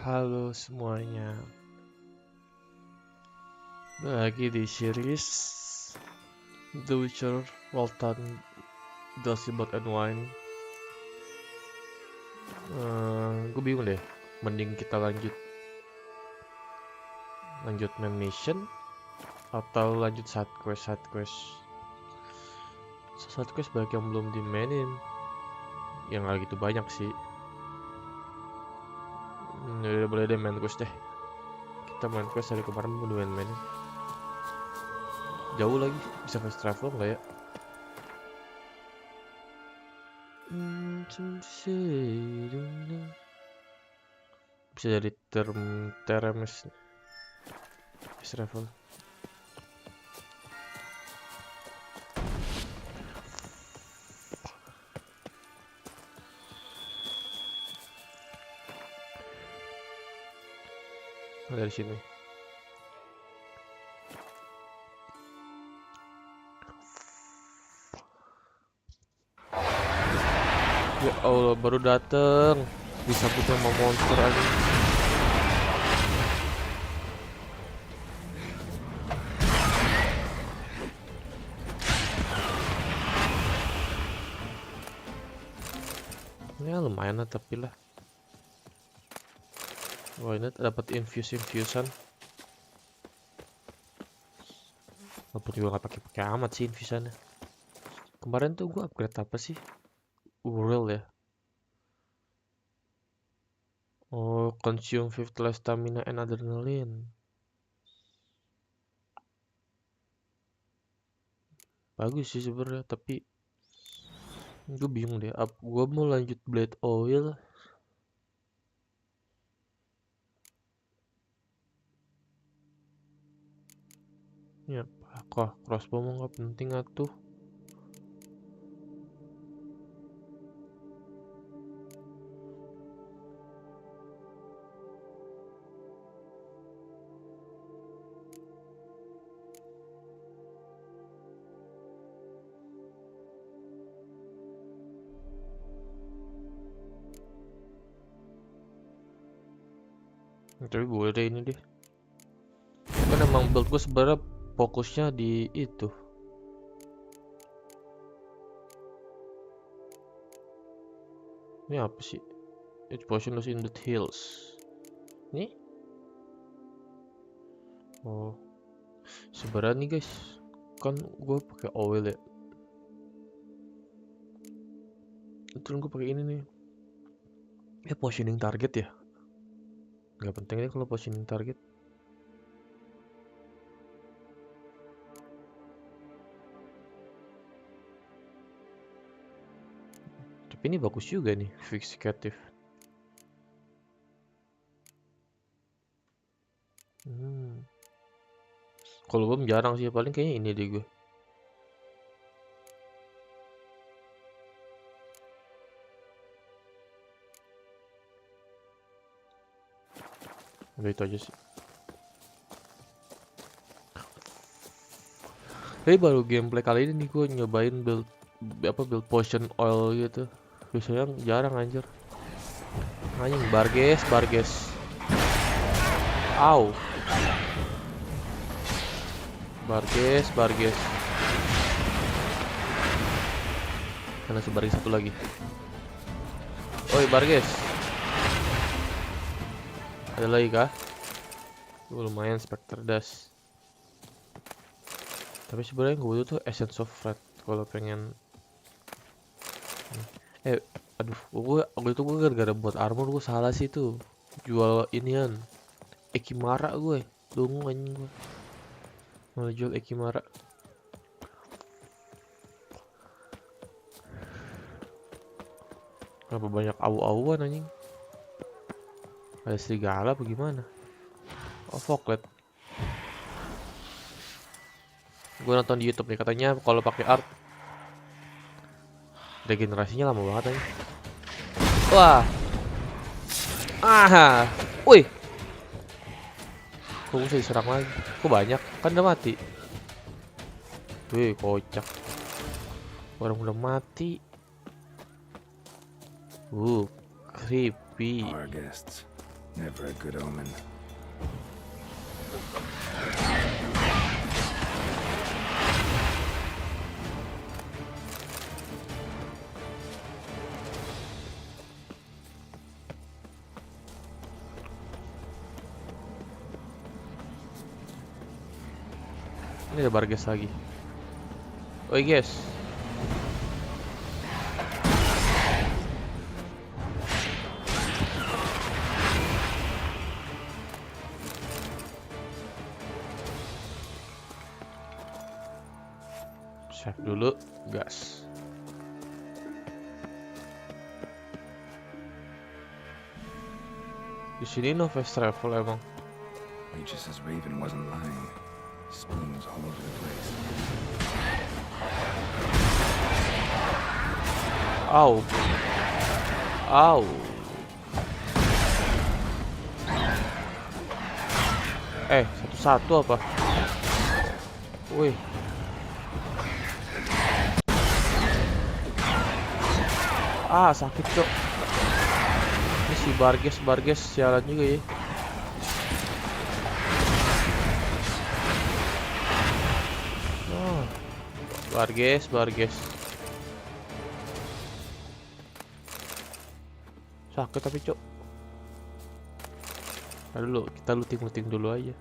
Halo semuanya, lagi di series The Witcher Walton Does About and Wine. Gue bingung deh, mending kita lanjut main mission atau lanjut side quest. Side quest banyak yang belum dimainin, yang gak gitu banyak sih. Udah boleh deh main quest deh. Kita main quest dari kemarin belum mainin. Jauh lagi, bisa fast travel nggak ya? Bisa jadi teremis fast travel. Dari sini. Ya Allah, baru dateng disambut sama monster aja. Ya lumayan lah, tapi lah. Wah, ini dapat infusan. Walaupun juga nggak pakai amat sih infusannya. Kemarin tuh gua upgrade apa sih? Urel ya. Oh, consume 50 less stamina and adrenaline. Bagus sih sebenarnya, tapi gue bingung deh. Gue mau lanjut blade oil. Ya, kok crossbow mau nggak penting atuh. Tapi boleh deh ini deh. Kan emang build gue sebenarnya fokusnya di itu. Ini apa sih? It's potionless in the hills. Nih? Oh, sebenarnya nih guys, kan gue pakai oil ya. Terus gue pakai ini nih. Positioning target ya. Gak penting deh kalau positioning target. Tapi ini bagus juga nih, fixative. Kalau gue jarang sih, paling kayaknya ini deh gue. Udah itu aja sih. Tapi baru gameplay kali ini nih gue nyobain build potion oil gitu. Biasanya jarang anjir. Anjing barges. Au. Barges. Karena sebaring satu lagi. Oi barges. Ada lagi kah? Lumayan Spectre Dust. Tapi sebenarnya gue butuh tuh Essence of Red kalau pengen. Gue gara-gara buat armor gue salah sih tuh. Jual inian Ekimara gue. Dungu anjing gue. Malah jual Ekimara. Kenapa banyak awu-awuan anjing? Ada serigala apa gimana? Oh, Foglet. Gue nonton di YouTube nih, katanya kalau pakai art regenerasinya lama banget aja. Wah. Wih. Kok bisa diserang lagi? Kok banyak? Kan udah mati. Wih, kocak. Orang udah mati. Creepy. Our guests, never a good omen. Ini ada Barges lagi. Oh guys. Save dulu, gas. Di sini no fast travel emang. Regis says Raven wasn't lying. Spoons all over the place. Au. Au. Satu-satu apa? Wih. Sakit cok. Ini si Barges sialan juga ya. Barges. Sakit tapi cok. Nah, dulu kita looting dulu aja.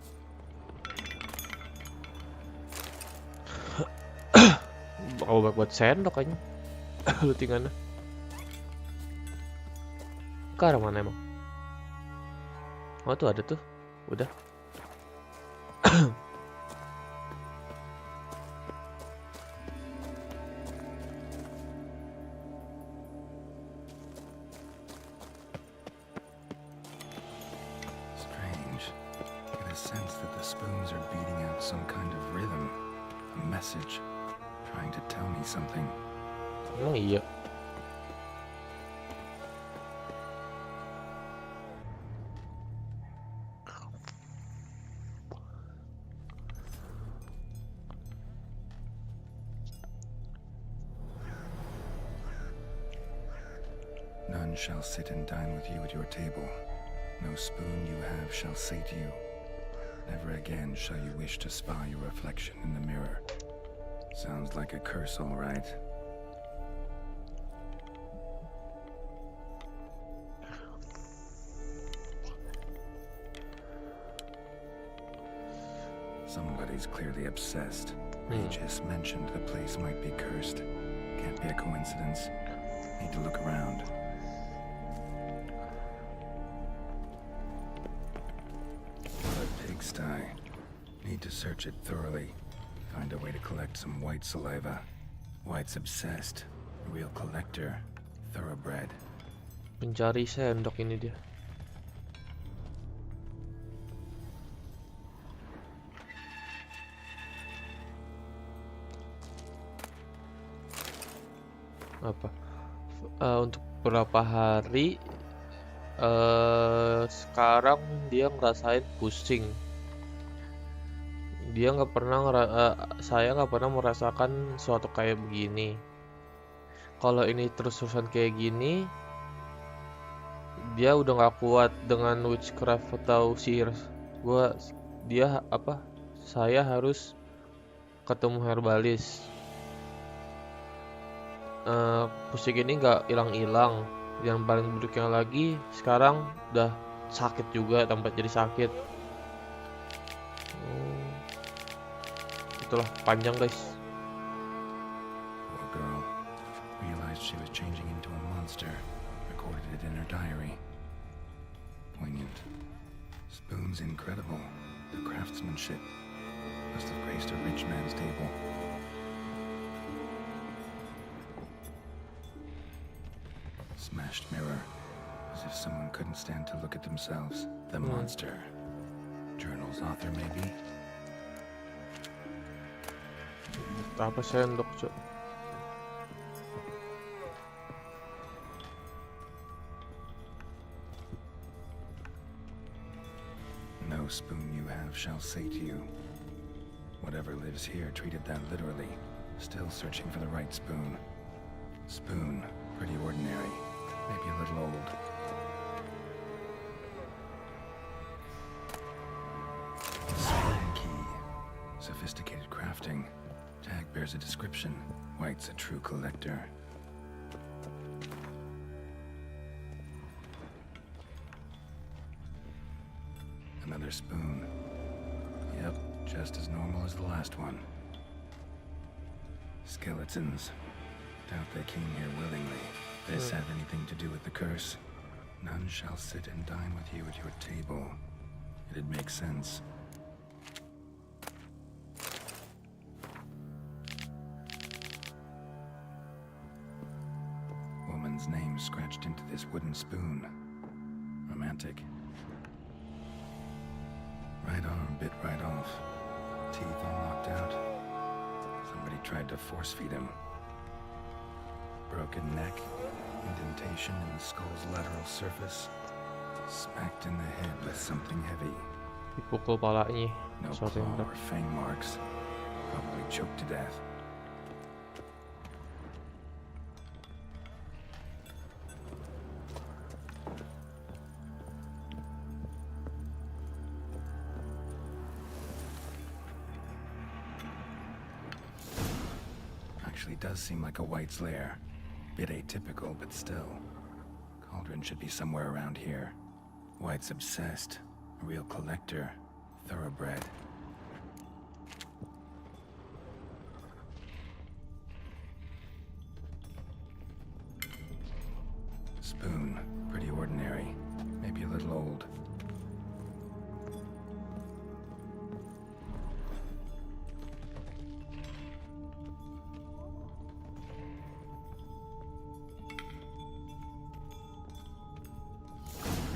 Buat sendok aja. Lootingannya. Ke arah mana emang? Oh tuh ada tuh. Udah. Strange. I get a sense that the spoons are beating out some kind of rhythm. A message. Trying to tell me something. Oh iya. None shall sit and dine with you at your table. No spoon you have shall sate you. Never again shall you wish to spy your reflection in the mirror. Sounds like a curse, all right. Somebody's clearly obsessed. Regis mentioned the place might be cursed. Can't be a coincidence. Need to look around. What a pigsty. Need to search it thoroughly. Find a way to collect some white saliva. White's obsessed. Real collector. Thoroughbred. Pencari sendok ini dia. Apa? Untuk beberapa hari sekarang dia ngerasain pusing. Dia nggak pernah saya nggak pernah merasakan suatu kayak begini. Kalau ini terus-terusan kayak gini, dia udah nggak kuat dengan witchcraft atau sihir. Saya harus ketemu herbalis. Pusing ini nggak hilang-hilang. Yang paling buruknya lagi sekarang udah sakit juga, tambah jadi sakit. Itulah panjang guys. Poor girl. Realized she was changing into a monster. Recorded it in her diary. Poignant. Spoon's incredible. The craftsmanship must have graced a rich man's table. Smashed mirror. As if someone couldn't stand to look at themselves. The monster. Journal's author, maybe? Apa sendok cok? No spoon you have shall sate you. Whatever lives here treated that literally. Still searching for the right spoon. Spoon, pretty ordinary. Maybe a little old. Spoon key. Sophisticated crafting. Tag bears a description. White's a true collector. Another spoon. Yep, just as normal as the last one. Skeletons. Doubt they came here willingly. This have anything to do with the curse? None shall sit and dine with you at your table. It'd make sense. Woman's name scratched into this wooden spoon. Romantic. Right arm bit right off. Teeth all knocked out. Somebody tried to force feed him. Broken neck. Indentation in the skull's lateral surface. Smacked in the head with something heavy. Dipukul palanya. No Sesuatu yang claw berat. or fang marks. Probably choked to death. Actually does seem like a White's lair. Bit atypical, but still. Cauldron should be somewhere around here. White's obsessed. A real collector. Thoroughbred. Spoon. Pretty ordinary. Maybe a little old.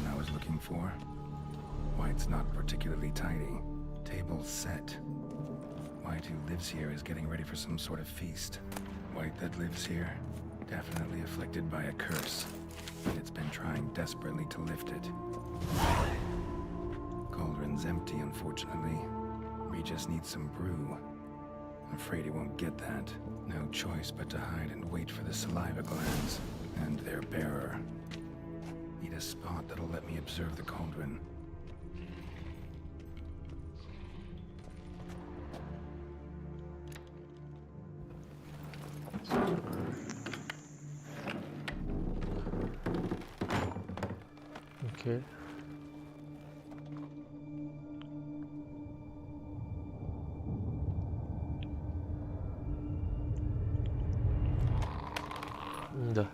I was looking for. White's not particularly tidy. Table's set. White who lives here is getting ready for some sort of feast. White that lives here, definitely afflicted by a curse. And it's been trying desperately to lift it. Cauldron's empty, unfortunately. We just need some brew. Afraid he won't get that. No choice but to hide and wait for the saliva glands and their bearer. Need a spot that'll let me observe the cauldron. Oke. Udah.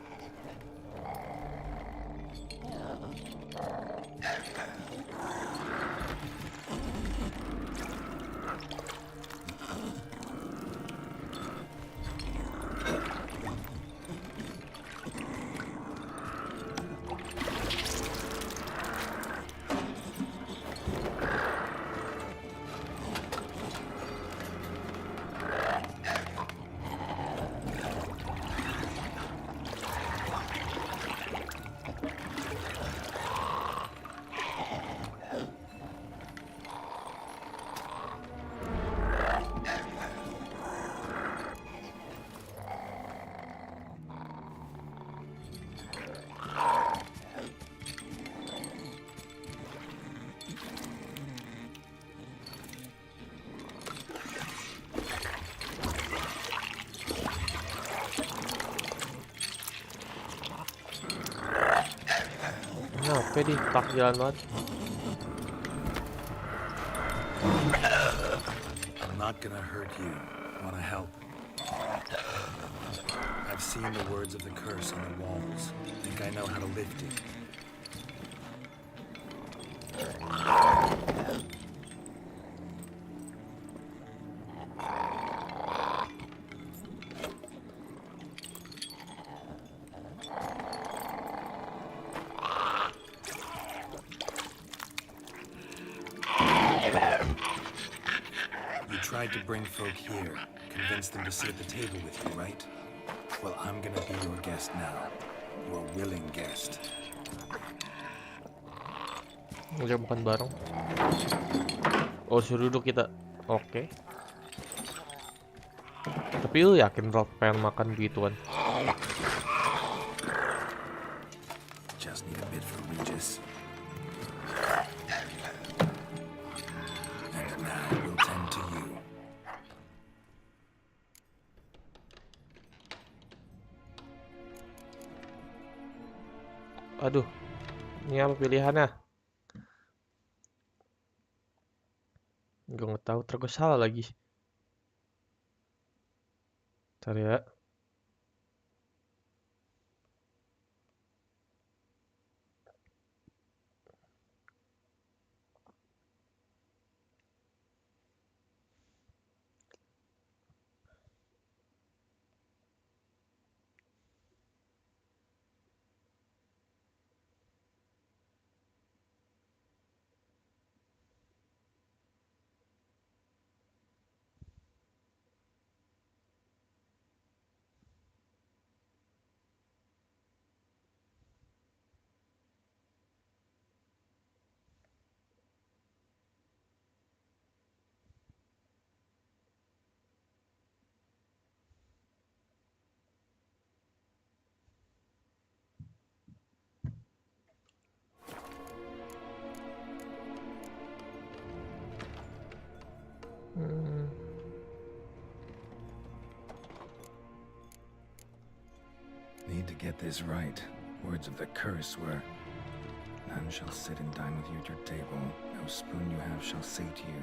Kenapa di tak jalan banget? I'm not gonna hurt you. Wanna help? I've seen the words of the curse on the walls. Think I know how to lift it. You tried to bring folk here, convince them to sit at the table with you, right? Well, I'm gonna be your guest now. Your willing guest. Ngajak makan bareng. Oh, suruh duduk kita. Oke. Tapi lu yakin Ralph pengen makan gituan? Just need a bit for Regis. And now we'll tend to you. Aduh, ini apa pilihannya? Gue nggak tahu, terus salah lagi. Ntar ya. Hmm. Need to get this right. Words of the curse were, none shall sit and dine with you at your table. No spoon you have shall say to you,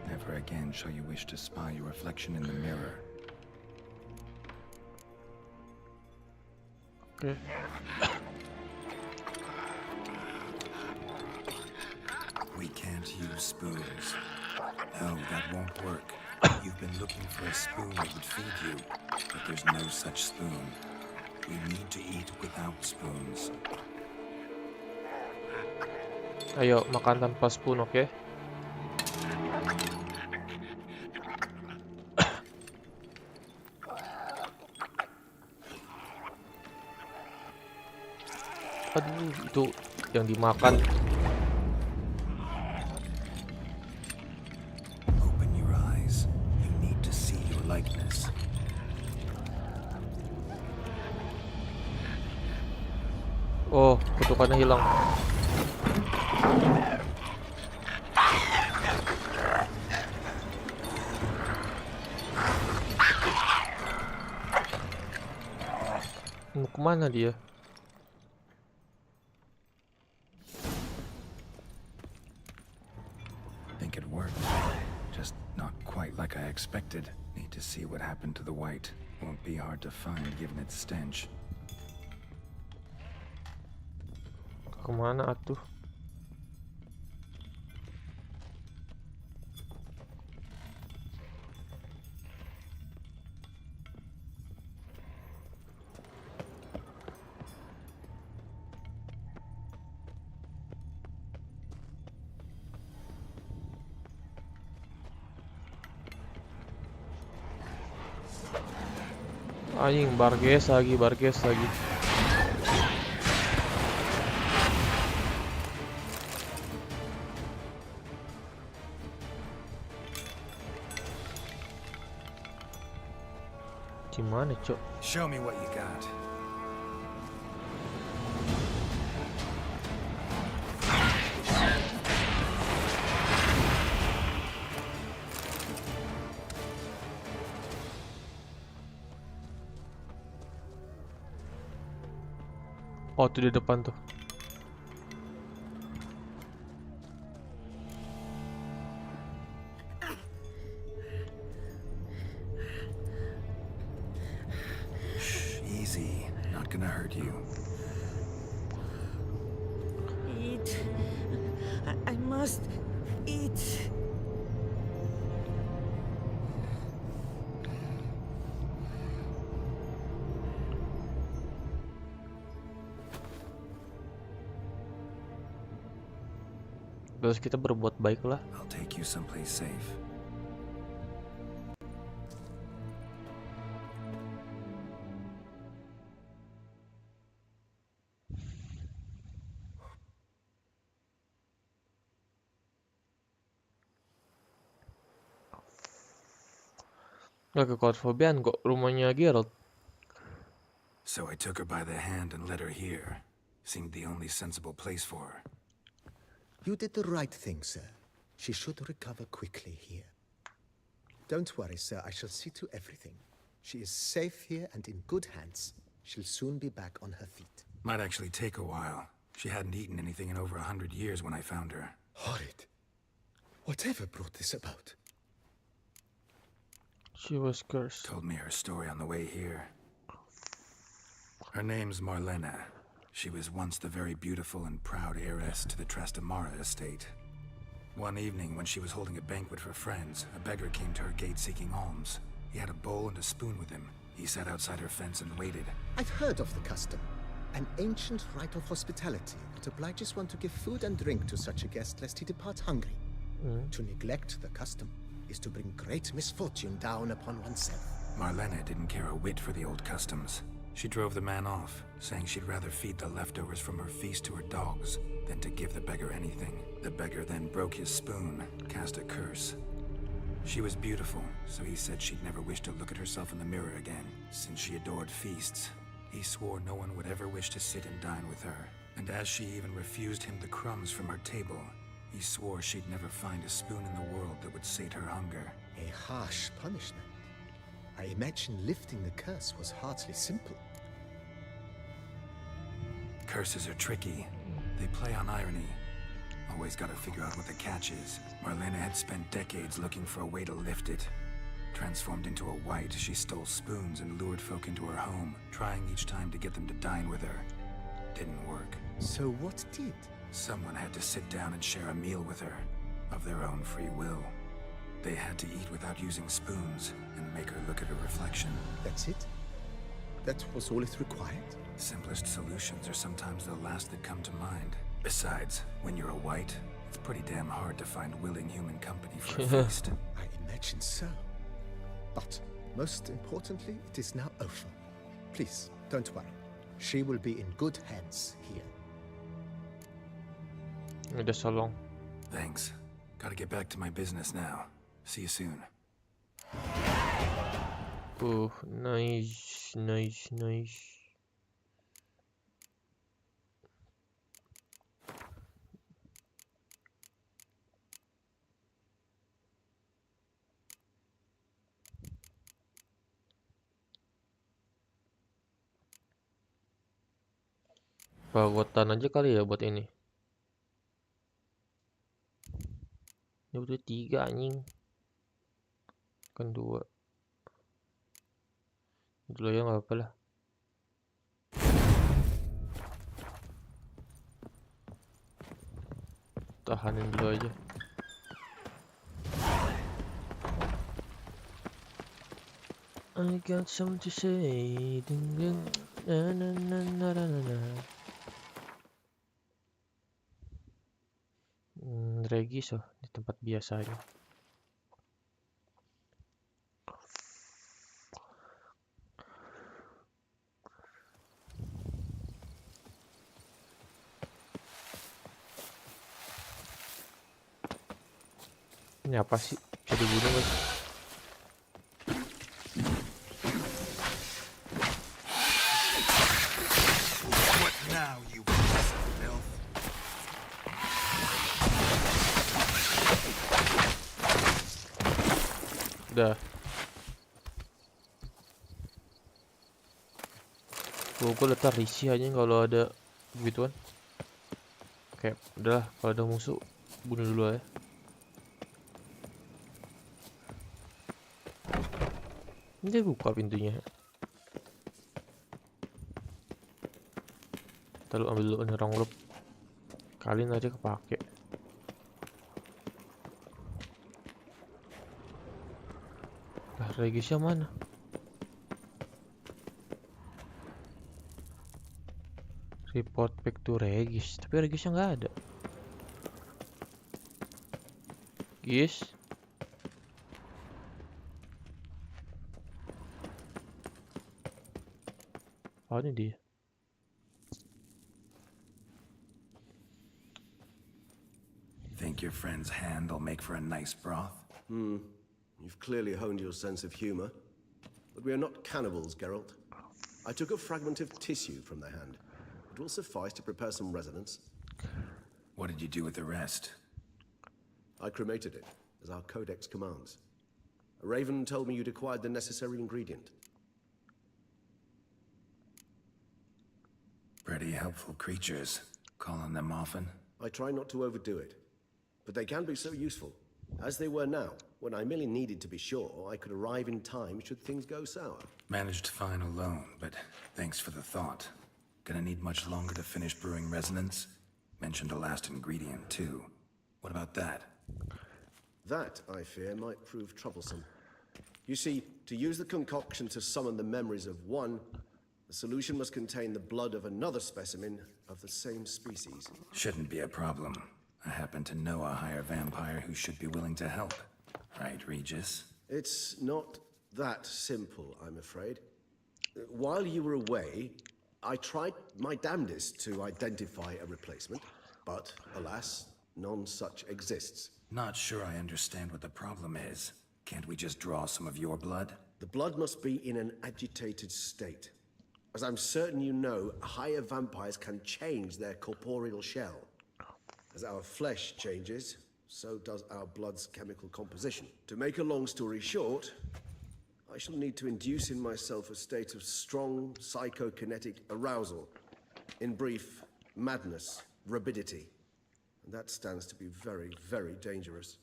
never again shall you wish to spy your reflection in the mirror. Oke. We can't use spoons. No, that won't work. You've been looking for a spoon that would feed you, but there's no such spoon. We need to eat without spoons. Ayo makan tanpa spoon, oke? Aduh, itu yang dimakan. Open your eyes. You need to see your likeness. Oh, kutukannya hilang. Mau kemana dia? Think it worked. Just not quite like I expected. Need to see what happened to the white. Won't be hard to find given its stench. Kemana atuh? Anjing, barges lagi, barges lagi. Gimana, Cok? Show me what you got. Oh, tuh di depan tuh. Shh, easy. Not gonna hurt you. Eat. I must eat. Terus kita berbuat baik lah. I'll take you someplace safe. Nggak ke Court Fabian kok, rumahnya Geralt. So I took her by the hand and led her here. Seemed the only sensible place for her. You did the right thing, sir. She should recover quickly here. Don't worry, sir. I shall see to everything. She is safe here and in good hands. She'll soon be back on her feet. Might actually take a while. She hadn't eaten anything in over 100 years when I found her. Horrid. Whatever brought this about? She was cursed. Told me her story on the way here. Her name's Marlena. She was once the very beautiful and proud heiress to the Trastamara estate. One evening, when she was holding a banquet for friends, a beggar came to her gate seeking alms. He had a bowl and a spoon with him. He sat outside her fence and waited. I've heard of the custom. An ancient rite of hospitality that obliges one to give food and drink to such a guest lest he depart hungry. To neglect the custom is to bring great misfortune down upon oneself. Marlena didn't care a whit for the old customs. She drove the man off, saying she'd rather feed the leftovers from her feast to her dogs than to give the beggar anything. The beggar then broke his spoon, cast a curse. She was beautiful, so he said she'd never wish to look at herself in the mirror again. Since she adored feasts, he swore no one would ever wish to sit and dine with her. And as she even refused him the crumbs from her table, he swore she'd never find a spoon in the world that would sate her hunger. A harsh punishment. I imagine lifting the curse was hardly simple. Curses are tricky. They play on irony. Always gotta figure out what the catch is. Marlena had spent decades looking for a way to lift it. Transformed into a wight, she stole spoons and lured folk into her home, trying each time to get them to dine with her. Didn't work. So what did? Someone had to sit down and share a meal with her, of their own free will. They had to eat without using spoons, and make her look at her reflection. That's it? That was all it required? Simplest solutions are sometimes the last that come to mind. Besides, when you're a wight, it's pretty damn hard to find willing human company for a feast. I imagine so. But most importantly, it is now over. Please, don't worry. She will be in good hands here. Udah so long. Thanks. Gotta get back to my business now. See you soon. Nice, nice, nice. Bagotan aja kali ya buat ini. Ini butuh 3 anjing. Kan 2. Dulu ya nggak apa-apa lah. Tahanin dulu aja. I got something to say. Ding ding. Na na na na na na. Regis di tempat biasanya. Ini apa sih? Bisa dibunuh guys. What now, you piece of filth? Udah. Gue letak risih aja kalau ada begituan. Kayak udahlah, kalau ada musuh bunuh dulu aja. Ini dia buka pintunya. Kita lu ambil dulu nerong loop. Kalian aja kepake. Lah Regisnya mana? Report back to Regis. Tapi Regisnya nggak ada. Gis. Oh ini dia. Think your friend's hand will make for a nice broth? You've clearly honed your sense of humor. But we are not cannibals, Geralt. I took a fragment of tissue from their hand. It will suffice to prepare some resonance. What did you do with the rest? I cremated it, as our codex commands. A raven told me you'd acquired the necessary ingredient. Pretty helpful creatures. Call on them often? I try not to overdo it, but they can be so useful. As they were now, when I merely needed to be sure I could arrive in time should things go sour. Managed fine alone, but thanks for the thought. Gonna need much longer to finish brewing resonance? Mentioned a last ingredient, too. What about that? That, I fear, might prove troublesome. You see, to use the concoction to summon the memories of one, the solution must contain the blood of another specimen of the same species. Shouldn't be a problem. I happen to know a higher vampire who should be willing to help. Right, Regis? It's not that simple, I'm afraid. While you were away, I tried my damnedest to identify a replacement, but alas, none such exists. Not sure I understand what the problem is. Can't we just draw some of your blood? The blood must be in an agitated state. As I'm certain you know, higher vampires can change their corporeal shell. As our flesh changes, so does our blood's chemical composition. To make a long story short, I shall need to induce in myself a state of strong psychokinetic arousal. In brief, madness, rabidity. And that stands to be very, very dangerous.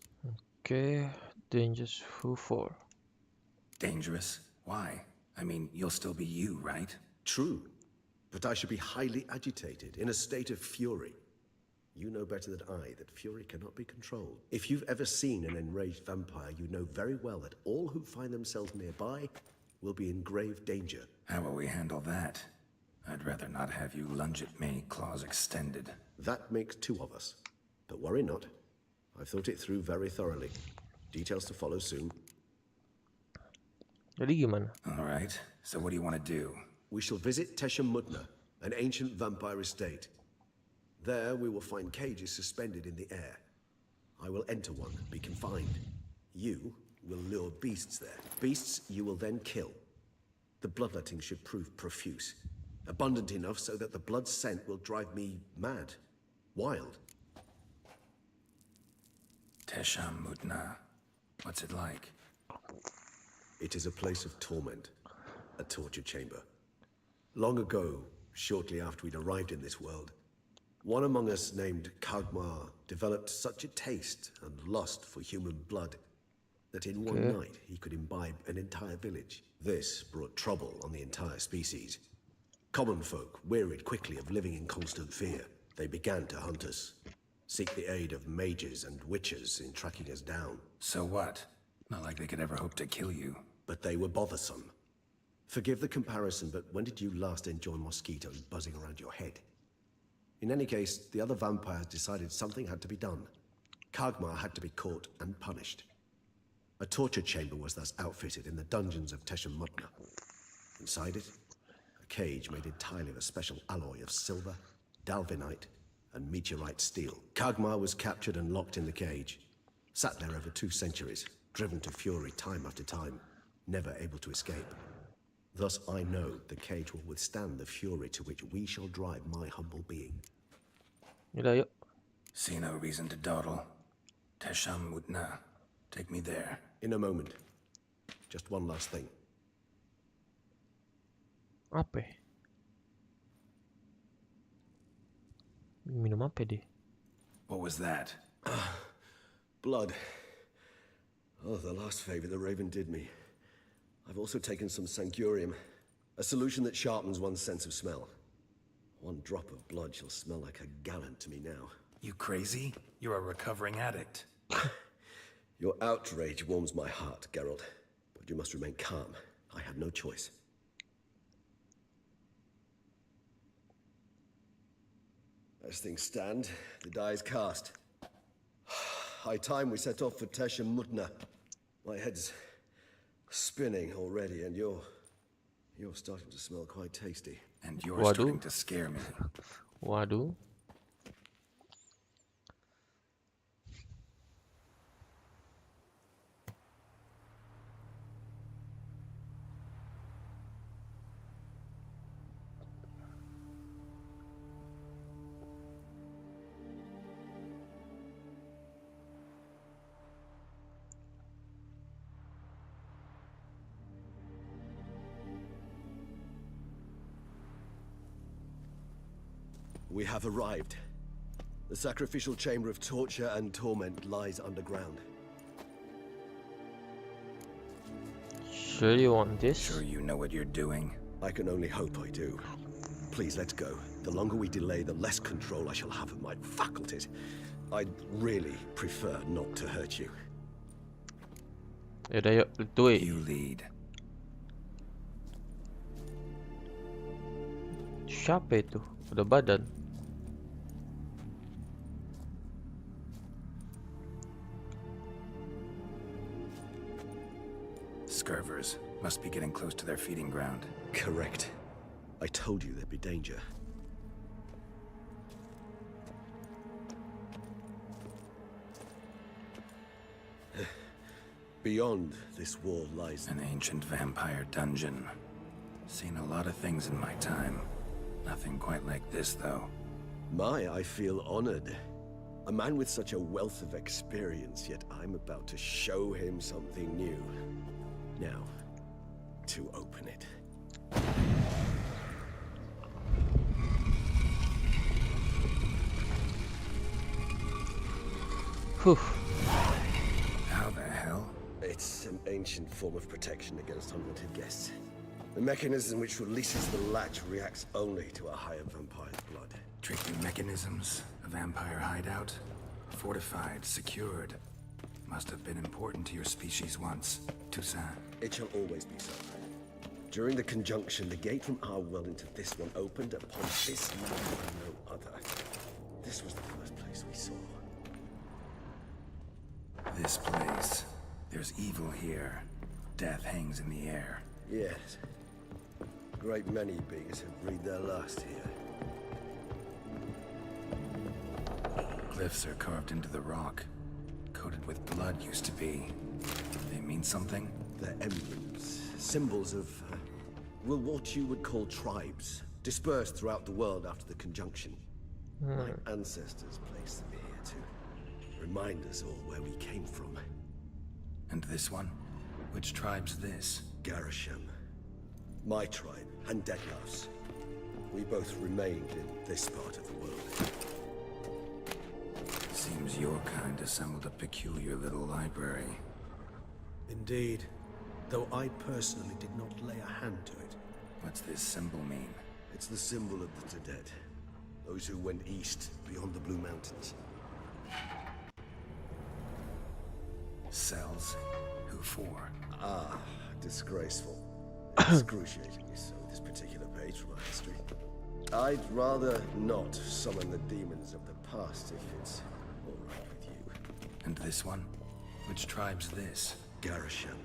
Okay, dangerous who for? Dangerous? Why? I mean, you'll still be you, right? True, but I should be highly agitated, in a state of fury. You know better than I that fury cannot be controlled. If you've ever seen an enraged vampire, you know very well that all who find themselves nearby will be in grave danger. How will we handle that? I'd rather not have you lunge at me, claws extended. That makes two of us. But worry not. I've thought it through very thoroughly. Details to follow soon. Jadi gimana? All right, so what do you want to do? We shall visit Teshem Mutna, an ancient vampire estate. There we will find cages suspended in the air. I will enter one, be confined. You will lure beasts there. Beasts you will then kill. The bloodletting should prove profuse. Abundant enough so that the blood scent will drive me mad. Wild. Teshem Mutna. What's it like? It is a place of torment. A torture chamber. Long ago, shortly after we'd arrived in this world, one among us named Kagmar developed such a taste and lust for human blood that in one night he could imbibe an entire village. This brought trouble on the entire species. Common folk wearied quickly of living in constant fear. They began to hunt us, seek the aid of mages and witches in tracking us down. So what? Not like they could ever hope to kill you. But they were bothersome. Forgive the comparison, but when did you last enjoy mosquitoes buzzing around your head? In any case, the other vampires decided something had to be done. Kagmar had to be caught and punished. A torture chamber was thus outfitted in the dungeons of Teshem Mutna. Inside it, a cage made entirely of a special alloy of silver, dalvinite, and meteorite steel. Kagmar was captured and locked in the cage. Sat there over 2 centuries, driven to fury time after time, never able to escape. Thus I know the cage will withstand the fury to which we shall drive my humble being. Yaudah, yuk. See no reason to dawdle. Teshem Mutna. Take me there. In a moment. Just one last thing. Apa ya? Minum apa dia? What was that? Blood. Oh, the last favor the Raven did me. I've also taken some Sancurium, a solution that sharpens one's sense of smell. One drop of blood shall smell like a gallon to me now. You crazy? You're a recovering addict. Your outrage warms my heart, Geralt. But you must remain calm. I had no choice. As things stand, the die is cast. High time we set off for Teshem Mutna. My head's spinning already, and you're starting to smell quite tasty. And you're Waduh. starting to scare me. Waduh. We have arrived. The sacrificial chamber of torture and torment lies underground. Sure you want this? Sure you know what you're doing? I can only hope I do. Please, let's go. The longer we delay, the less control I shall have of my faculties. I'd really prefer not to hurt you. Yaudah yuk, do it. You lead. Siapa itu? Udah badan. Scurvers must be getting close to their feeding ground. Correct. I told you there'd be danger. Beyond this wall lies An ancient vampire dungeon. Seen a lot of things in my time. Nothing quite like this, though. I feel honored. A man with such a wealth of experience, yet I'm about to show him something new. Now, to open it. Whew. How the hell? It's an ancient form of protection against unwanted guests. The mechanism which releases the latch reacts only to a higher vampire's blood. Tricky mechanisms, a vampire hideout. Fortified, secured. Must have been important to your species once. Toussaint. It shall always be so. During the conjunction, the gate from our world into this one opened upon this land and no other. This was the first place we saw. This place. There's evil here. Death hangs in the air. Yes. A great many beings have breathed their last here. Glyphs are carved into the rock. Coated with blood used to be. They mean something? They're emblems, symbols of, what you would call tribes, dispersed throughout the world after the conjunction. My ancestors placed them here to remind us all where we came from. And this one? Which tribe's this? Garisham. My tribe, and Deadlouse. We both remained in this part of the world. Seems your kind assembled a peculiar little library. Indeed. Though I personally did not lay a hand to it. What's this symbol mean? It's the symbol of the Dead. Those who went east, beyond the Blue Mountains. Cells? Who for? Ah, disgraceful. Excruciatingly so, this particular page from our history. I'd rather not summon the demons of the past if it's all right with you. And this one? Which tribe's this? Garisham.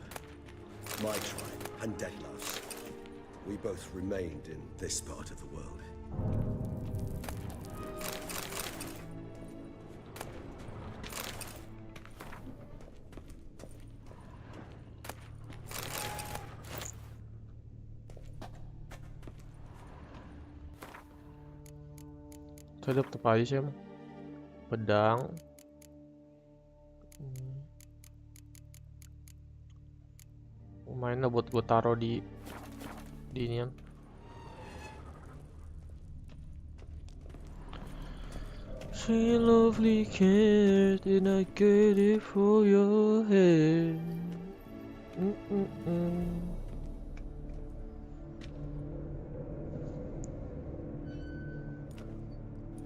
My tribe, and Deadlouse. We both remained in this part of the world. Saya dapat apa aja sih emang? Pedang. Lumayan lah buat gue taruh di inian. She lovely cat and I get it for your head.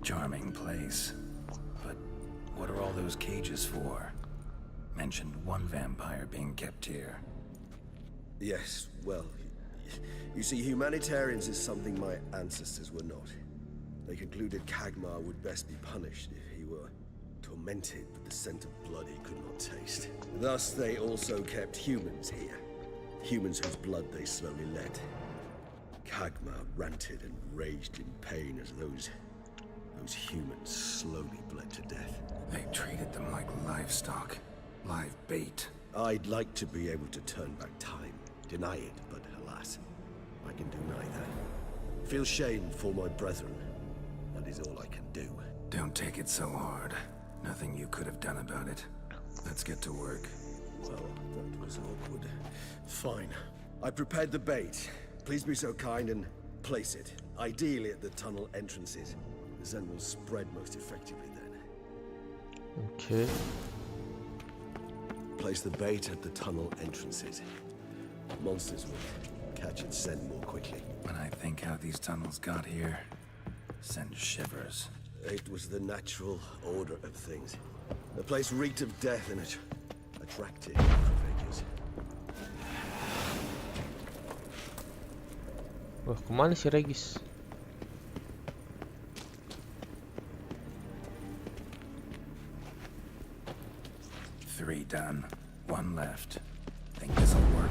Charming place. But what are all those cages for? Mentioned one vampire being kept here. Yes, well, you see, humanitarians is something my ancestors were not. They concluded Kagmar would best be punished if he were tormented with the scent of blood he could not taste. Thus, they also kept humans here. Humans whose blood they slowly let. Kagmar ranted and raged in pain as those humans slowly bled to death. They treated them like livestock. Live bait. I'd like to be able to turn back time, deny it, but alas, I can do neither. Feel shame for my brethren. That is all I can do. Don't take it so hard. Nothing you could have done about it. Let's get to work. Well, that was awkward. Fine. I prepared the bait. Please be so kind and place it, ideally at the tunnel entrances. The Zen will spread most effectively then. Oke. Place the bait at the tunnel entrances. Monsters will catch and send more quickly. When I think how these tunnels got here, send shivers. It was the natural order of things. The place reeked of death and it attracted macrophages. Wah, kemana si Regis? Three done. One left. Think this'll work?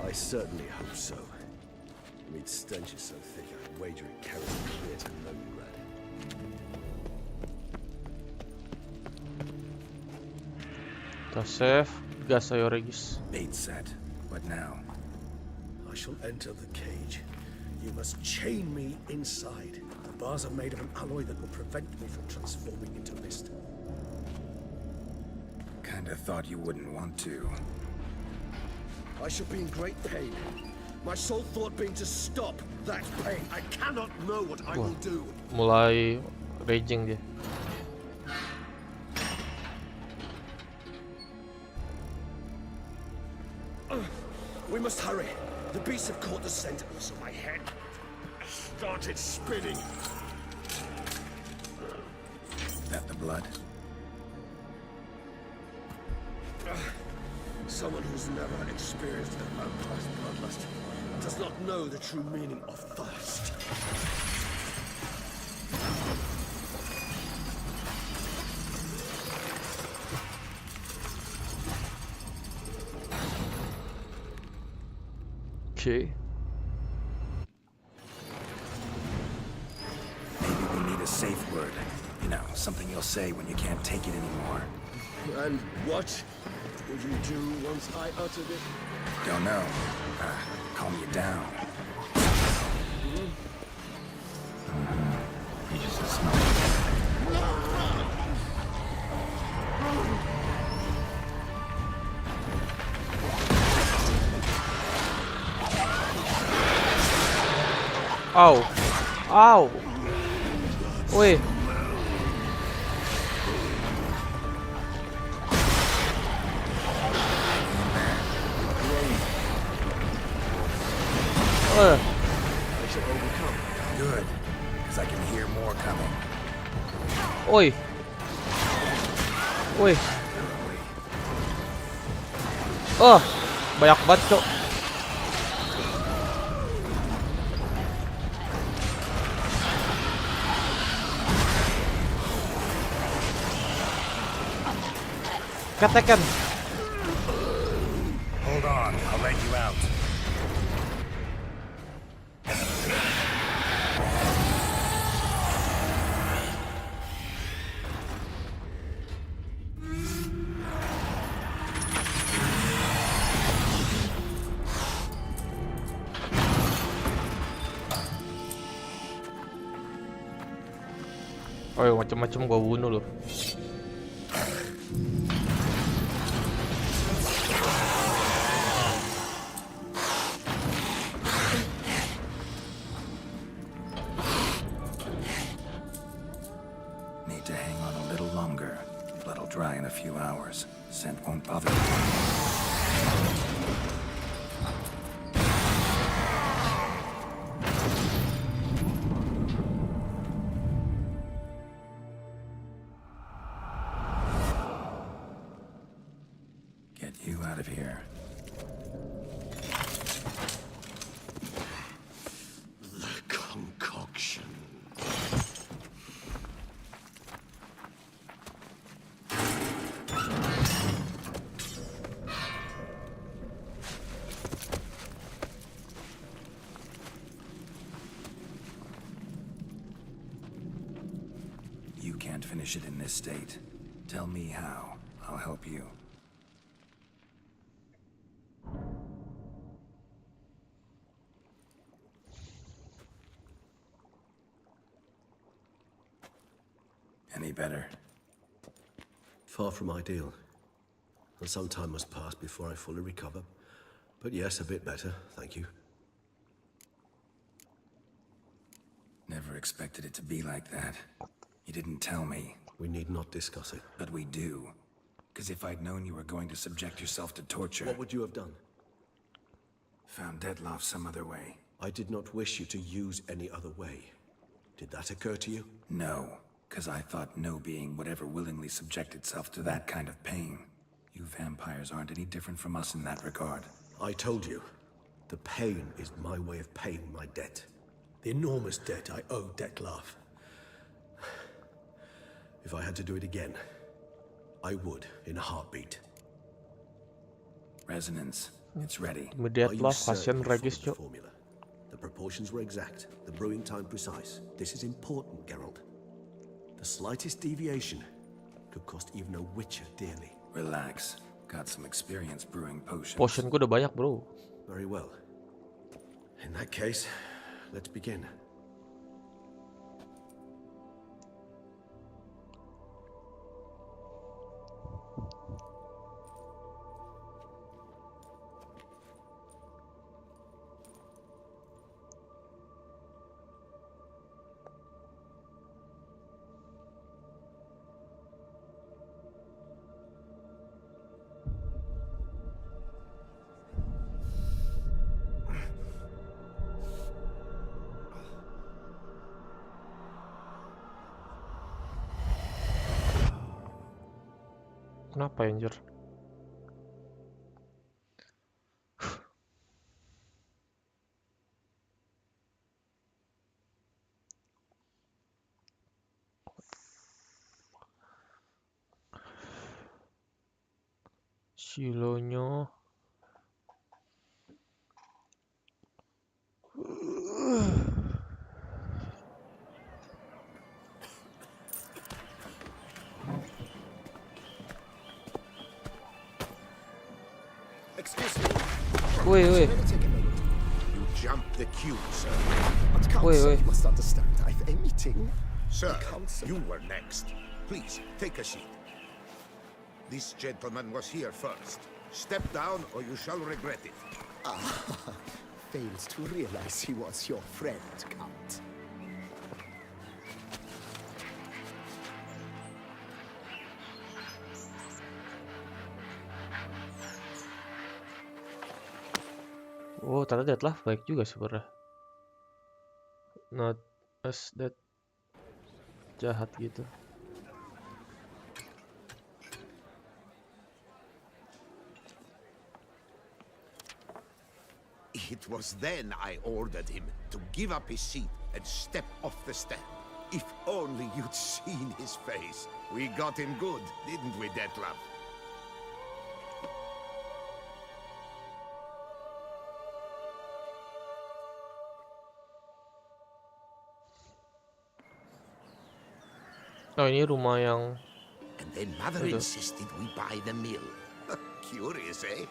I certainly hope so. The meat stench is so thick, I'd wager it carries a clear to Leningrad. Kita save. Gas ayo Regis. Bait set. What now? I shall enter the cage. You must chain me inside. The bars are made of an alloy that will prevent me from transforming into mist. Kinda thought you wouldn't want to. I shall be in great pain. My sole thought being to stop that pain. I cannot know what I will do. Mulai raging dia. We must hurry. The beasts have caught the scent, so my head started spinning. That the blood? Someone who's never experienced a vampire's bloodlust does not know the true meaning of thirst. Oke. Maybe we need a safe word. You know, something you'll say when you can't take it anymore. And what would you do once I uttered it? Don't know. Calm you down. You just smell. Au. Au. Wih. We should overcome. Good, because I can hear more coming. Oi. Wih. Oh, banyak banget, Cok. Katakan. Hold on, I'll let you out. Oh, macam-macam gua bunuh loh. Need to hang on a little longer. Blood'll dry in a few hours. Scent won't bother you. Get you out of here. The concoction. You can't finish it in this state. Tell me how. I'll help you. Any better? Far from ideal. And some time must pass before I fully recover. But yes, a bit better, thank you. Never expected it to be like that. You didn't tell me, We need not discuss it. but we do. Because if I'd known you were going to subject yourself to torture, What would you have done? found Dettlaff some other way. I did not wish you to use any other way. Did that occur to you? No, because I thought no being would ever willingly subject itself to that kind of pain. You vampires aren't any different from us in that regard. I told you, the pain is my way of paying my debt. The enormous debt I owe Dettlaff. If I had to do it again, I would in a heartbeat. Resonance. It's ready. Immediate Are you love, certain kasihan you Regis, followed the Cok. formula? The proportions were exact, the brewing time precise. This is important, Geralt. The slightest deviation could cost even a witcher dearly. Relax. Got some experience brewing potions. Potion gue udah banyak, bro. Very well. In that case, let's begin. Kenapa anjir? Silonya. Excuse me. Woi, woi. May I take a moment? You jumped the queue, sir. But Count, Wait, sir, wait. you must understand. I've a meeting. Sir, Counsel. you were next. Please, take a seat. This gentleman was here first. Step down or you shall regret it. Fails to realize he was your friend, Count. Oh, ternyata Dettlaff baik juga sebenarnya. Not as that jahat gitu. It was then I ordered him to give up his seat and step off the step. If only you'd seen his face. We got him good, didn't we, Dettlaff? Oh, ini rumah yang And then Mother Okay. insisted we buy the mill. Curious, eh?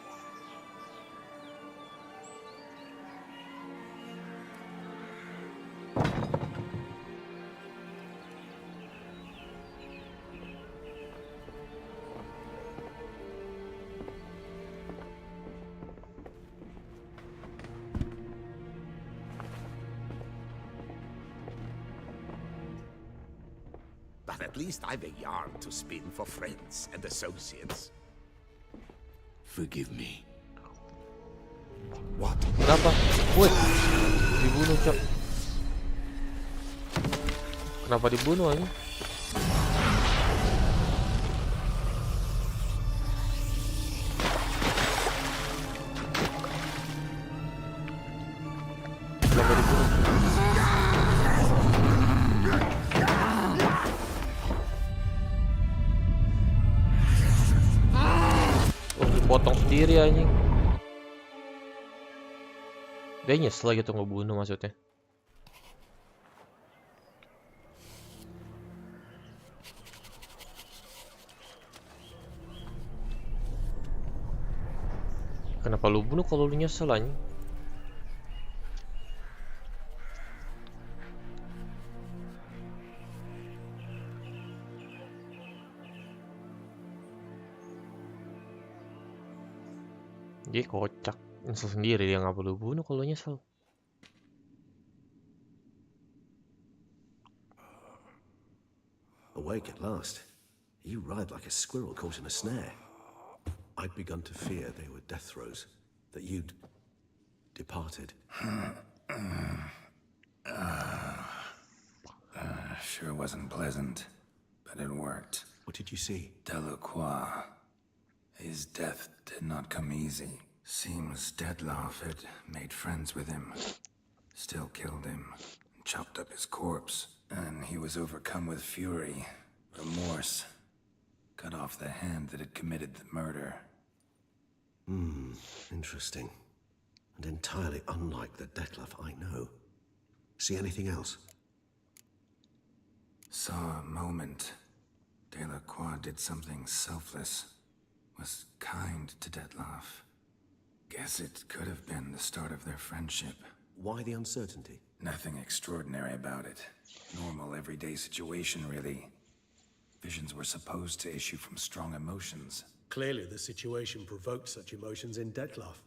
But at least I've a yarn to spin for friends and associates. Forgive me. What? kenapa? Woi, dibunuh, Cok. Kenapa dibunuh aja? Kenapa dibunuh? Oh, dipotong sendiri anjing. Dia nyesel gitu ngebunuh maksudnya. Kenapa lu bunuh kalau lu nyesel anjing? Dia kocak, nyesel sendiri, dia nggak perlu bunuh kalau nyesel. Awake at last. You writhed like a squirrel caught in a snare. I'd begun to fear they were death throes, that you'd departed. Sure wasn't pleasant, but it worked. What did you see? Delacroix. His death did not come easy. Seems Dettlaff had made friends with him. Still killed him, chopped up his corpse. And he was overcome with fury, remorse. Cut off the hand that had committed the murder. Interesting. And entirely unlike the Dettlaff I know. See anything else? Saw a moment. Delacroix did something selfless. Was kind to Dettlaff. Guess it could have been the start of their friendship. Why the uncertainty? Nothing extraordinary about it. Normal, everyday situation, really. Visions were supposed to issue from strong emotions. Clearly, the situation provoked such emotions in Dettlaff.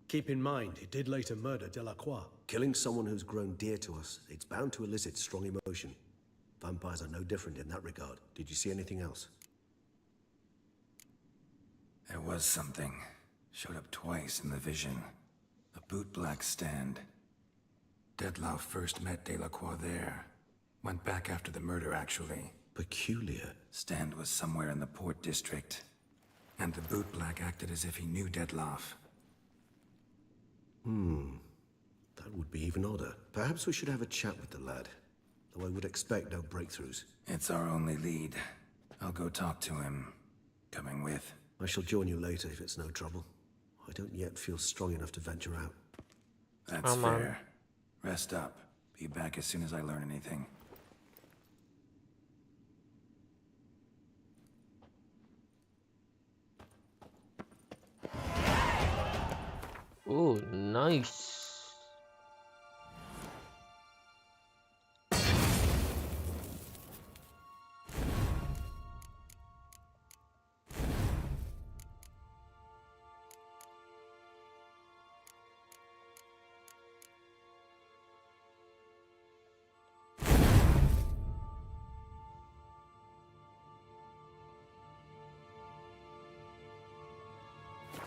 Keep in mind, he did later murder Delacroix. Killing someone who's grown dear to us, it's bound to elicit strong emotion. Vampires are no different in that regard. Did you see anything else? There was something. Showed up twice in the vision. A bootblack stand. Dettlaff first met Delacroix there. Went back after the murder, actually. Peculiar. Stand was somewhere in the Port District. And the bootblack acted as if he knew Dettlaff. That would be even odder. Perhaps we should have a chat with the lad. Though I would expect no breakthroughs. It's our only lead. I'll go talk to him. Coming with. I shall join you later if it's no trouble. I don't yet feel strong enough to venture out. That's Come on. fair. Rest up. Be back as soon as I learn anything. Oh, nice.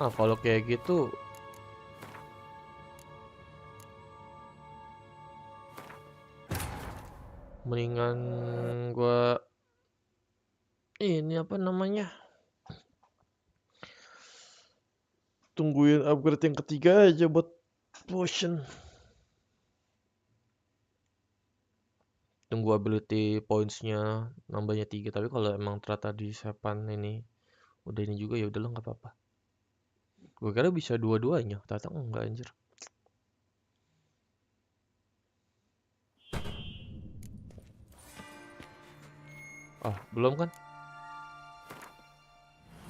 Kalau kayak gitu mendingan gua ini apa namanya? Tungguin upgrade yang ketiga aja buat potion. Tunggu ability points-nya nambahnya 3, tapi kalau emang ternyata di Sepan ini udah ini juga ya udah nggak apa-apa. Gue kira bisa dua-duanya, ternyata enggak anjir. Belum kan?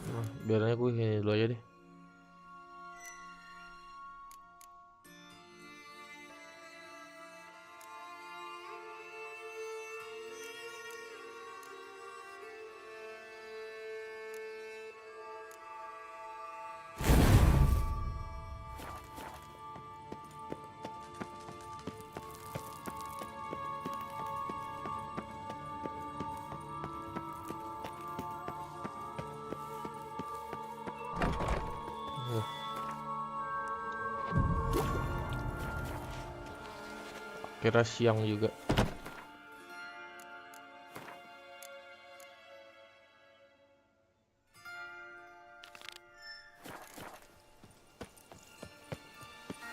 Nah, biarnya gue ini dulu aja deh. Kira siang juga.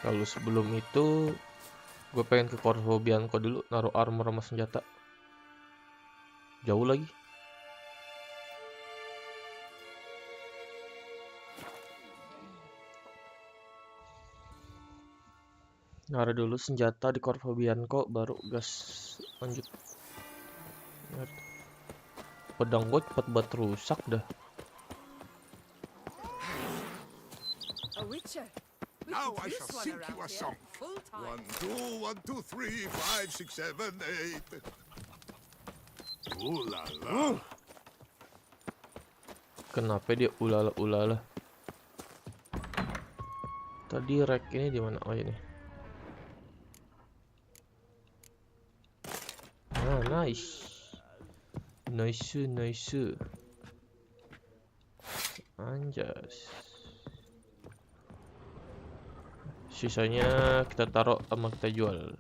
Kalau sebelum itu gue pengen ke Corvo Bianco dulu, naruh armor sama senjata. Jauh lagi. Naruh dulu senjata di Corvo Bianco, baru gas lanjut. Pedang gue cepet banget rusak dah. A witcher. We Now could I use shall one sing around you a here song. full time. 1, 2, 1, 2, 3, 5, 6, 7, 8. Ooh la la. Kenapa dia ulala? Tadi rack ini di mana? Oh ini. Nice. Nice. Anjas. Sisanya kita taruh sama kita jual.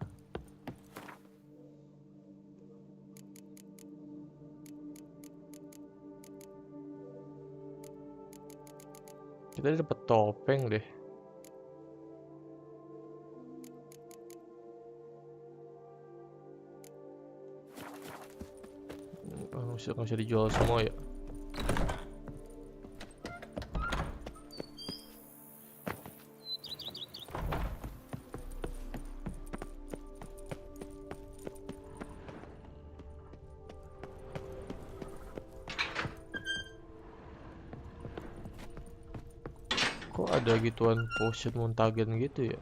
Kita dapat topeng deh. Nggak bisa dijual semua ya. Kok ada gituan potion muntagen gitu ya?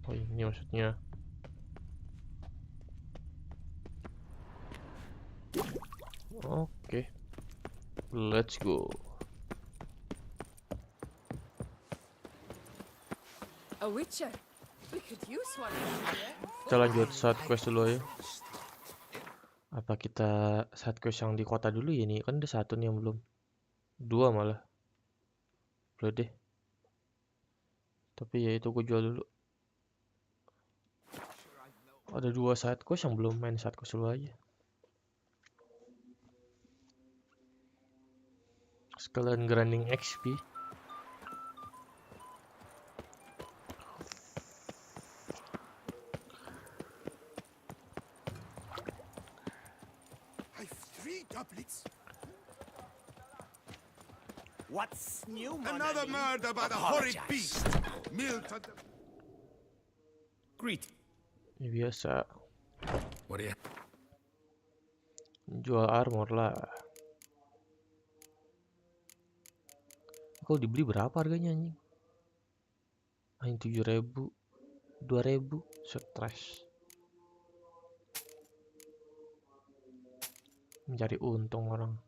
Oh ini maksudnya. Oke. Let's go. A witcher. We could use one here. Kita lanjut side quest dulu ya. Apa kita side quest yang di kota dulu ya? Ini kan ada satu nih yang belum. 2 malah. Boleh deh. Tapi ya itu gue jual dulu. Ada 2 side quest yang belum main side quest dulu aja. Sekalian grinding XP. I've 3 doublets. What's new, Another murder by the horrid beast. Milton. Greet. Ya biasa. What do you... Jual armor lah. Kalau dibeli berapa harganya anjing? Hanya 7.000, 2.000, stres. Mencari untung orang.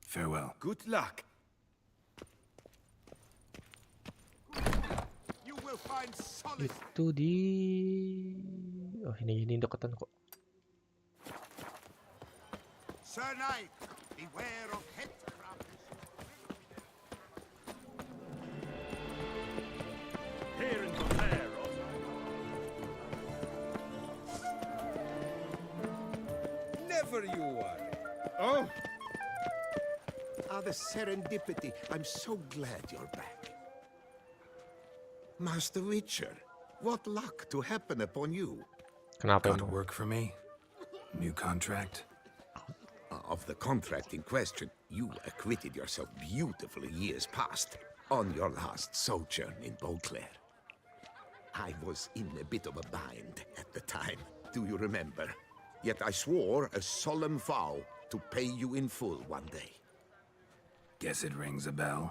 Farewell. Good luck. You will find solace. Itu di... Oh ini deketan kok. Sir Knight, beware of headcrabbers. Here and there. Never you worry. Oh. The serendipity. I'm so glad you're back. Master Witcher, what luck to happen upon you. Kenapa Got emang? work for me? New contract? Of the contract in question, you acquitted yourself beautifully years past on your last sojourn in Beauclair. I was in a bit of a bind at the time, do you remember? Yet I swore a solemn vow to pay you in full one day. Guess it rings a bell.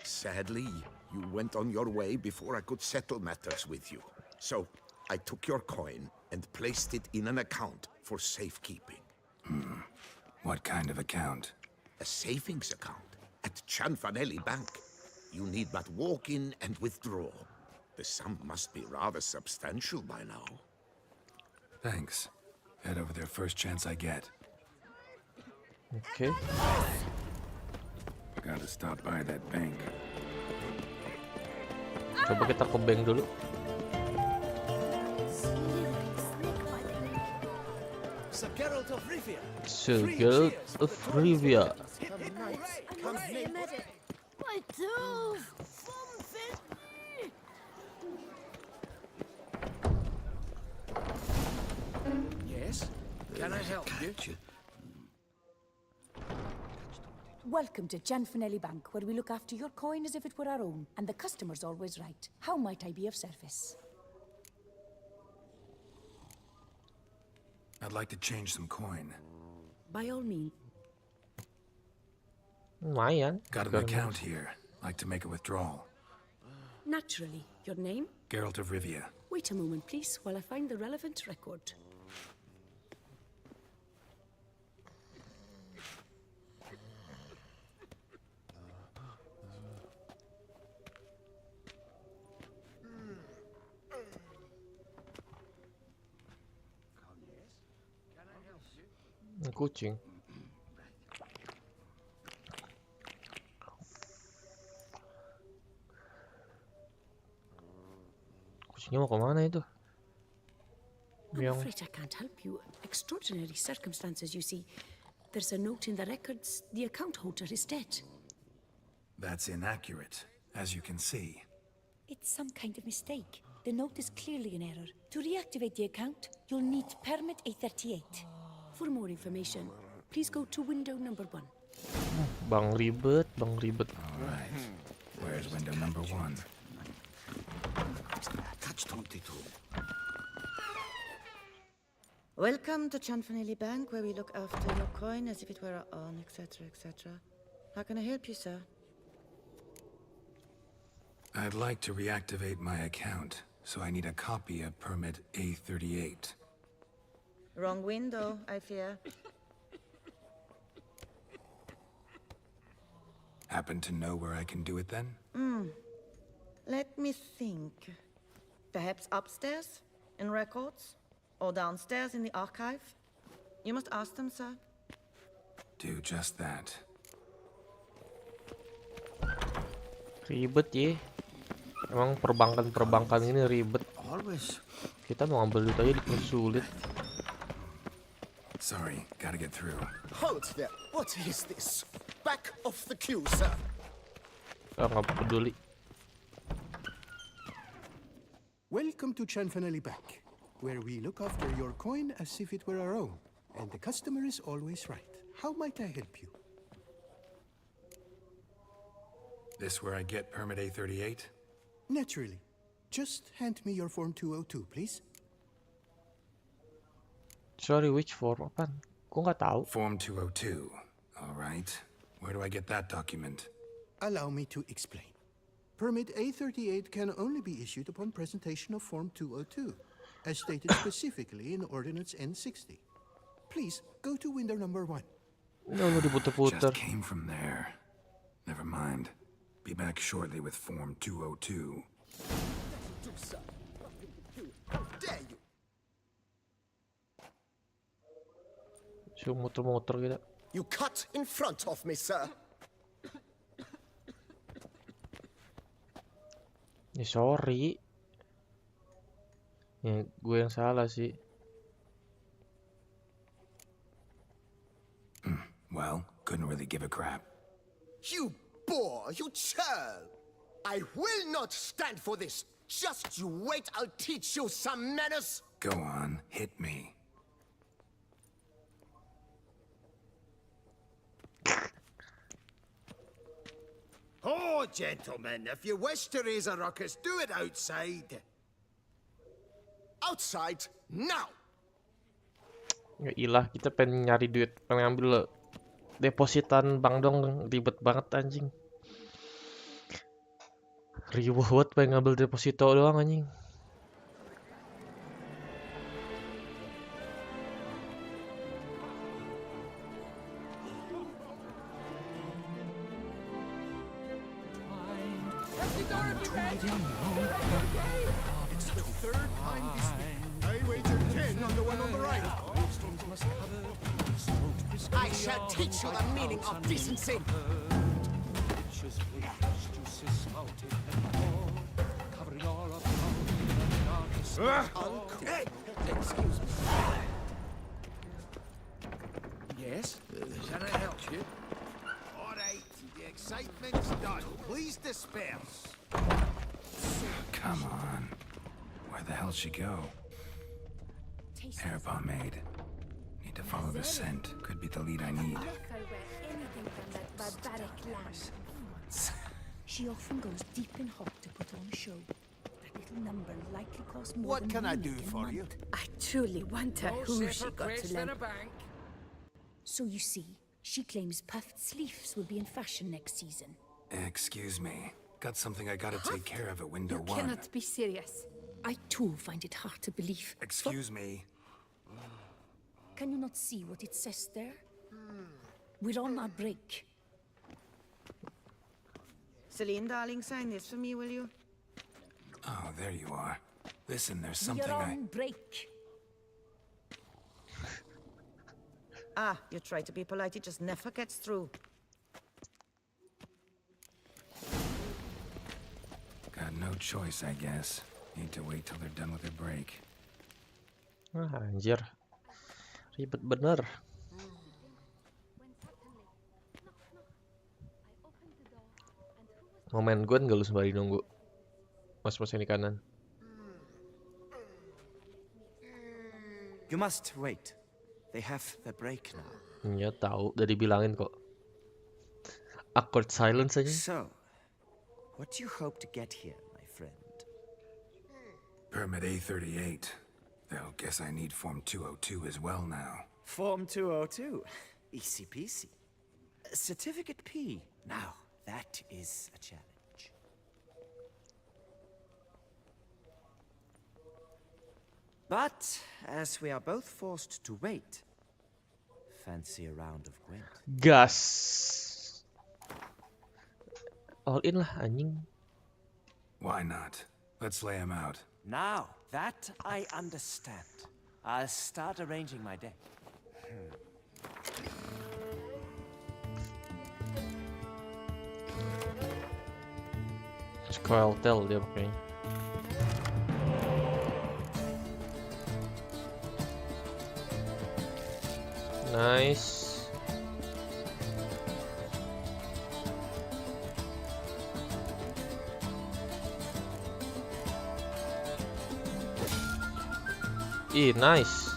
Sadly, you went on your way before I could settle matters with you. So, I took your coin and placed it in an account for safekeeping. What kind of account? A savings account at Cianfanelli Bank. You need but walk in and withdraw. The sum must be rather substantial by now. Thanks. Head over there first chance I get. Oke. Gotta stop by that bank. Coba kita ke bank dulu. Sir Geralt of Rivia. Sir Geralt of Rivia. Yes? Can I help you? Welcome to Cianfanelli Bank, where we look after your coin as if it were our own, and the customer's always right. How might I be of service? I'd like to change some coin. By all means. Lumayan. Got an account here. Like to make a withdrawal. Naturally. Your name? Geralt of Rivia. Wait a moment, please, while I find the relevant record. Kucing. Kucingnya mau kemana itu? I'm Meong. afraid I can't help you. Extraordinary circumstances, you see. There's a note in the records. The account holder is dead. That's inaccurate, as you can see. It's some kind of mistake. The note is clearly an error. To reactivate the account, you'll need permit A38. For more information, please go to window number 1. Bang ribet, bang ribet. All right. Where's window number 1? Catch 22. Welcome to Chanfanelli Bank, where we look after your coin as if it were our own, etc., etc. How can I help you, sir? I'd like to reactivate my account, so I need a copy of permit A38. Wrong window, I fear. Happen to know where I can do it then? Let me think. Perhaps upstairs, in records? Or downstairs in the archive? You must ask them, sir. Do just that. Ribet ya. Emang perbankan ini ribet. Always. Kita mau ngambil duit aja dipersulit. Sorry, gotta get through. Halt there! What is this? Back off the queue, sir! Nggak peduli. Welcome to Chanfanelli Bank, where we look after your coin as if it were our own, and the customer is always right. How might I help you? This where I get permit A38? Naturally. Just hand me your Form 202, please. Sorry, which form? Apaan? Gue nggak tahu. Form 202. All right. Where do I get that document? Allow me to explain. Permit A38 can only be issued upon presentation of Form 202, as stated specifically in Ordinance N60. Please, go to window number 1. Nggak mau diputer-puter. Just came from there. Never mind. Be back shortly with Form 202. Dare you! Suruh muter-muter gitu. You cut in front of me, sir! Ya sorry. Ya gue yang salah sih. Well, couldn't really give a crap. You boor! You churl! I will not stand for this! Just you wait, I'll teach you some manners! Go on, hit me. Oh, gentlemen, if you wish to raise a ruckus, do it outside. Outside, now! Ya ilah, kita pengen nyari duit, pengen ngambil depositan bank dong, ribet banget anjing. Ribet pengen ngambil deposito doang anjing. I shall teach you the meaning of decency! Hey, excuse me. Yes? Can I help you? All right, the excitement's done. Please disperse. Come on. Where the hell'd she go? Hair pomade. Need to follow the scent. Could be the lead I need. Never wear anything from that barbaric land. She often goes deep in hot to put on a show. That little number likely costs more What than can I we do make in a for you? month. I truly wonder who she got to lend. So you see, she claims puffed sleeves will be in fashion next season. Excuse me. Got something I gotta take care of at window You 1. cannot be serious. I too find it hard to believe. Excuse me. Can you not see what it says there? We're on our break. Celine, darling, sign this for me, will you? Oh, there you are. Listen, there's We're something on break. Ah, you try to be polite, it just never gets through. Got no choice, I guess. Need to wait till they're done with their break. Anjir. Ribet bener. Momen gue nggak lu sembari nunggu. Mas-mas ini kanan. You must wait. They have their break now. Iya tahu, udah dibilangin kok. Awkward silence aja. So, what do you hope to get here, my friend? Permit A38. Though guess I need Form 202 as well now. Form 202. Easy peasy. Certificate P. Now, that is a challenge. But, as we are both forced to wait, fancy a round of Gwent. Gas. All in lah anjing. Why not? Let's lay him out. Now, that I understand. I'll start arranging my deck. Squall Tell dia pakainya. Nice. Nice.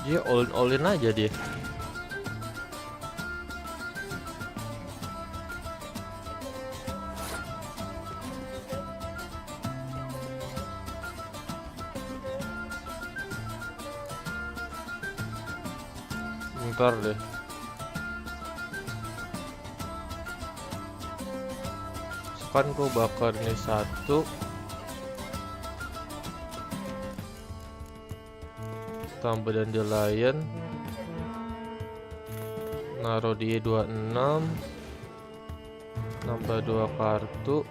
Dia all in aja dia. Bentar deh. Kan gue bakar ini satu. Tambah dandelion, naruh di 26, nambah 2 kartu.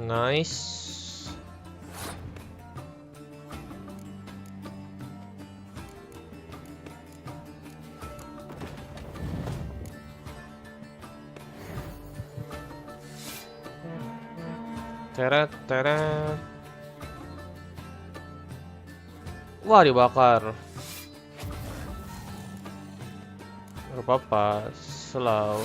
Nice. Teret, teret. Wah, dibakar. Gak apa-apa, slow.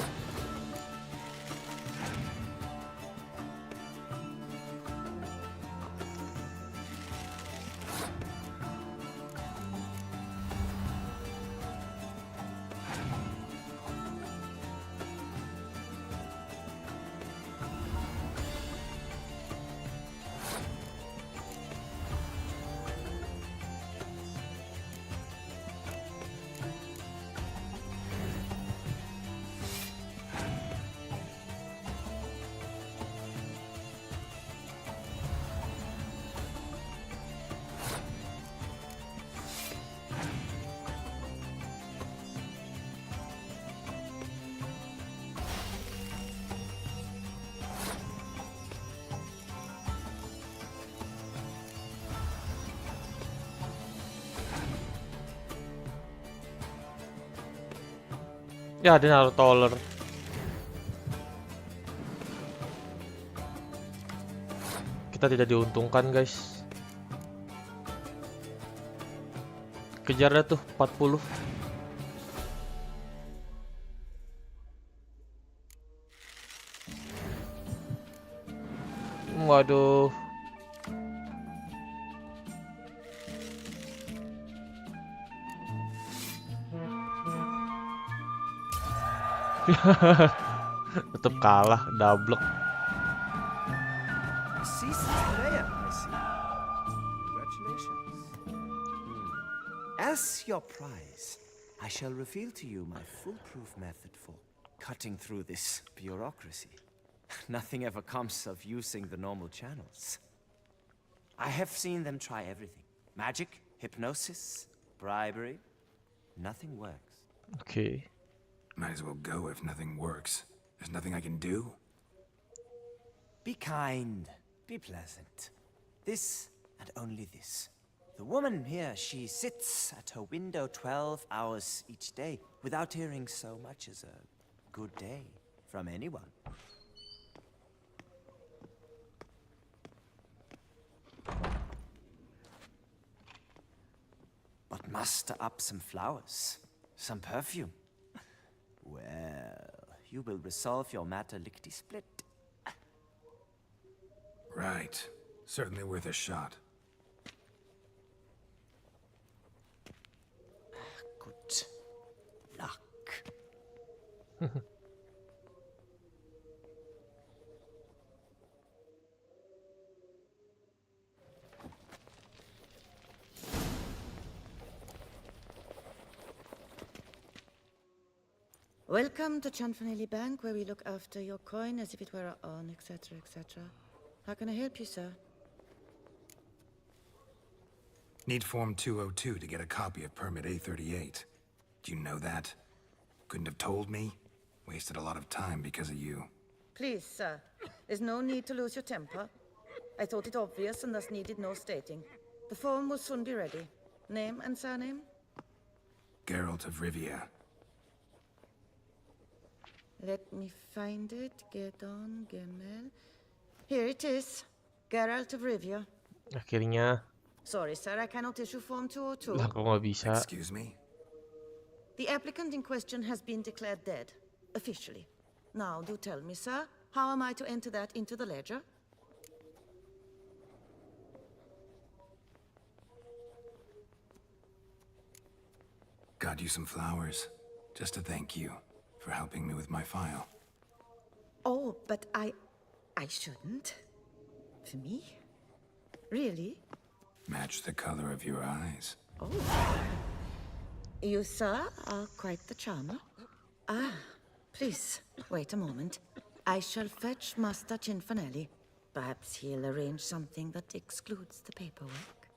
Ya, dia naruh toler. Kita tidak diuntungkan, guys. Kejar dah tuh 40. Waduh. Tetep kalah, double. Season's player, I see. Congratulations. As your prize, I shall reveal to you my foolproof method for cutting through this bureaucracy. Nothing ever comes of using the normal channels. I have seen them try everything. Magic, hypnosis, bribery. Nothing works. Okay. Might as well go if nothing works. There's nothing I can do? Be kind. Be pleasant. This and only this. The woman here, she sits at her window 12 hours each day without hearing so much as a good day from anyone. But muster up some flowers, some perfume. Well, you will resolve your matter lickety-split. Right. Certainly worth a shot. Good luck. Welcome to Chanfanelli Bank, where we look after your coin as if it were our own, etc., etc. How can I help you, sir? Need Form 202 to get a copy of Permit A38. Do you know that? Couldn't have told me? Wasted a lot of time because of you. Please, sir. There's no need to lose your temper. I thought it obvious and thus needed no stating. The form will soon be ready. Name and surname? Geralt of Rivia. Let me find it. Get on, Gemel. Here it is. Geralt of Rivia. Akhirnya. Sorry, sir, I cannot issue Form 202. Lah, kok nggak bisa? Excuse me? The applicant in question has been declared dead, officially. Now, do tell me, sir, how am I to enter that into the ledger? Got you some flowers. Just to thank you for helping me with my file. Oh, but I shouldn't. For me? Really? Match the color of your eyes. Oh. You, sir, are quite the charmer. Ah, please, wait a moment. I shall fetch Master Cinfanelli. Perhaps he'll arrange something that excludes the paperwork.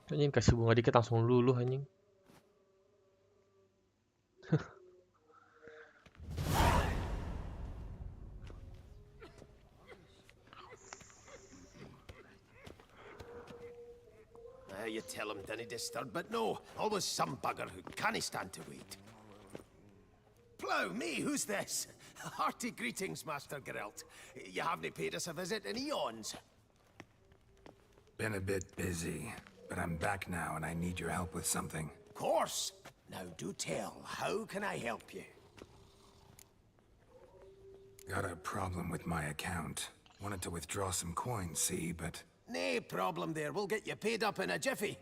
Anjing kasih bunga dikit langsung luluh anjing. You tell him didn't disturb, but no, always some bugger who can't stand to wait. Plough me, who's this? Hearty greetings, Master Geralt. You haven't paid us a visit in eons. Been a bit busy, but I'm back now and I need your help with something. Of course. Now do tell, how can I help you? Got a problem with my account. Wanted to withdraw some coins, see, but... No problem there, we'll get you paid up in a jiffy.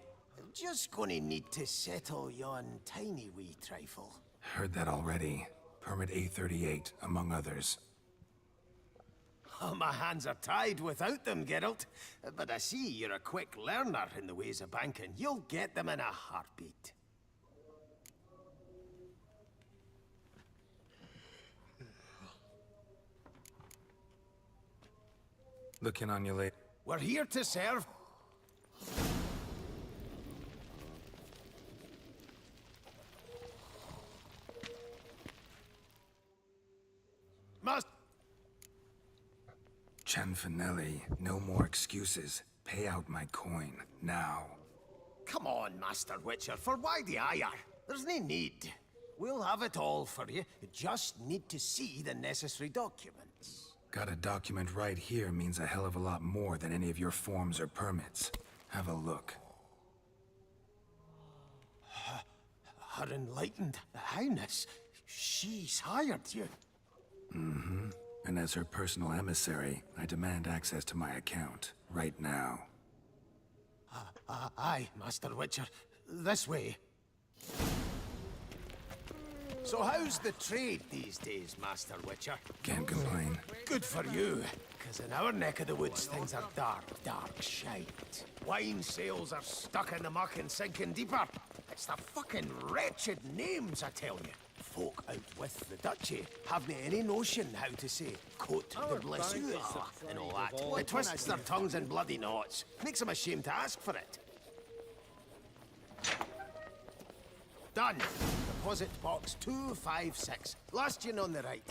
Just gonna need to settle yon tiny wee trifle. Heard that already. Permit A38, among others. Oh, my hands are tied without them, Geralt. But I see you're a quick learner in the ways of banking. You'll get them in a heartbeat. Looking on you later. We're here to serve. Must. Chanfanelli, no more excuses. Pay out my coin, now. Come on, Master Witcher, for why the ire? There's no need. We'll have it all for you. You just need to see the necessary documents. Got a document right here means a hell of a lot more than any of your forms or permits. Have a look. Her enlightened highness, she's hired you. Mm-hmm. And as her personal emissary, I demand access to my account, right now. Aye, Master Witcher. This way. So how's the trade these days, Master Witcher? Can't complain. Good for you, because in our neck of the woods things are dark, dark shite. Wine sales are stuck in the muck and sinking deeper. It's the fucking wretched names, I tell you. Folk out with the duchy haven't any notion how to say Cote de Blessure and all that. It twists their tongues in bloody knots. Makes them ashamed to ask for it. Done. Deposit box 256. Last yin on the right.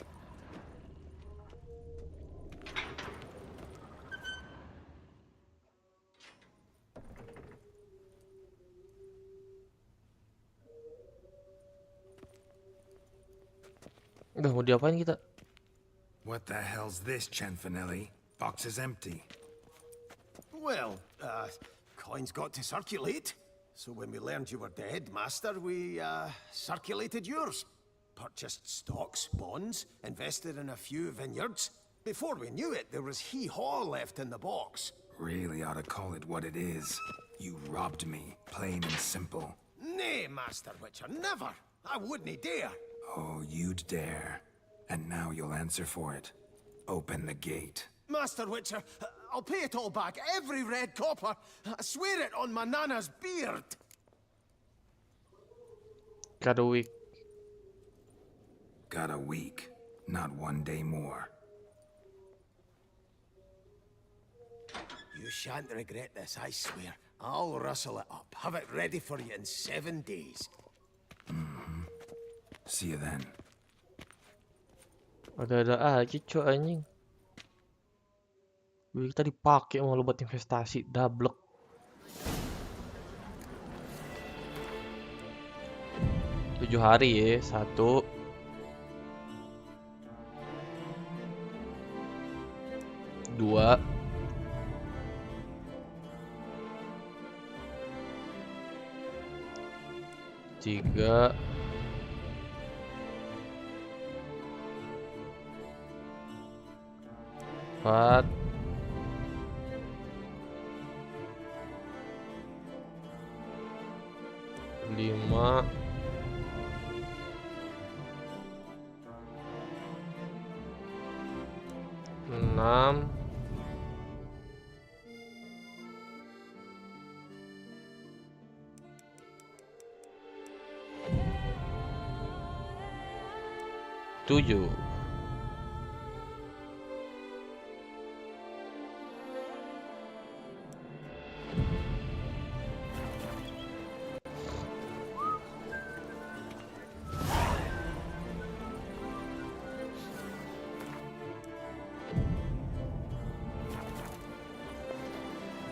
Udah mau diapain kita? What the hell's this, Cianfanelli? Box is empty. Well, coins got to circulate. So when we learned you were dead, Master, we, circulated yours. Purchased stocks, bonds, invested in a few vineyards. Before we knew it, there was hee-haw left in the box. Really ought to call it what it is. You robbed me, plain and simple. Nay, Master Witcher, never. I wouldn't dare. Oh, you'd dare. And now you'll answer for it. Open the gate. Master Witcher, I'll pay it all back, every red copper. I swear it on my nana's beard. Got a week. Got a week, not 1 day more. You shan't regret this, I swear. I'll rustle it up, have it ready for you in 7 days. Mm-hmm. See you then. Ada aja cuy anjing. Duit kita dipakai malu buat investasi, dablek. Tujuh hari ya, 1 2 3 4 5 6 7.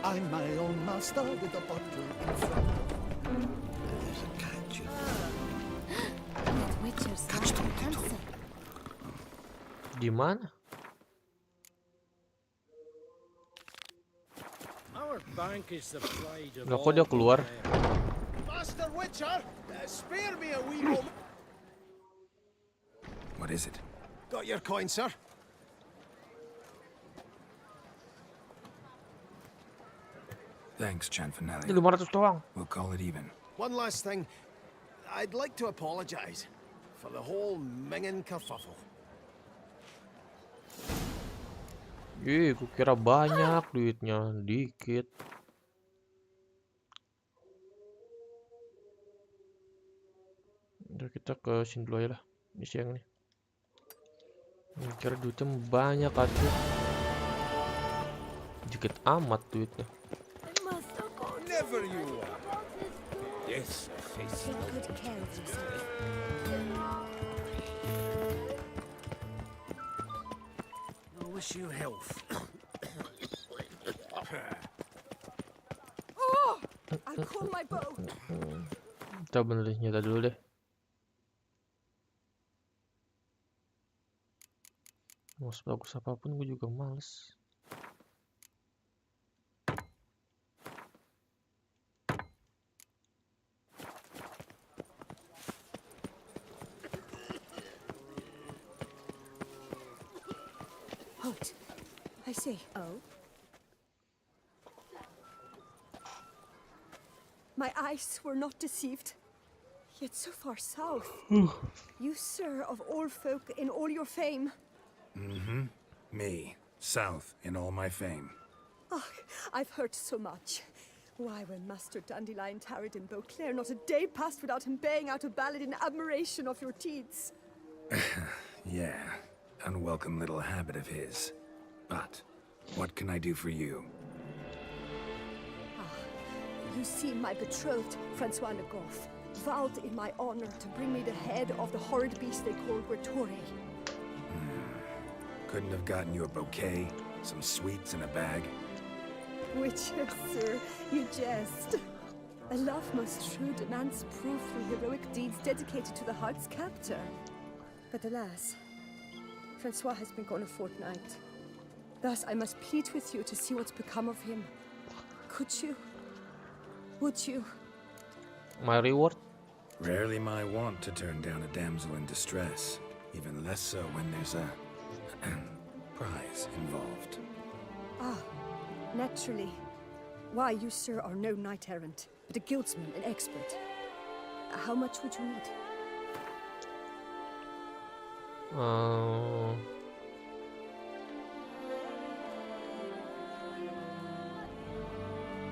I'm my own master with a bottle in front of me. There's a catch. That Witcher's Catch them, handsome. Di mana? Our bank is the pride of Lah kok dia keluar? Master Witcher, spare me a wee moment. What is it? Got your coin, sir? Thanks, Cianfanelli. Ini 500 doang. We'll call it even. One last thing. I'd like to apologize for the whole mingin kerfuffle. Ih, gue kira banyak duitnya, dikit. Udah kita ke sini dulu aja lah, di siang nih. Kira duitnya banyak atuh. Dikit amat duitnya. Never you are. Yes, face. Take good care of yourself. I wish you health. Oh! I'll call my bow. Kita benerin nyata dulu deh. Mau sebagus apapun gue juga males. Halt. I say. Oh? My eyes were not deceived. Yet so far south. You, sir, of all folk in all your fame. Mm-hmm. Me, south in all my fame. Oh, I've heard so much. Why, when Master Dandelion tarried in Beauclair, not a day passed without him baying out a ballad in admiration of your deeds. Yeah, unwelcome little habit of his. But, what can I do for you? You see, my betrothed, Francois Le Goff, vowed in my honor to bring me the head of the horrid beast they call Grattore. Couldn't have gotten you a bouquet, some sweets in a bag? Which, sir, you jest. A love most true demands proof through heroic deeds dedicated to the heart's captor. But alas, Francois has been gone a fortnight. Thus I must plead with you to see what's become of him. Could you? Would you? My reward? Rarely my wont to turn down a damsel in distress. Even less so when there's a prize involved. Ah, naturally. Why, you, sir, are no knight-errant, but a guildsman, an expert. How much would you need?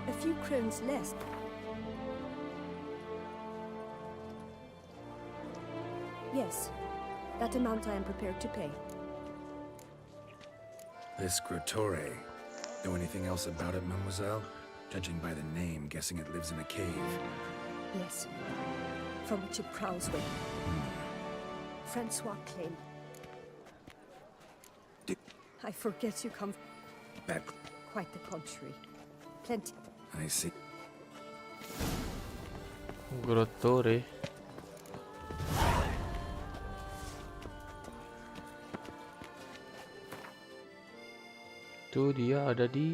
A few crowns less. Yes, that amount I am prepared to pay. This Grattore. Know anything else about it, mademoiselle? Judging by the name, guessing it lives in a cave. Yes, from which it prowls with. Francois claimed. I forget you come. Bad. Quite the contrary. Plenty. I see. Grattore. Itu dia ada di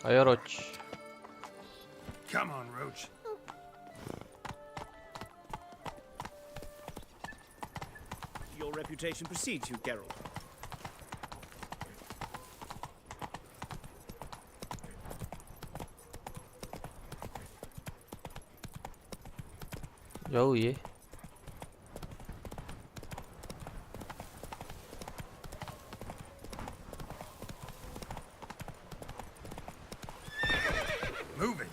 Ayo Roach. Come on, Roach. Your reputation precedes you, Geralt. Jauh ya. Move it.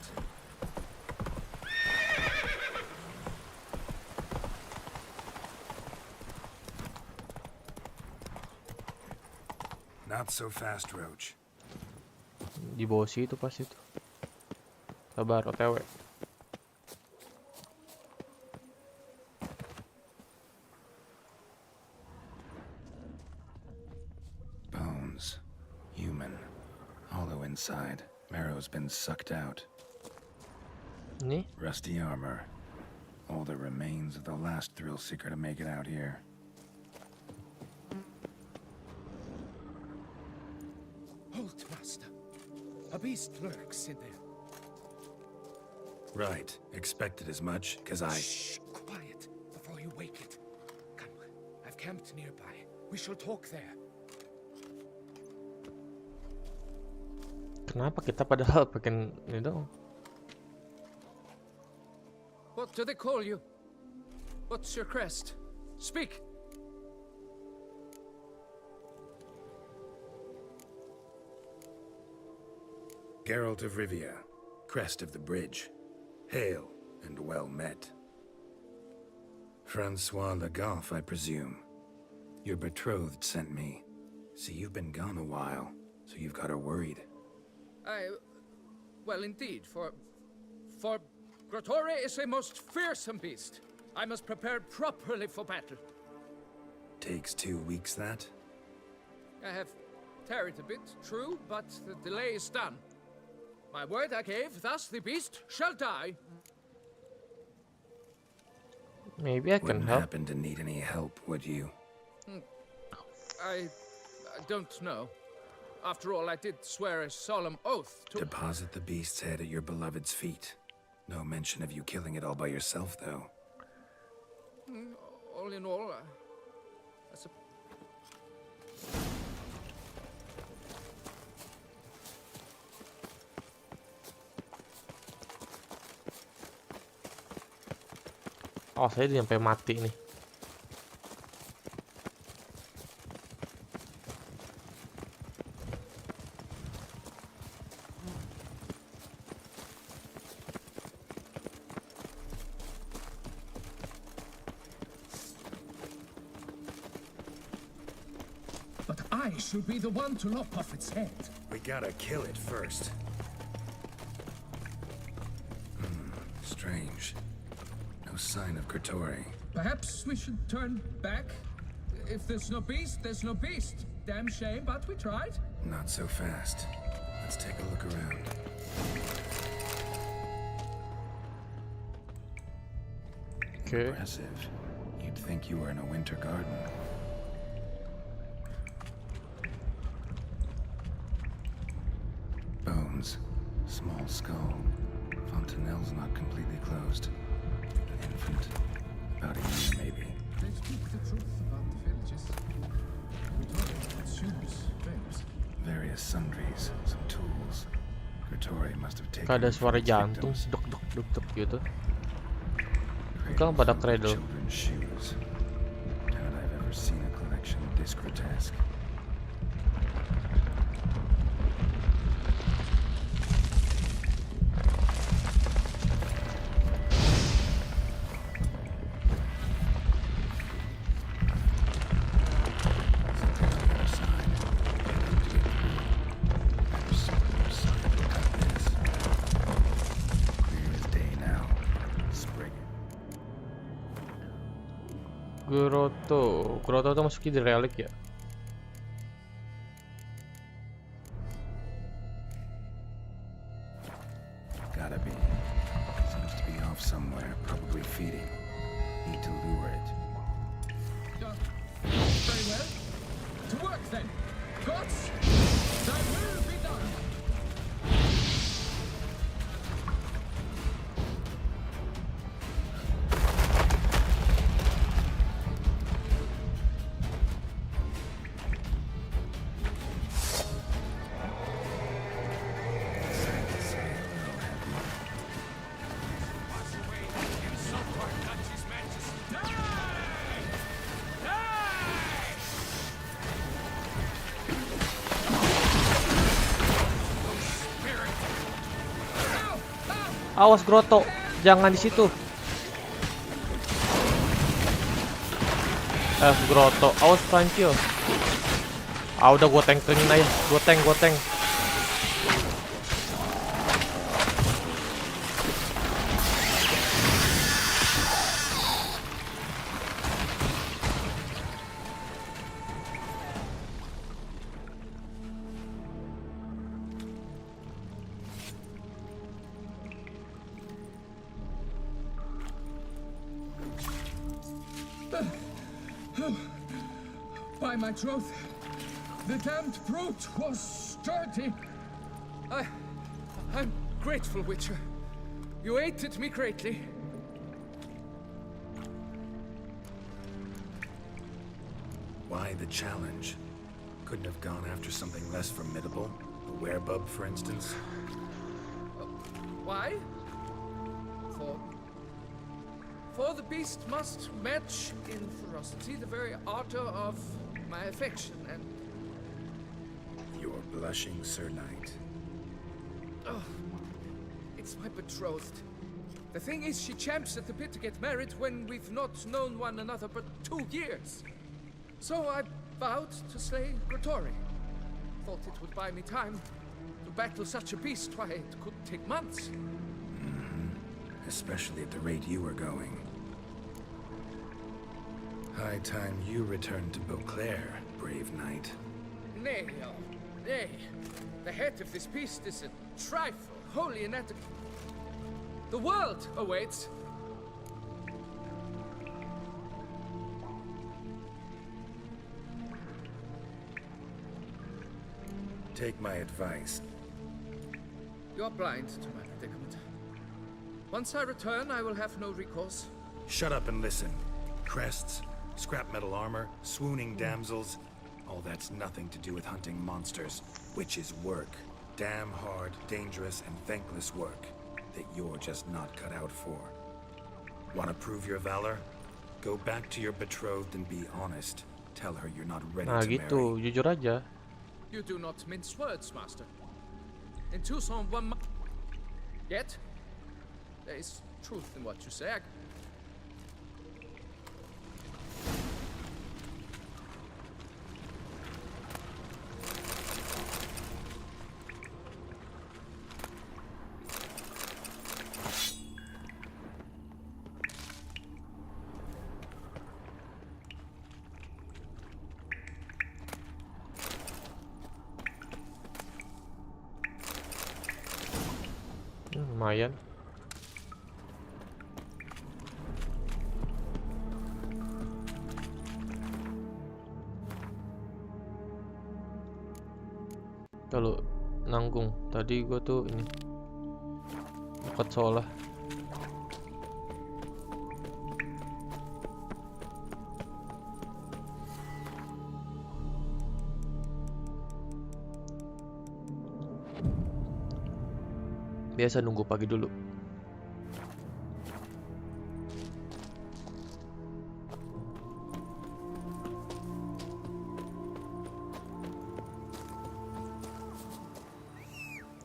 Not so fast, Roach. Di bawah situ pas itu. Sabar, OTW. Bones. Human. Hollow inside. Marrow's been sucked out. Nih. Rusty armor. All the remains of the last thrill seeker to make it out here. Halt, Master. A beast lurks in there. Right. Expected as much, 'cause I... Shh! Quiet, before you wake it. Come, I've camped nearby. We shall talk there. Kenapa kita padahal pengen ini dong? What do they call you? What's your crest? Speak! Geralt of Rivia, crest of the bridge. Hail and well met. Francois Le Goff, I presume. Your betrothed sent me. See, you've been gone a while, so you've got her worried. Well, indeed, for Grattore is a most fearsome beast. I must prepare properly for battle. Takes 2 weeks, that? I have tarried a bit, true, but the delay is done. My word I gave, thus the beast shall die. Maybe I can Wouldn't help. happen to need any help, would you? I don't know. After all, I did swear a solemn oath to... Deposit the beast's head at your beloved's feet. No mention of you killing it all by yourself, though. All in all, I sup- Oh, saya sampai mati nih. But I should be the one to lop off its head. We gotta kill it first. Strange. No sign of Grottori. Perhaps we should turn back? If there's no beast, there's no beast. Damn shame, but we tried. Not so fast. Let's take a look around. Okay. Impressive. You'd think you were in a winter garden. Bones. Small skull. Fontanelle's not completely closed. Infant. About a year, maybe. They speak the truth about the villages. Grottori consumes babes. Various sundries. Some tools. Grottori must have taken Ada them from suara its jantung, victims. duk duk duk duk gitu. Cradle Kan pada full of cradle. Children's shoes. Doubt I've ever seen a collection this grotesque. Grotto tuh masukin di relik ya. Gotta be. Seems to be off somewhere, probably feeding. Need to lure it. Very well. To work then. Gods, thy will be done. Awas Grotto, jangan di situ. Grotto, awas Francio. Udah gua tank-tankin aja. Gua tank. By my troth, the damned brute was sturdy. I'm grateful, Witcher. You aided me greatly. Why the challenge? Couldn't have gone after something less formidable? A werebub, for instance? Why? For the beast must match in ferocity the very ardor of my affection, and... You're blushing, Sir Knight. Oh, it's my betrothed. The thing is, she champs at the bit to get married when we've not known one another but 2 years. So I vowed to slay Grottori. Thought it would buy me time to battle such a beast. Why, it could take months. Especially at the rate you were going. High time you returned to Beauclair, brave knight. Nay, oh, nay. The head of this beast is a trifle, wholly inadequate. The world awaits. Take my advice. You're blind to my predicament. Once I return, I will have no recourse. Shut up and listen. Crests, scrap metal armor, swooning damsels. All that's nothing to do with hunting monsters, which is work. Damn hard, dangerous, and thankless work that you're just not cut out for. Want to prove your valor? Go back to your betrothed and be honest. Tell her you're not ready Nah to gitu, marry. jujur aja. You do not mince words, master. In Tucson, yet, there is truth in what you say. Lumayan. Kalau nanggung, tadi gua tuh ini dekat solah. Biasa nunggu pagi dulu.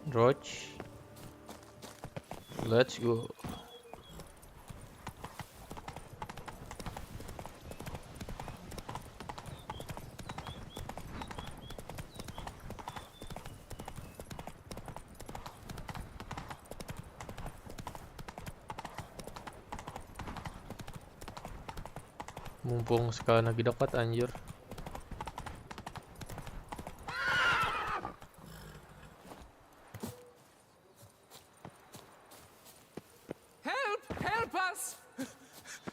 Roach. Let's go. Mumpung sekalian lagi dekat anjir. Help! Help us!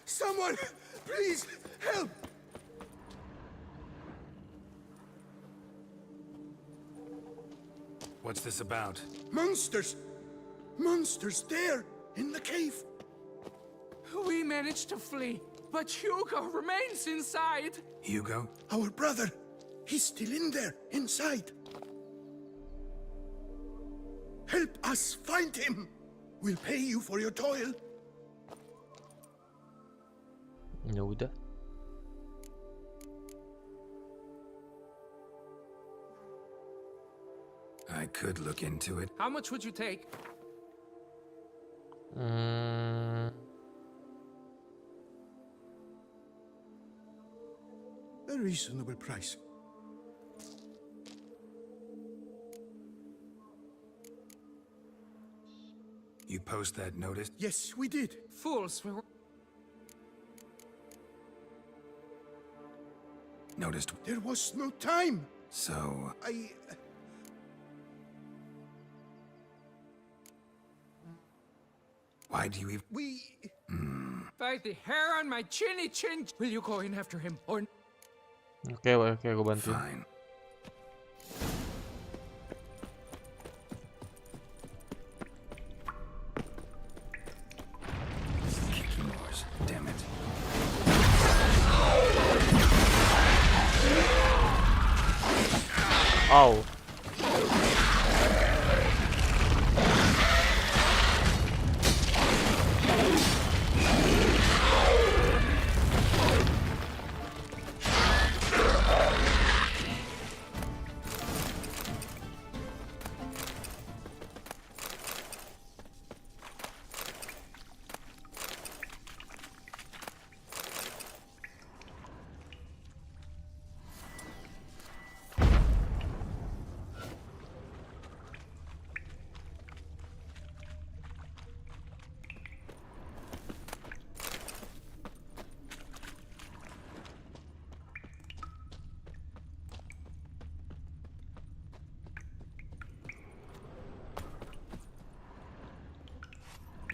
Someone, please, help! What's this about? Monsters! Monsters there, in the cave! We managed to flee, but Hugo remains inside. Hugo? Our brother! He's still in there, inside! Help us find him! We'll pay you for your toil. Ya udah. I could look into it. How much would you take? A reasonable price. You post that notice? Yes, we did. Fools, we were... Noticed. There was no time. So, why do you even... We... By the hair on my chinny chin. Will you go in after him, or... Oke, gue bantuin. Fine. Kicking yours, damn it. Ow.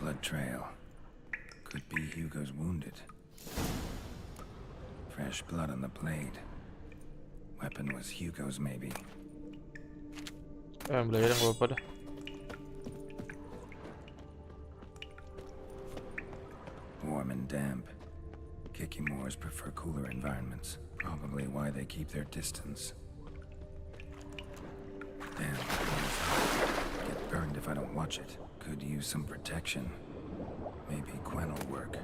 Blood trail. Could be Hugo's wounded. Fresh blood on the blade. Weapon was Hugo's, maybe. Ambil aja nggak apa-apa dah. Warm and damp. Kikimores prefer cooler environments. Probably why they keep their distance. Damn, it's hot. Get burned if I don't watch it. Could use some protection. Maybe Quen will work.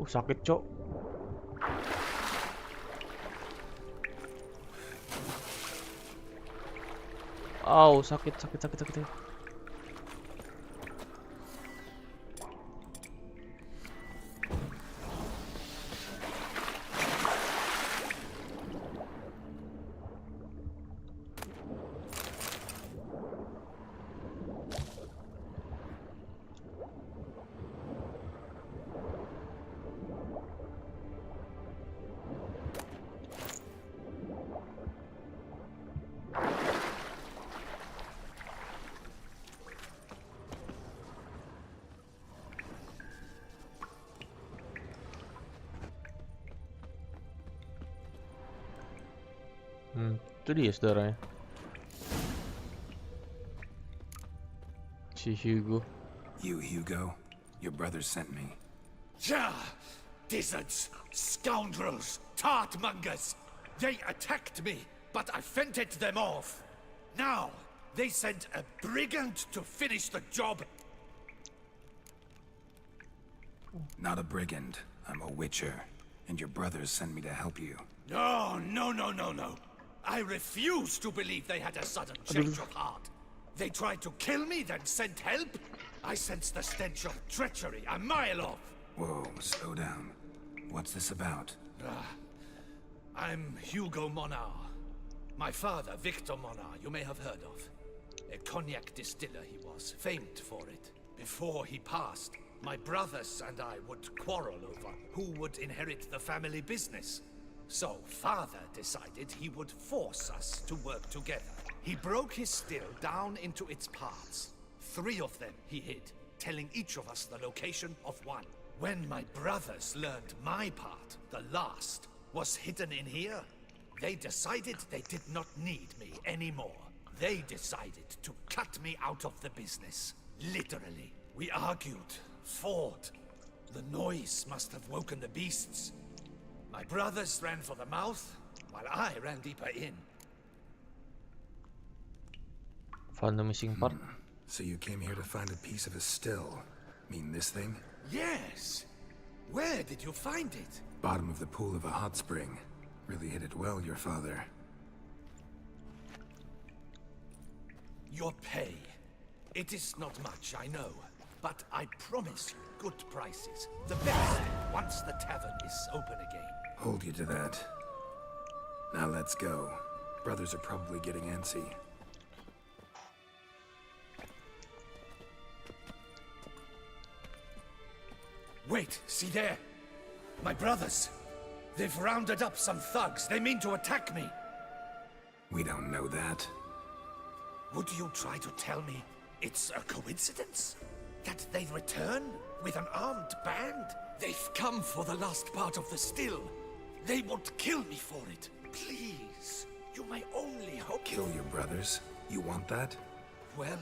Sakit, Cok. Sakit. Itu dia saudaranya. Si Hugo. You, Hugo? Your brother sent me. Ja! Dizzards, scoundrels, tartmongers! They attacked me, but I fended them off. Now, they sent a brigand to finish the job. Not a brigand. I'm a witcher. And your brothers sent me to help you. No. I refuse to believe they had a sudden change of heart. They tried to kill me, then sent help? I sense the stench of treachery a mile off. Whoa, slow down. What's this about? I'm Hugo Monar. My father, Victor Monar, you may have heard of. A cognac distiller he was, famed for it. Before he passed, my brothers and I would quarrel over who would inherit the family business. So, father decided he would force us to work together. He broke his still down into its parts. 3 of them he hid, telling each of us the location of one. When my brothers learned my part, the last, was hidden in here, they decided they did not need me anymore. They decided to cut me out of the business. Literally. We argued, fought. The noise must have woken the beasts. My brothers ran for the mouth, while I ran deeper in. Found the missing part. So you came here to find a piece of a still. Mean this thing? Yes! Where did you find it? Bottom of the pool of a hot spring. Really hit it well, your father. Your pay. It is not much, I know. But I promise you good prices. The best, once the tavern is open again. Hold you to that. Now let's go. Brothers are probably getting antsy. Wait, see there? My brothers. They've rounded up some thugs. They mean to attack me. We don't know that. Would you try to tell me it's a coincidence? That they return with an armed band? They've come for the last part of the still. They won't kill me for it. Please, you my only hope. Kill your brothers? You want that? Well,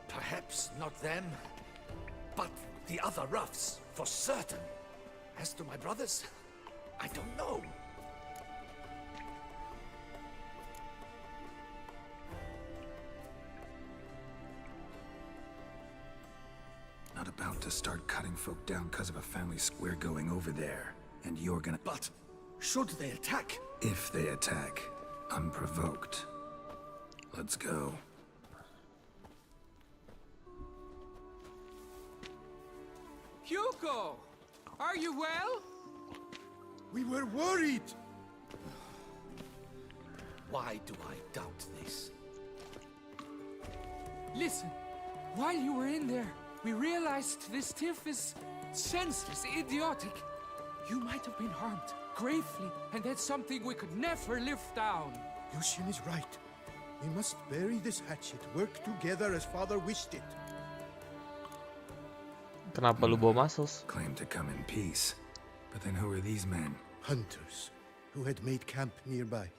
perhaps not them, but the other roughs, for certain. As to my brothers, I don't know. Not about to start cutting folk down because of a family square going over there. And you're gonna... But should they attack? If they attack, unprovoked. Let's go. Hugo! Are you well? We were worried! Why do I doubt this? Listen, while you were in there, we realized this tiff is senseless, idiotic. You might have been harmed, gravely, and that's something we could never live down. Lucian is right. We must bury this hatchet, work together as father wished it. Kenapa lu bawa muscles? Claim to come in peace. But then who are these men? Hunters, who had made camp nearby.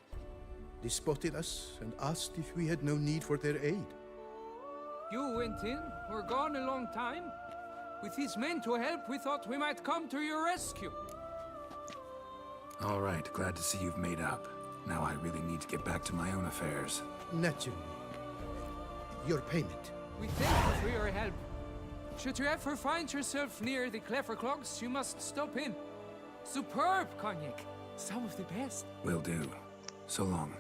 They spotted us and asked if we had no need for their aid. You went in, were gone a long time. With his men to help, we thought we might come to your rescue. All right, glad to see you've made up. Now I really need to get back to my own affairs. Naturally. Your payment. We thank you for your help. Should you ever find yourself near the Clever Clogs, you must stop in. Superb cognac. Some of the best. Will do. So long.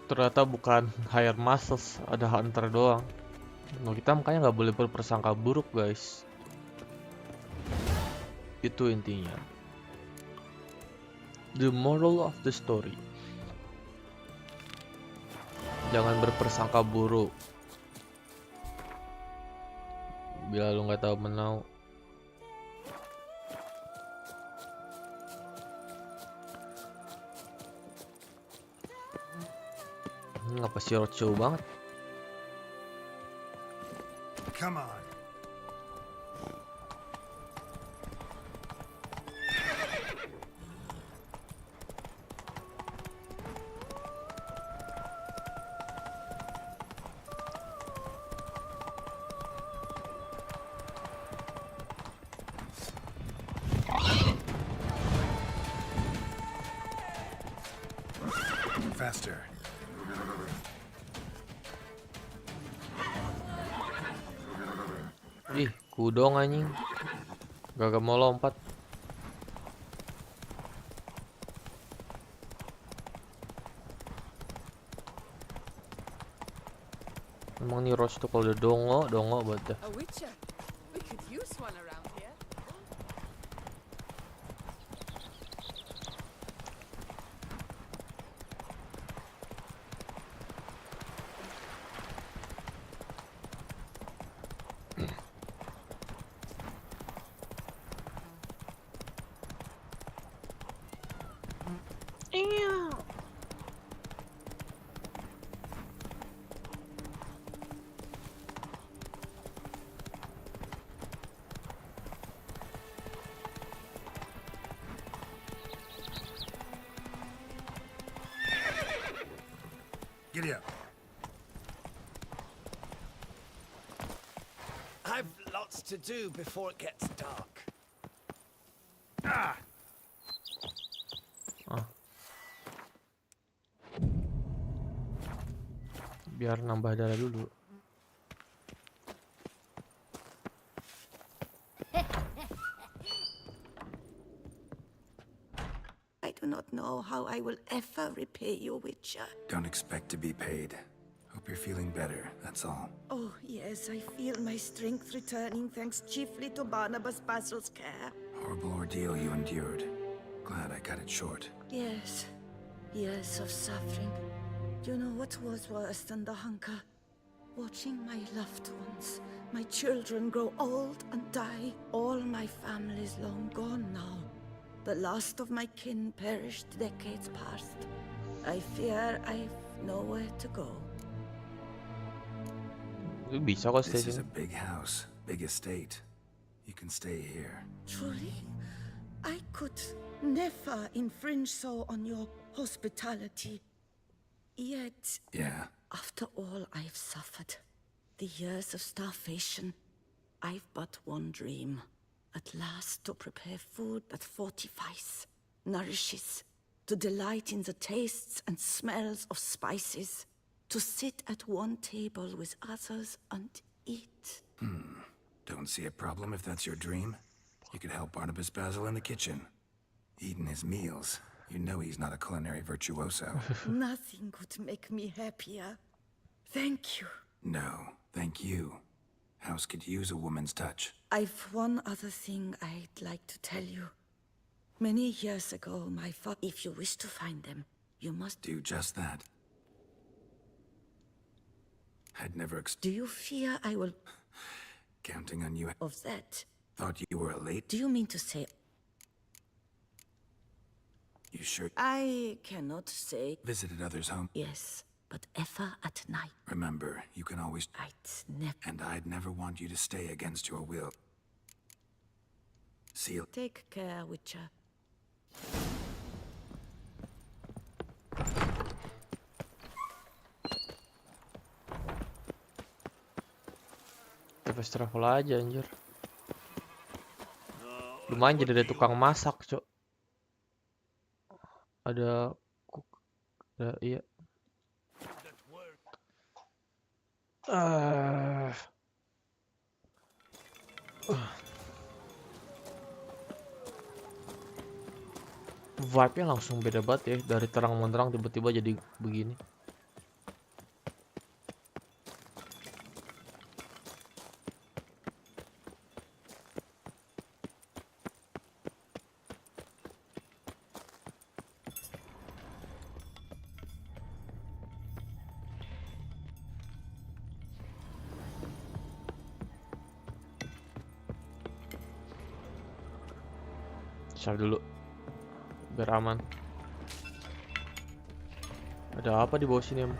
Ternyata bukan hire muscles, ada hunter doang. Nah, kita makanya nggak boleh berprasangka buruk, guys. Itu intinya. The moral of the story. Jangan berprasangka buruk. Bila lu nggak tahu menau. Ngapa sih roadshow banget? Come on. Faster. Ih, kudong anjing. Gak mau lompat. Emang nih Roach tuh kalau udah dongo banget dah. A witcher. We could use one around here. Giddy up. I've lots to do before it gets dark. Ah! Biar nambah darah dulu. I do not know how I will ever repay you, Witcher. Don't expect to be paid. Hope you're feeling better, that's all. Oh, yes, I feel my strength returning thanks chiefly to Barnabas Basil's care. Horrible ordeal you endured. Glad I cut it short. Yes, years of suffering. You know what was worse than the hunger? Watching my loved ones, my children grow old and die. All my family's long gone now. The last of my kin perished decades past. I fear I've nowhere to go. Bisa kok stay This is a sini. big house, big estate. You can stay here. Truly? I could never infringe so on your hospitality. Yet, Yeah, after all I've suffered, the years of starvation, I've but one dream. At last to prepare food that fortifies, nourishes, to delight in the tastes and smells of spices, to sit at one table with others and eat. don't see a problem if that's your dream. You could help Barnabas Basil in the kitchen. Eating his meals. You know he's not a culinary virtuoso. Nothing could make me happier. Thank you. No, thank you. House could use a woman's touch. I've one other thing I'd like to tell you. Many years ago, my father... If you wish to find them, you must... Do just that. I'd never Do you fear I will... Counting on you. Of that? Thought you were late? Do you mean to say... You sure? I cannot say... Visited others' home? Yes, but ever at night. Remember, you can always... I'd never... And I'd never want you to stay against your will. Seal. Take care, Witcher. fast travel aja anjir. Lumayan jadi ada tukang masak, Cok. Ada cook. Iya. Vibe-nya langsung beda banget ya, dari terang menderang tiba-tiba jadi begini. Save dulu biar aman. Ada apa di bawah sini em?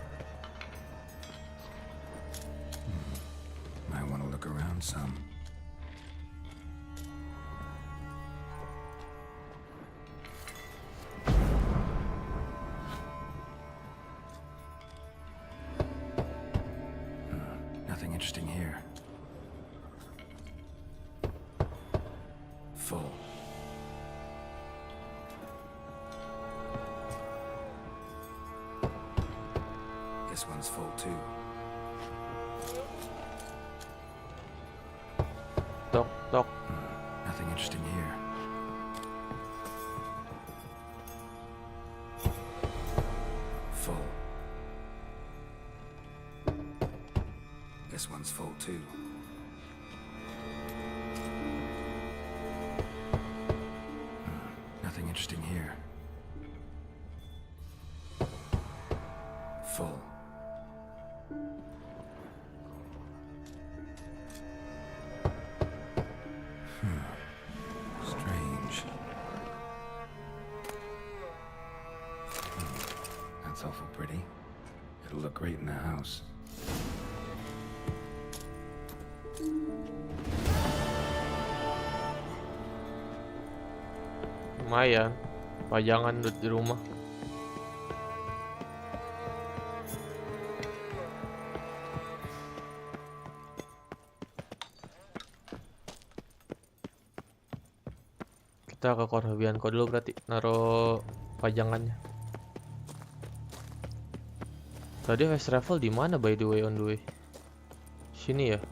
Might want to look around some. Nothing interesting here. Full. This one's full too. Tok tok. Nothing interesting here. Full. This one's full too. Nothing interesting here. Full. Strange. That's awful pretty. It'll look great in the house. Lumayan. Pajangan di rumah. Kita ke Korbianko dulu berarti naruh pajangannya. Tadi fast travel di mana by the way on the way? Sini ya.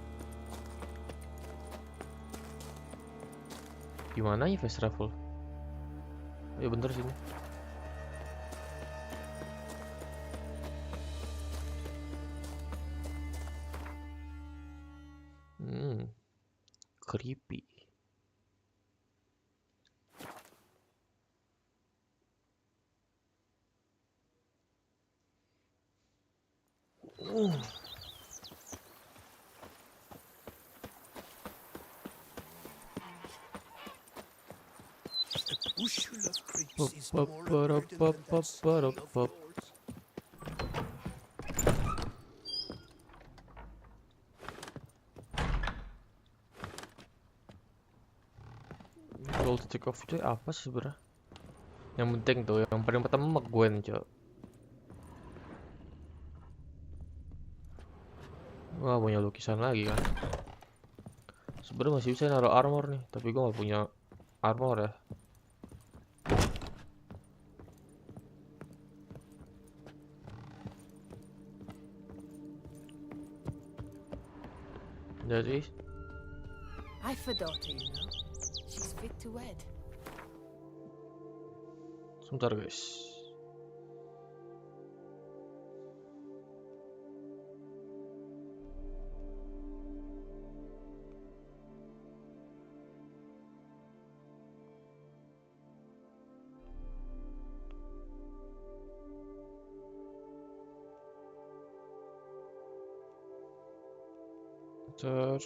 Gimana ya fast travel? Ya bentar sini. Creepy. The bushel of creeps is more abundant than the smell of yours. Goal to take off itu apa sih sebenarnya? Yang penting tuh, yang paling pertama Gwen, Cok. Wah, punya lukisan lagi kan. Sebenarnya masih bisa naruh armor nih, tapi gua nggak punya armor ya. Jadi, I've a daughter, you know. She's fit to wed. sebentar guys. Bentar.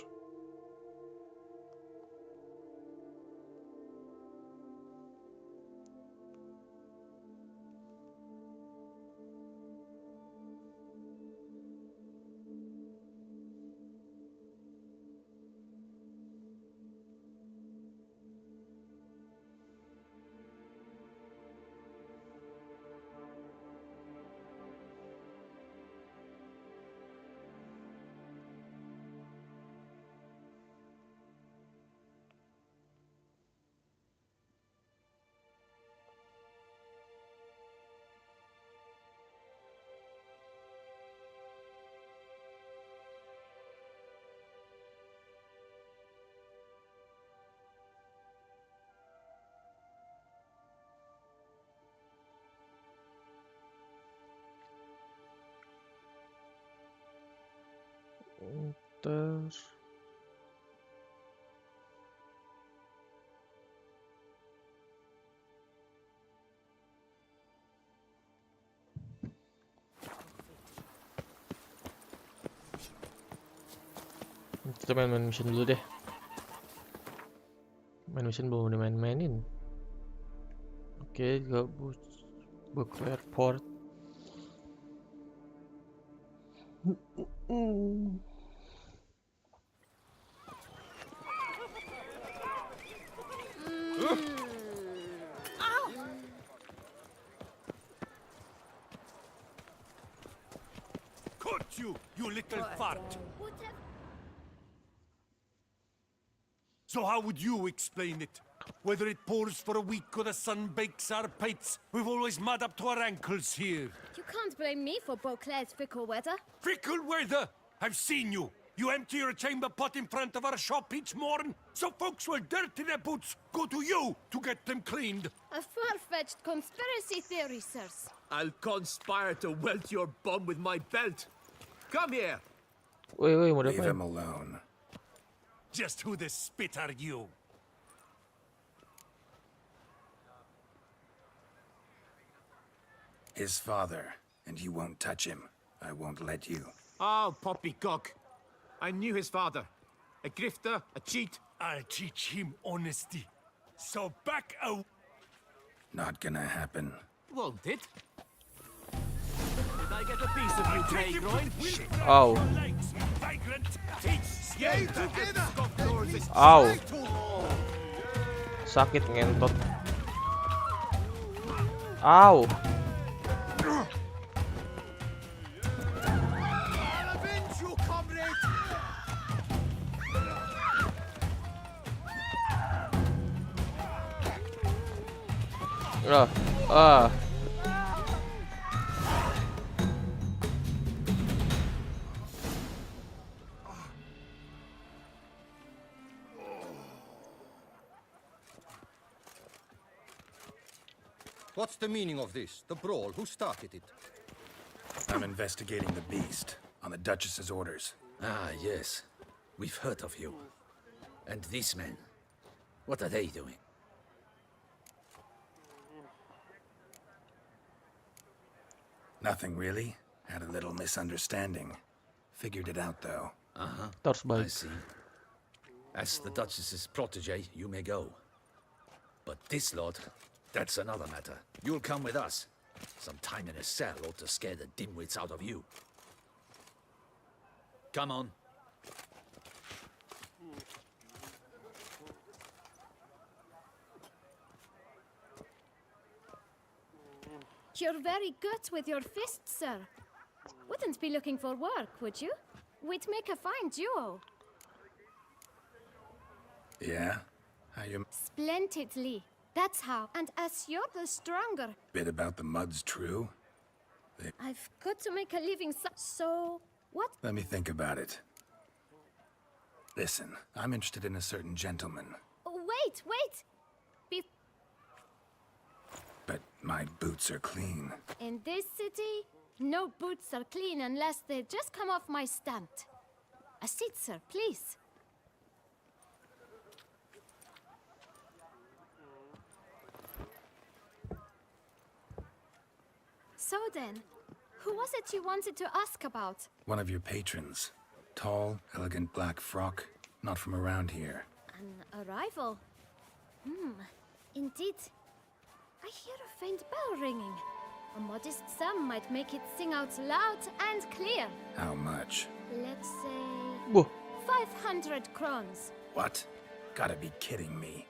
Terus kita main mission dulu deh. Main mission belum dimain-mainin. Oke, gabus Buckler Port. Caught you, you little fart! So how would you explain it? Whether it pours for a week or the sun bakes our pipes, we've always mud up to our ankles here. You can't blame me for Beauclair's fickle weather. Fickle weather! I've seen you. You empty your chamber pot in front of our shop each morn, so folks will dirty their boots, go to you to get them cleaned. A far-fetched conspiracy theory, sirs. I'll conspire to welt your bum with my belt. Come here. Wait, mau Leave diapain? him alone. Just who the spit are you? His father, and you won't touch him. I won't let you. Oh, poppycock. I knew his father. A grifter, a cheat. I'll teach him honesty. So back out. Not gonna happen. Won't it? Did I get a piece of you, Grey Groin? Ow. Stay together! Ow. Sakit ngentot. Ow. Ah. What's the meaning of this? The brawl? Who started it? I'm investigating the beast on the Duchess's orders. Ah, yes. We've heard of you. And these men, what are they doing? Nothing really. Had a little misunderstanding. Figured it out though. I see. As the Duchess's protege, you may go. But this lot, that's another matter. You'll come with us. Some time in a cell ought to scare the dimwits out of you. Come on. You're very good with your fists, sir. Wouldn't be looking for work, would you? We'd make a fine duo. Yeah? How you... Splendidly. That's how. And as you're the stronger, Bit about the mud's true? I've got to make a living, so what? Let me think about it. Listen, I'm interested in a certain gentleman, Wait. but my boots are clean. In this city, no boots are clean unless they just come off my stand. A seat, sir, please. So then, who was it you wanted to ask about? One of your patrons. Tall, elegant black frock. Not from around here. An arrival? Indeed. I hear a faint bell ringing. A modest sum might make it sing out loud and clear. How much? Let's say... Buh. 500 crowns. What? Gotta be kidding me.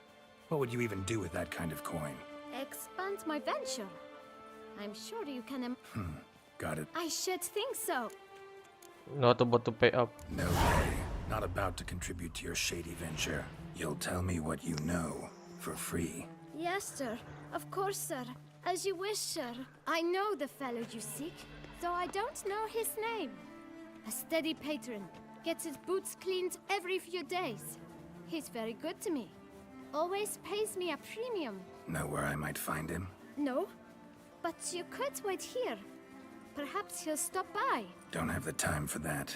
What would you even do with that kind of coin? Expand my venture. I'm sure you can... Got it. I should think so. Not about to pay up. No way. Not about to contribute to your shady venture. You'll tell me what you know, for free. Yes, sir. Of course, sir. As you wish, sir. I know the fellow you seek, though I don't know his name. A steady patron. Gets his boots cleaned every few days. He's very good to me. Always pays me a premium. Know where I might find him? No, but you could wait here. Perhaps he'll stop by. Don't have the time for that.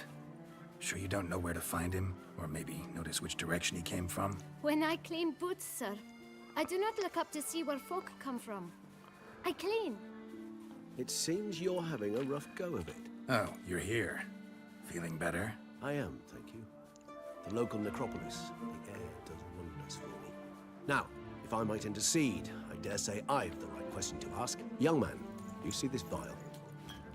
Sure you don't know where to find him? Or maybe notice which direction he came from? When I clean boots, sir, I do not look up to see where folk come from. I clean. It seems you're having a rough go of it. Oh, you're here. Feeling better? I am, thank you. The local necropolis, the air does wonders for me. Now, if I might intercede, I dare say I've the right question to ask. Young man, you see this vial?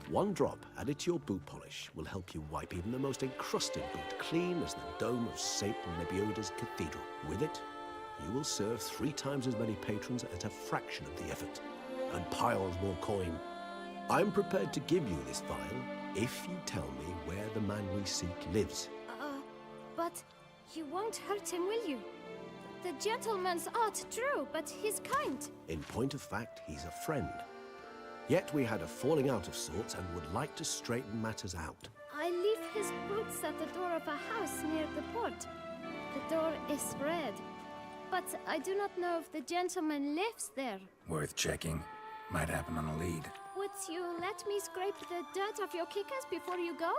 One drop added to your boot polish will help you wipe even the most encrusted boot clean as the dome of St. Lebioda's cathedral. With it, you will serve 3 times as many patrons at a fraction of the effort, and piles more coin. I'm prepared to give you this vial if you tell me where the man we seek lives. But you won't hurt him, will you? The gentleman's art true, but he's kind. In point of fact, he's a friend. Yet we had a falling out of sorts and would like to straighten matters out. I leave his boots at the door of a house near the port. The door is red, but I do not know if the gentleman lives there. Worth checking. Might happen on a lead. Would you let me scrape the dirt off your kickers before you go?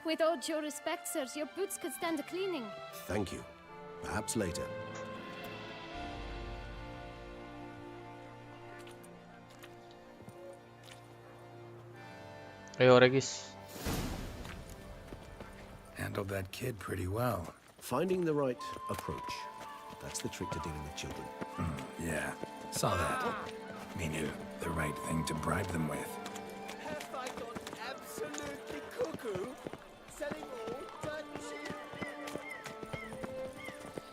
With all due respect, sirs, your boots could stand a cleaning. Thank you. Perhaps later. Ayo Regis. Handled that kid pretty well. Finding the right approach. That's the trick to dealing with children. Yeah, saw that. Meaning the right thing to bribe them with. Have I gone absolutely cuckoo? Selling all dirt cheap?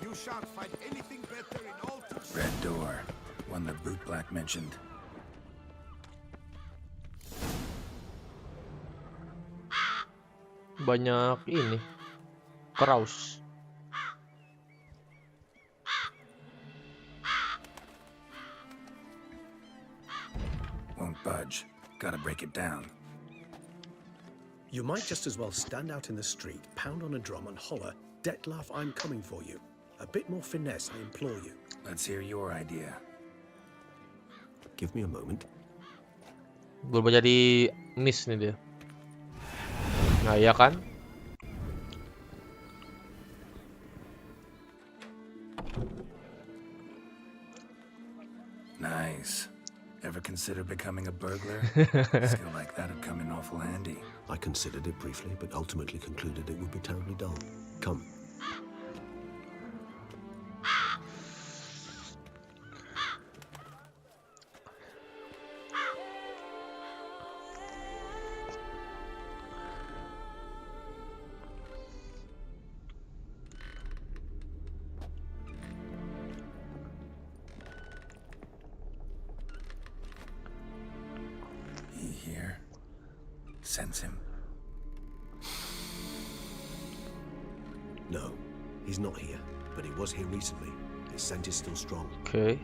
You shan't find anything better in all two. Red door. One the boot black mentioned. Banyak ini. Kraus. Won't budge. Gotta break it down. You might just as well stand out in the street, pound on a drum and holler, "Detlef, I'm coming for you." A bit more finesse, I implore you. Let's hear your idea. Give me a moment. Berubah jadi miss nih dia. Nah, iya kan? Nice. Ever consider becoming a burglar? Skill like that'd come in awful handy. I considered it briefly, but ultimately concluded it would be terribly dull. Come. Sense him. No, he's not here, but he was here recently. His scent is still strong. Okay.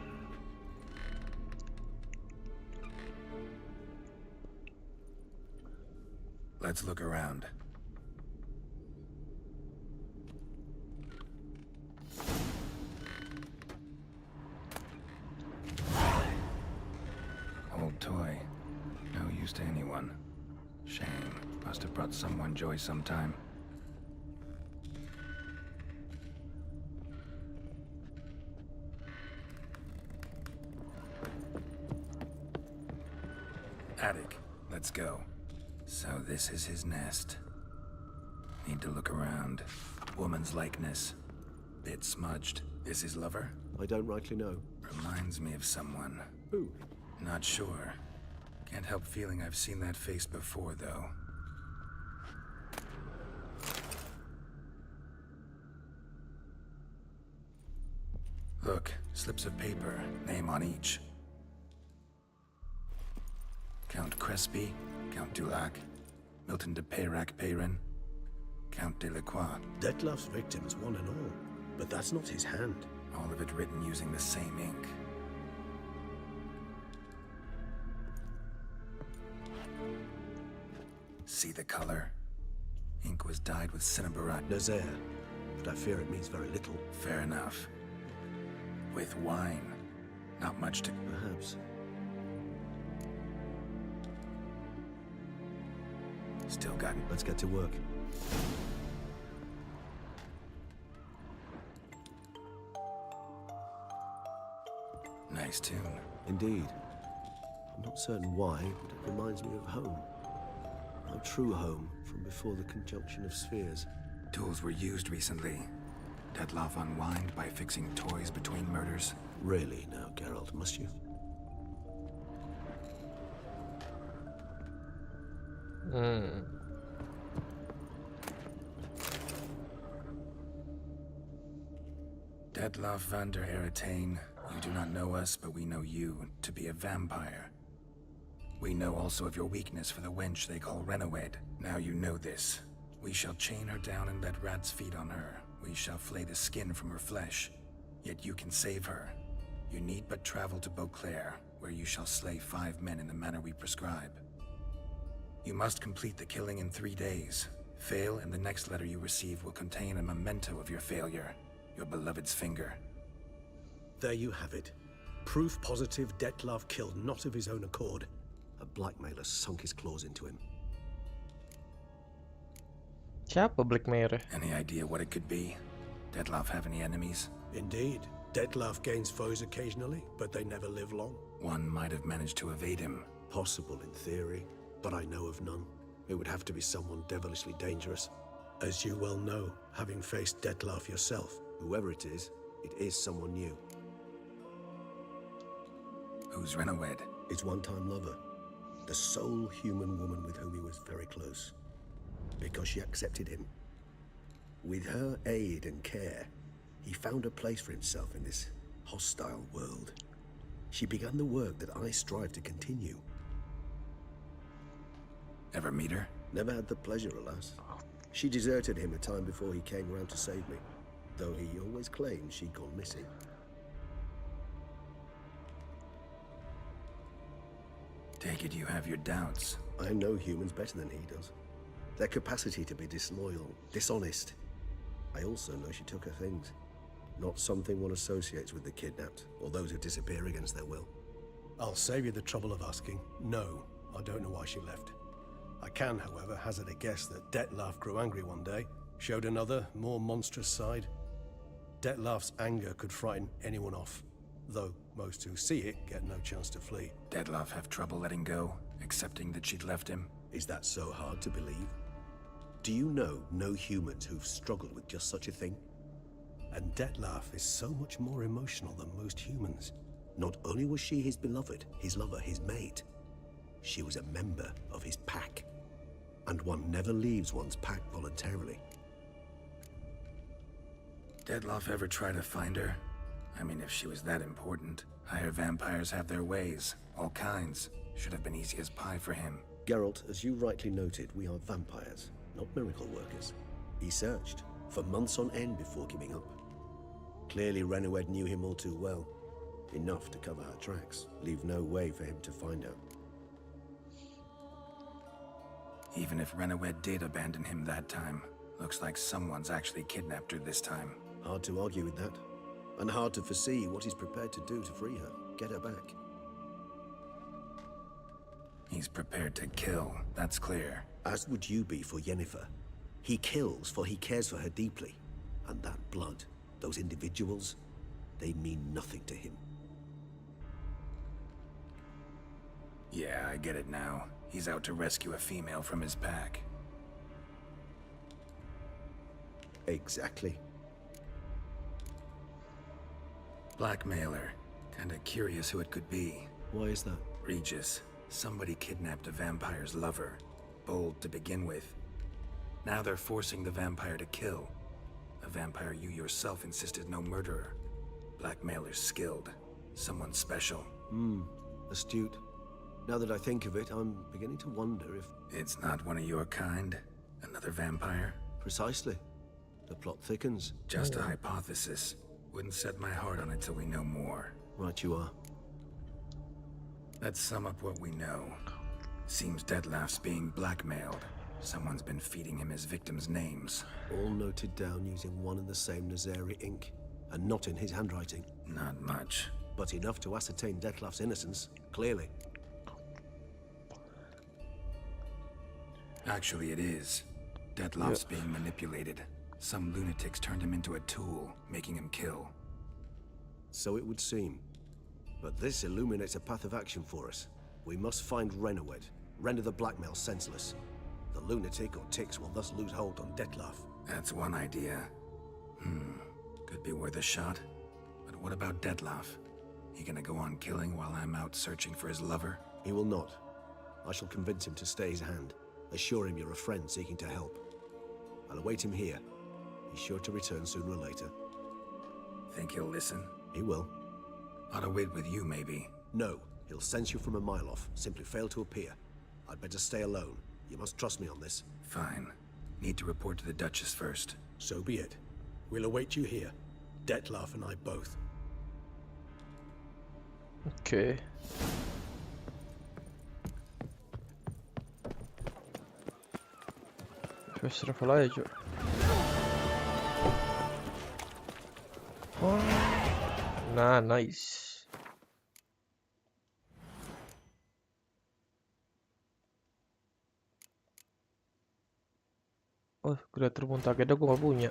Let's look around. Old toy. No use to anyone. Shame. Must have brought someone joy sometime. Attic. Let's go. So this is his nest. Need to look around. Woman's likeness. Bit smudged. Is his lover? I don't rightly know. Reminds me of someone. Who? Not sure. Can't help feeling I've seen that face before, though. Look, slips of paper, name on each. Count Crespi, Count Dulac, Milton de Peyrac-Peyrin, Count Delacroix. Detlef's victims, one and all. But that's not his hand. All of it written using the same ink. See the color? Ink was dyed with cinnabarat. Nazaire, but I fear it means very little. Fair enough. With wine, not much to... Perhaps. Still got... Let's get to work. Nice tune. Indeed. I'm not certain why, but it reminds me of home. Our true home from before the conjunction of spheres. Tools were used recently. Dettlaff unwind by fixing toys between murders. Really now, Geralt, must you? Dettlaff van der Eretain, you do not know us, but we know you to be a vampire. We know also of your weakness for the wench they call Renowed. Now you know this. We shall chain her down and let rats feed on her. We shall flay the skin from her flesh. Yet you can save her. You need but travel to Beauclair, where you shall slay 5 men in the manner we prescribe. You must complete the killing in 3 days. Fail, and the next letter you receive will contain a memento of your failure. Your beloved's finger. There you have it. Proof positive Dettlaff killed not of his own accord. A blackmailer sunk his claws into him. Siapa blackmailer? Any idea what it could be? Dettlaff have any enemies? Indeed. Dettlaff gains foes occasionally, but they never live long. One might have managed to evade him. Possible in theory, but I know of none. It would have to be someone devilishly dangerous. As you well know, having faced Dettlaff yourself. Whoever it is someone new. Who's Renowed? His one-time lover. The sole human woman with whom he was very close. Because she accepted him. With her aid and care, he found a place for himself in this hostile world. She began the work that I strive to continue. Ever meet her? Never had the pleasure, alas. She deserted him a time before he came round to save me, though he always claimed she'd gone missing. Take it you have your doubts. I know humans better than he does. Their capacity to be disloyal, dishonest. I also know she took her things. Not something one associates with the kidnapped, or those who disappear against their will. I'll save you the trouble of asking. No, I don't know why she left. I can, however, hazard a guess that Dettlaff grew angry one day, showed another, more monstrous side. Dettlaff's anger could frighten anyone off, though most who see it get no chance to flee. Dettlaff have trouble letting go, accepting that she'd left him? Is that so hard to believe? Do you know no humans who've struggled with just such a thing? And Dettlaff is so much more emotional than most humans. Not only was she his beloved, his lover, his mate, she was a member of his pack. And one never leaves one's pack voluntarily. Dettlaff ever try to find her? I mean, if she was that important. Higher vampires have their ways, all kinds. Should have been easy as pie for him. Geralt, as you rightly noted, we are vampires, not miracle workers. He searched for months on end before giving up. Clearly Renowed knew him all too well. Enough to cover her tracks, leave no way for him to find her. Even if Renowed did abandon him that time, looks like someone's actually kidnapped her this time. Hard to argue with that. And hard to foresee what he's prepared to do to free her, get her back. He's prepared to kill, that's clear. As would you be for Yennefer. He kills for he cares for her deeply. And that blood, those individuals, they mean nothing to him. Yeah, I get it now. He's out to rescue a female from his pack. Exactly. Blackmailer. Kinda curious who it could be. Why is that? Regis. Somebody kidnapped a vampire's lover. Bold to begin with. Now they're forcing the vampire to kill. A vampire you yourself insisted no murderer. Blackmailer's skilled. Someone special. Astute. Now that I think of it, I'm beginning to wonder if... It's not one of your kind? Another vampire? Precisely. The plot thickens. Just a hypothesis. Wouldn't set my heart on it till we know more. Right you are. Let's sum up what we know. Seems Dettlaff's being blackmailed. Someone's been feeding him his victims' names. All noted down using one and the same Nazari ink. And not in his handwriting. Not much. But enough to ascertain Dettlaff's innocence, clearly. Actually, it is. Dettlaff's being manipulated. Some lunatics turned him into a tool, making him kill. So it would seem. But this illuminates a path of action for us. We must find Renowed, render the blackmail senseless. The lunatic or ticks will thus lose hold on Detlef. That's one idea. Could be worth a shot. But what about Detlef? He gonna go on killing while I'm out searching for his lover? He will not. I shall convince him to stay his hand. Assure him you're a friend seeking to help. I'll await him here. He's sure to return sooner or later. Think he'll listen? He will. Ought to wait with you, maybe. No, he'll sense you from a mile off. Simply fail to appear. I'd better stay alone. You must trust me on this. Fine. Need to report to the Duchess first. So be it. We'll await you here. Detlef and I both. Okay. Terus travel aja cuy. Oh. Nah, nice. Oh, kreator Montageda gue gak punya.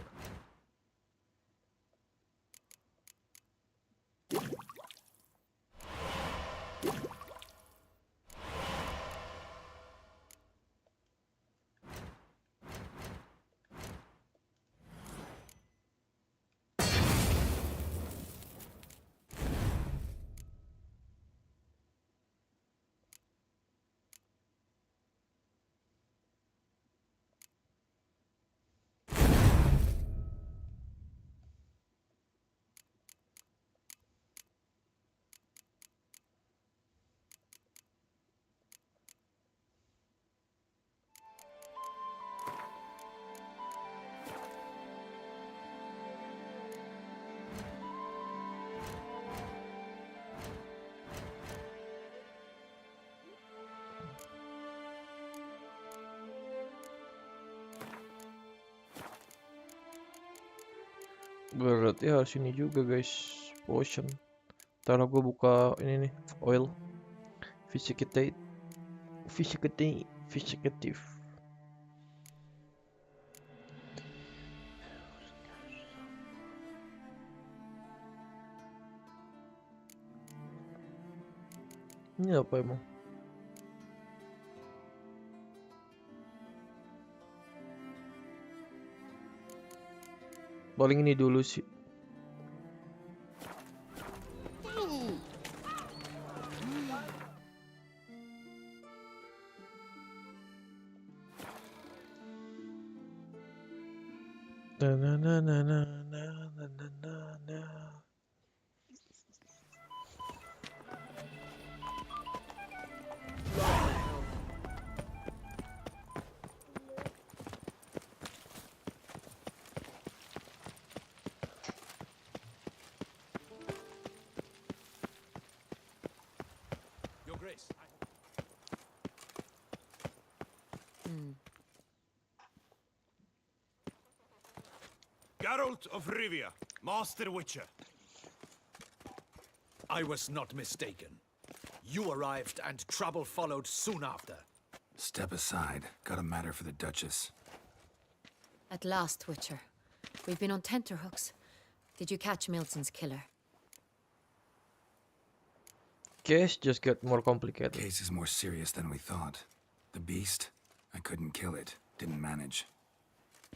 Berarti harus ini juga guys, potion. Ntar gue buka ini nih, oil, Visicative. Ini apa emang? Paling ini dulu sih. Na na na na na na na na na. Your Grace. Geralt of Rivia, Master Witcher. I was not mistaken. You arrived and trouble followed soon after. Step aside. Got a matter for the Duchess. At last, Witcher. We've been on tenterhooks. Did you catch Milton's killer? Case just got more complicated. Case is more serious than we thought. The beast? I couldn't kill it. Didn't manage.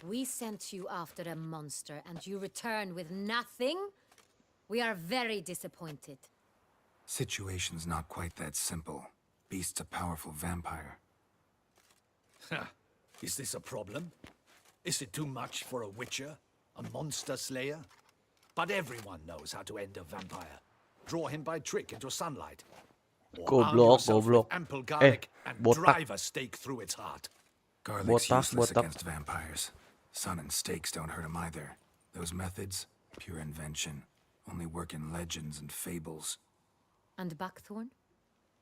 We sent you after a monster, and you return with nothing? We are very disappointed. Situation's not quite that simple. Beast's a powerful vampire. Is this a problem? Is it too much for a Witcher? A monster slayer? But everyone knows how to end a vampire. Draw him by trick into sunlight. Or arm yourself with ample garlic and drive a stake through its heart. Garlic's useless against vampires. Sun and stakes don't hurt him either. Those methods, pure invention. Only work in legends and fables. And buckthorn?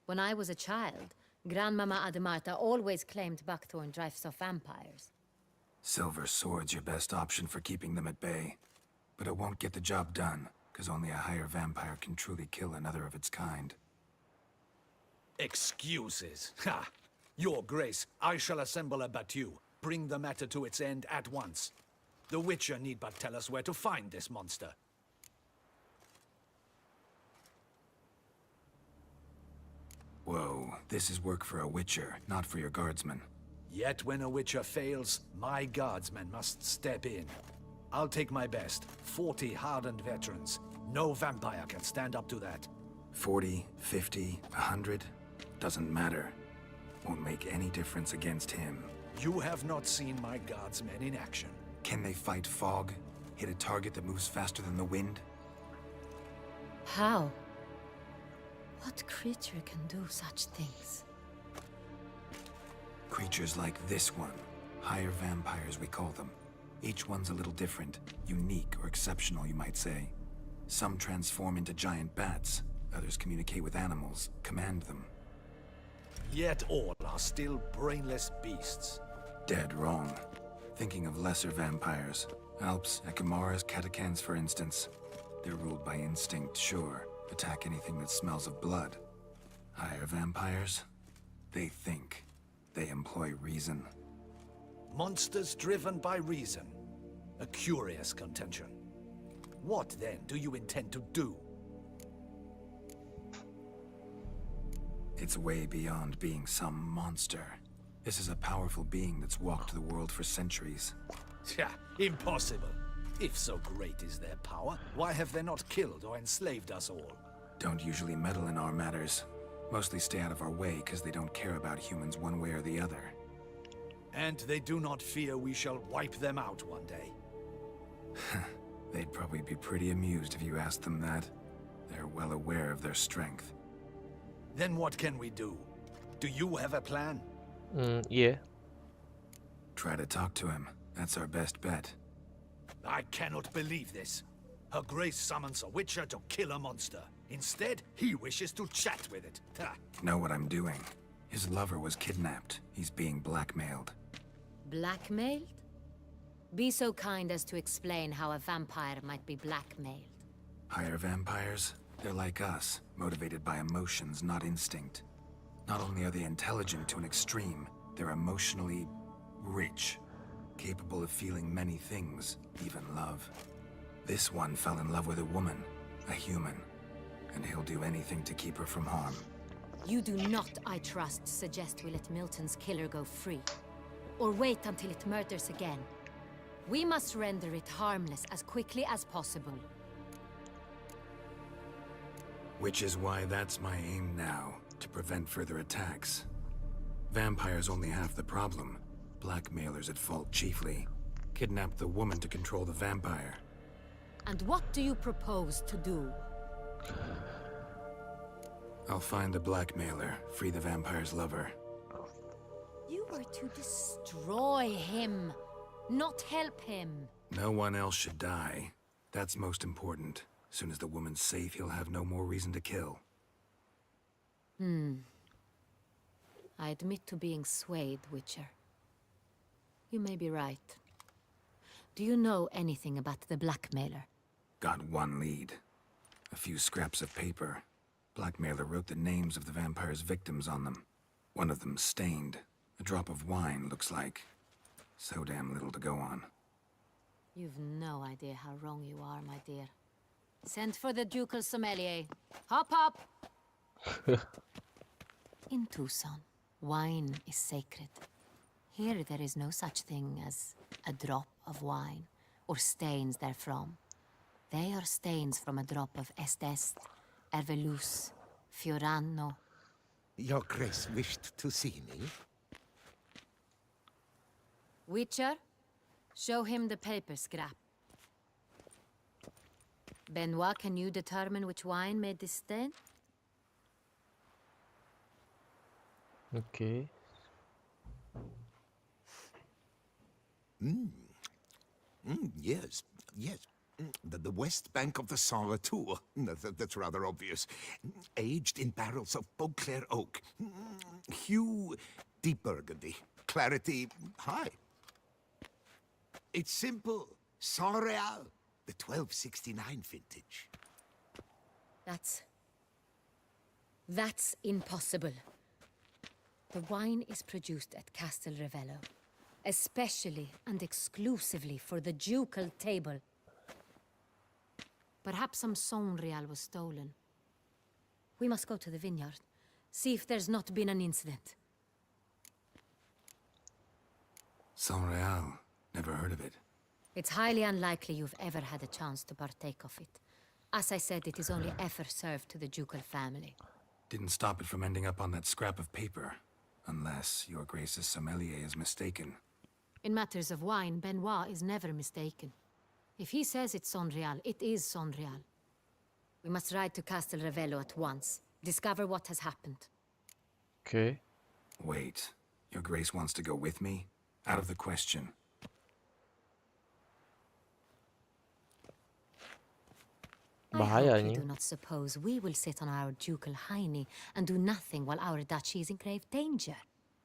When I was a child, Grandmama Ademarta always claimed buckthorn drives off vampires. Silver sword's your best option for keeping them at bay. But it won't get the job done, because only a higher vampire can truly kill another of its kind. Excuses. Ha! Your Grace, I shall assemble a battue. Bring the matter to its end at once. The Witcher need but tell us where to find this monster. This is work for a witcher, not for your guardsmen. Yet when a witcher fails, my guardsmen must step in. I'll take my best. 40 hardened veterans. No vampire can stand up to that. 40, 50, 100? Doesn't matter. Won't make any difference against him. You have not seen my guardsmen in action. Can they fight fog? Hit a target that moves faster than the wind? How? What creature can do such things? Creatures like this one. Higher vampires, we call them. Each one's a little different. Unique or exceptional, you might say. Some transform into giant bats. Others communicate with animals, command them. Yet all are still brainless beasts. Dead wrong. Thinking of lesser vampires. Alps, Ekamaras, Catechans, for instance. They're ruled by instinct, sure. Attack anything that smells of blood. Higher vampires? They think. They employ reason. Monsters driven by reason. A curious contention. What, then, do you intend to do? It's way beyond being some monster. This is a powerful being that's walked the world for centuries. Tja, impossible. If so great is their power, why have they not killed or enslaved us all? Don't usually meddle in our matters. Mostly stay out of our way because they don't care about humans one way or the other. And they do not fear we shall wipe them out one day. They'd probably be pretty amused if you asked them that. They're well aware of their strength. Then what can we do? Do you have a plan? Yeah. Try to talk to him. That's our best bet. I cannot believe this. Her Grace summons a witcher to kill a monster. Instead, he wishes to chat with it. Ha. Know what I'm doing. His lover was kidnapped. He's being blackmailed. Blackmailed? Be so kind as to explain how a vampire might be blackmailed. Higher vampires? They're like us, motivated by emotions, not instinct. Not only are they intelligent to an extreme, they're emotionally rich, capable of feeling many things, even love. This one fell in love with a woman, a human, and he'll do anything to keep her from harm. You do not, I trust, suggest we let Milton's killer go free. Or wait until it murders again. We must render it harmless as quickly as possible. Which is why that's my aim now, to prevent further attacks. Vampires only half the problem. Blackmailers at fault chiefly. Kidnapped the woman to control the vampire. And what do you propose to do? I'll find the blackmailer, free the vampire's lover. You were to destroy him, not help him. No one else should die. That's most important. Soon as the woman's safe, he'll have no more reason to kill. I admit to being swayed, Witcher. You may be right. Do you know anything about the blackmailer? Got one lead. A few scraps of paper. Blackmailer wrote the names of the vampire's victims on them. One of them stained. A drop of wine, looks like. So damn little to go on. You've no idea how wrong you are, my dear. Send for the ducal sommelier. Hop, hop! In Tucson, wine is sacred. Here there is no such thing as a drop of wine, or stains therefrom. They are stains from a drop of Est, Ervelus, Fiorano. Your Grace wished to see me? Witcher, show him the paper scrap. Benoit, can you determine which wine made this stain? Okay. Yes, yes. The west bank of the Sarre Tour. That's rather obvious. Aged in barrels of Beauclair oak. Hue, deep burgundy. Clarity, high. It's simple. Saint-Réal, the 1269 vintage. That's impossible. The wine is produced at Castel Ravello, especially and exclusively for the ducal table. Perhaps some Saint-Réal was stolen. We must go to the vineyard, See if there's not been an incident. Sonreal. Never heard of it. It's highly unlikely you've ever had a chance to partake of it. As I said, it is only ever served to the ducal family. Didn't stop it from ending up on that scrap of paper. Unless your Grace's sommelier is mistaken. In matters of wine, Benoit is never mistaken. If he says it's Sonreal, it is Sonreal. We must ride to Castel Ravello at once. Discover what has happened. Okay. Wait. Your Grace wants to go with me? Out of the question. I hope you do not suppose we will sit on our ducal hiney and do nothing while our duchy is in grave danger.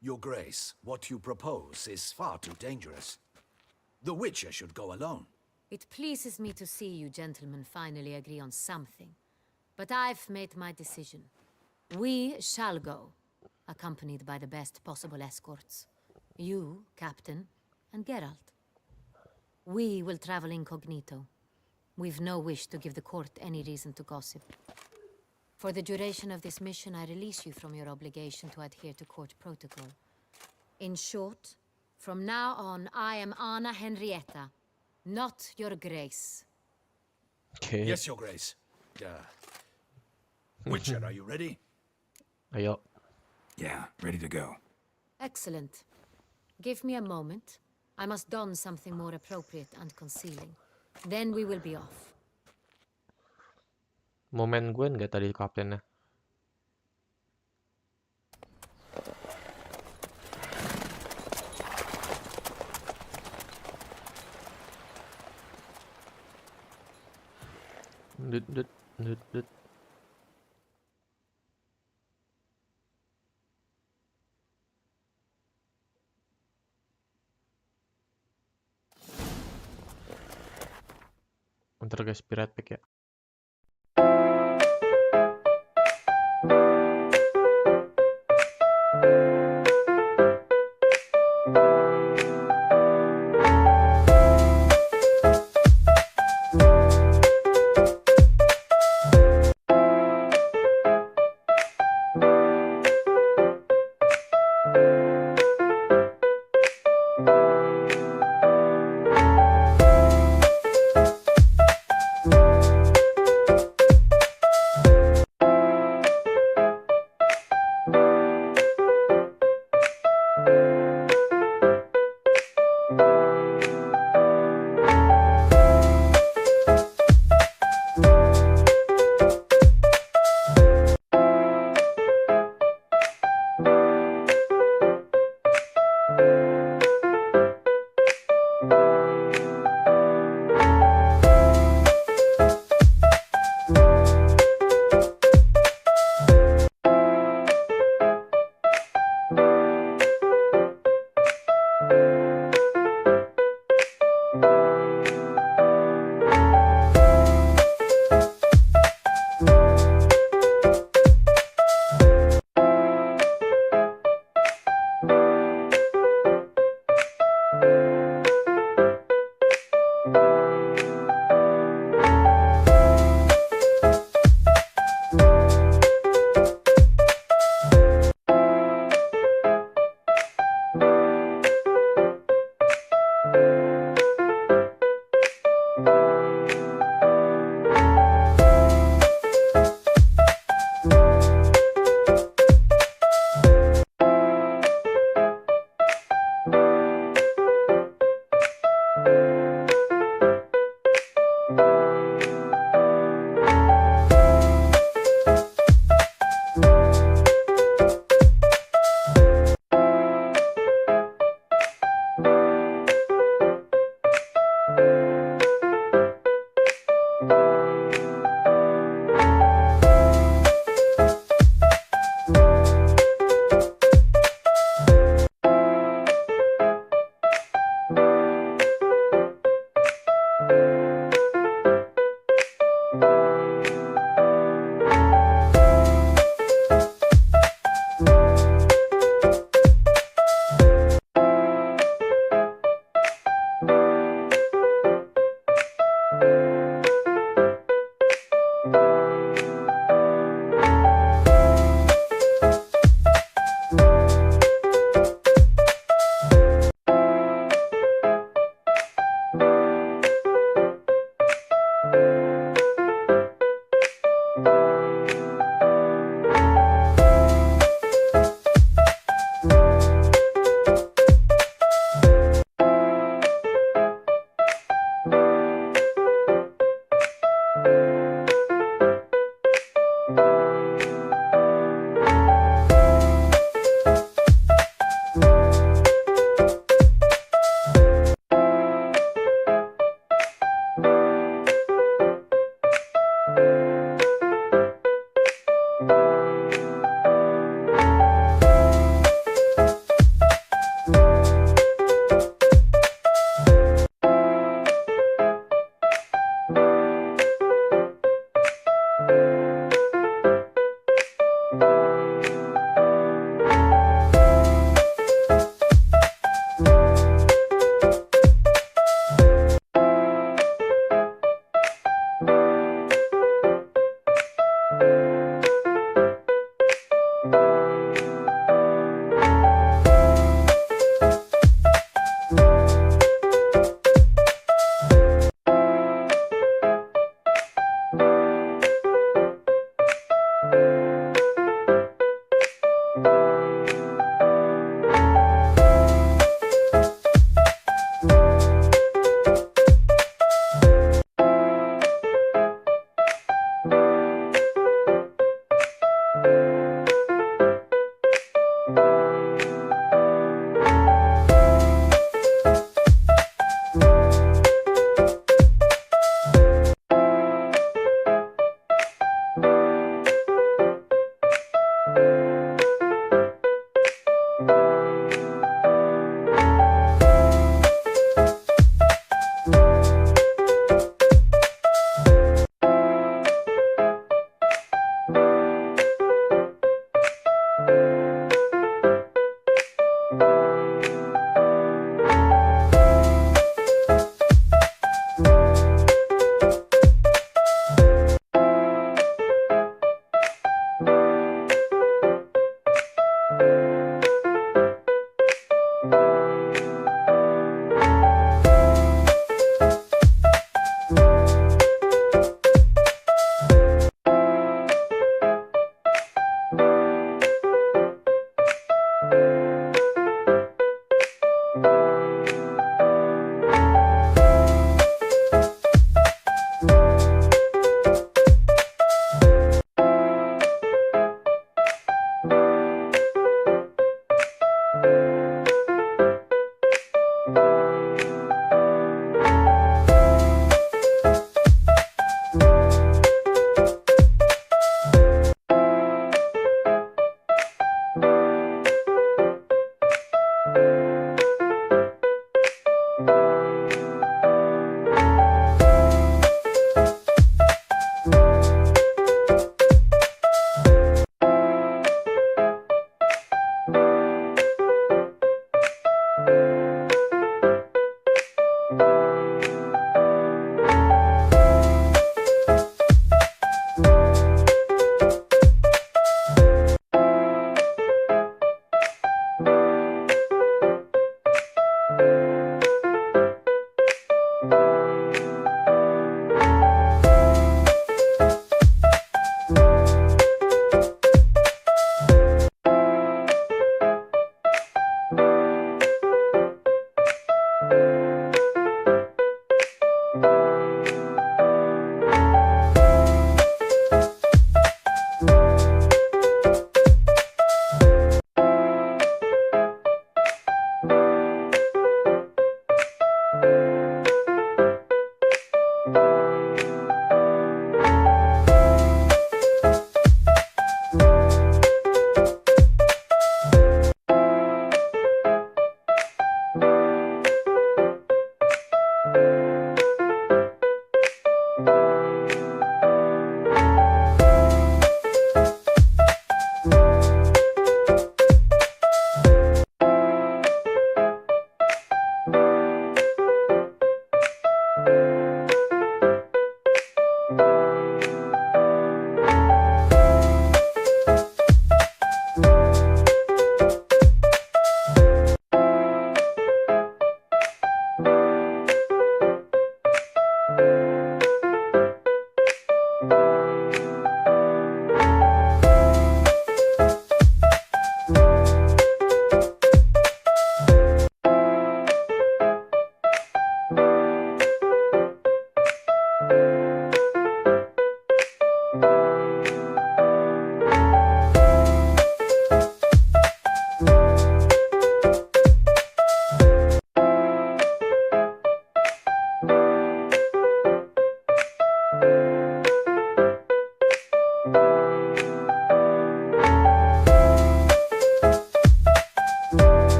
Your Grace, what you propose is far too dangerous. The Witcher should go alone. It pleases me to see you gentlemen finally agree on something. But I've made my decision. We shall go, accompanied by the best possible escorts. You, Captain, and Geralt. We will travel incognito. We've no wish to give the court any reason to gossip. For the duration of this mission, I release you from your obligation to adhere to court protocol. In short, from now on, I am Anna Henrietta, not your Grace. Okay. Yes, Your Grace. Witcher, are you ready? Ayo. Yeah, ready to go. Excellent. Give me a moment. I must don something more appropriate and concealing. Then we will be off. Momen gue nggak tadi kaptennya? Dut. Ntar guys, pirate pack ya.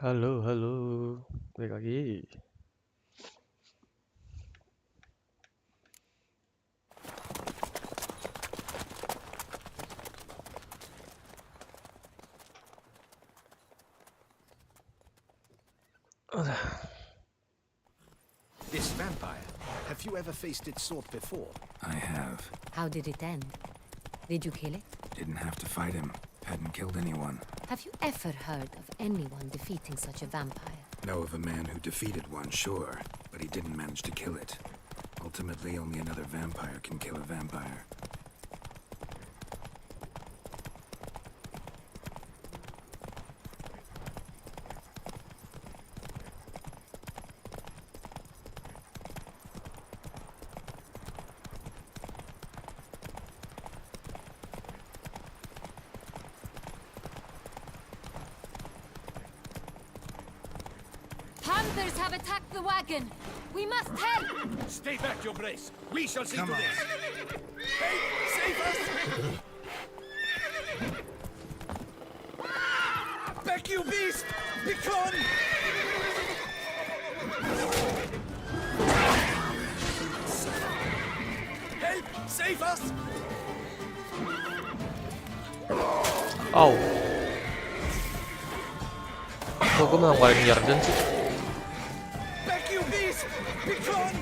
Halo, halo. Balik lagi. This vampire, have you ever faced its sort before? I have. How did it end? Did you kill it? Didn't have to fight him. Hadn't killed anyone. Have you ever heard of anyone defeating such a vampire? Know of a man who defeated one, sure, but he didn't manage to kill it. Ultimately, only another vampire can kill a vampire. Panthers have attacked the wagon! We must help! Stay back, your grace. We shall see Come to on. this. Hey, save us! Back, you beast! Begone! Help! Save us! Oh. Kok gue malah ngeluarin Yarden sih? Back, you beast! Begone!